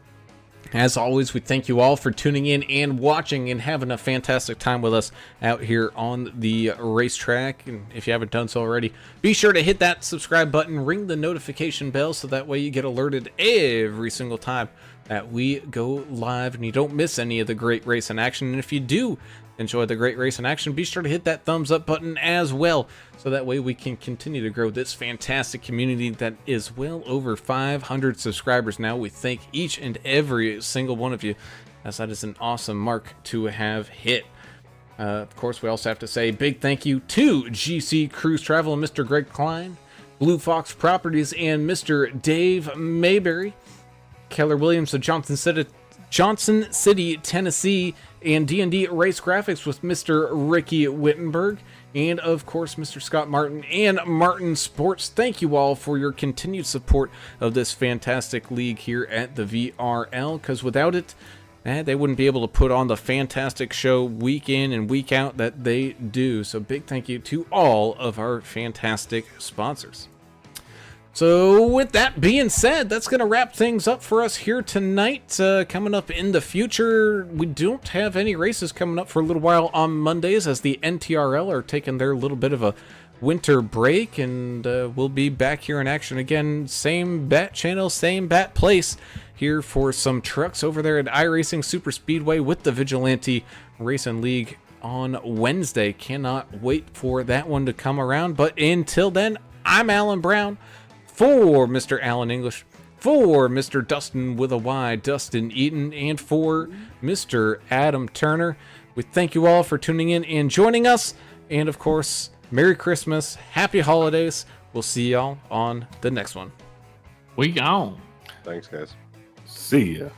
As always, we thank you all for tuning in and watching and having a fantastic time with us out here on the racetrack. And if you haven't done so already, be sure to hit that subscribe button, ring the notification bell, so that way you get alerted every single time that we go live and you don't miss any of the great racing action. And if you do enjoy the great racing action, be sure to hit that thumbs up button as well, so that way we can continue to grow this fantastic community that is well over 500 subscribers now. We thank each and every single one of you, as that is an awesome mark to have hit. Of course, we also have to say big thank you to GC Cruise Travel and Mr. Greg Klein, Blue Fox Properties and Mr. Dave Mayberry, Keller Williams of Johnson City, Tennessee, and D&D Race Graphics with Mr. Ricky Wittenberg, and of course Mr. Scott Martin and Martin Sports. Thank you all for your continued support of this fantastic league here at the VRL, because without it, they wouldn't be able to put on the fantastic show week in and week out that they do. So big thank you to all of our fantastic sponsors. So with that being said, that's going to wrap things up for us here tonight. Coming up in the future, we don't have any races coming up for a little while on Mondays, as the NTRL are taking their little bit of a winter break, and we'll be back here in action again. Same bat channel, same bat place here for some trucks over there at iRacing Super Speedway with the Vigilante Racing League on Wednesday. Cannot wait for that one to come around. But until then, I'm Alan Brown. For Mr. Alan English, for Mr. Dustin with a Y, Dustin Eaton, and for Mr. Adam Turner, we thank you all for tuning in and joining us. And of course, Merry Christmas, Happy Holidays. We'll see y'all on the next one. We gone. Thanks, guys. See ya.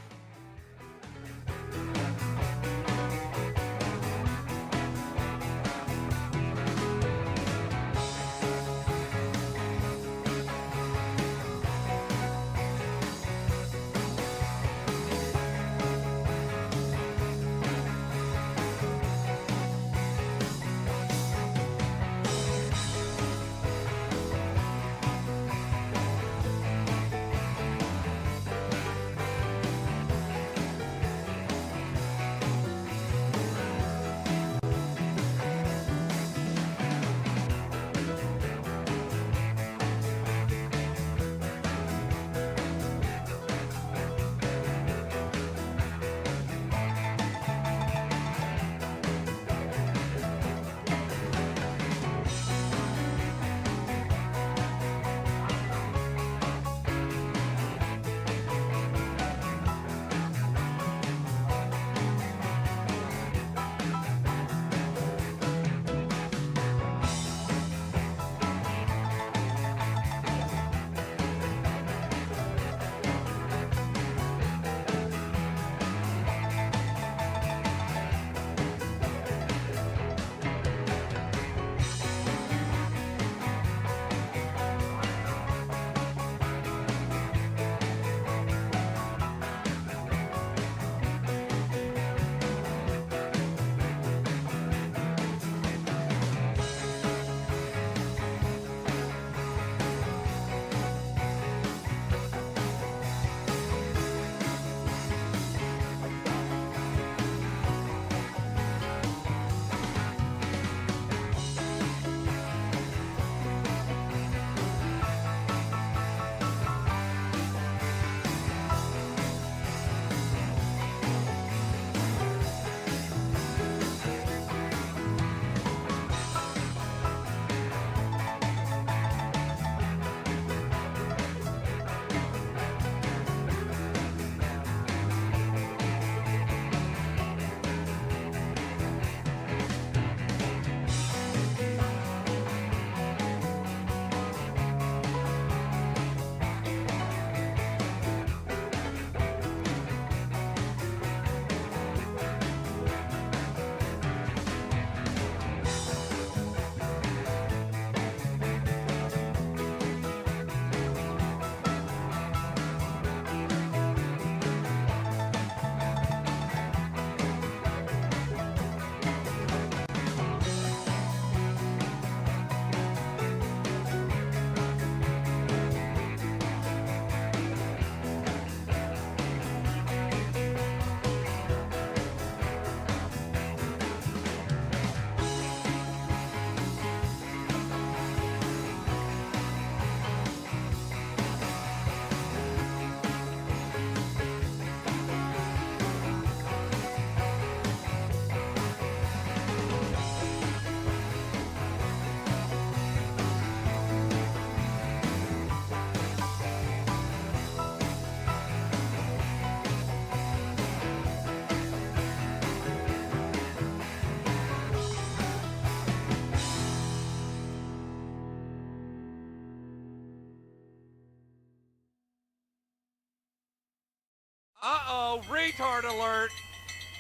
Uh-oh, retard alert!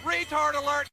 Retard alert!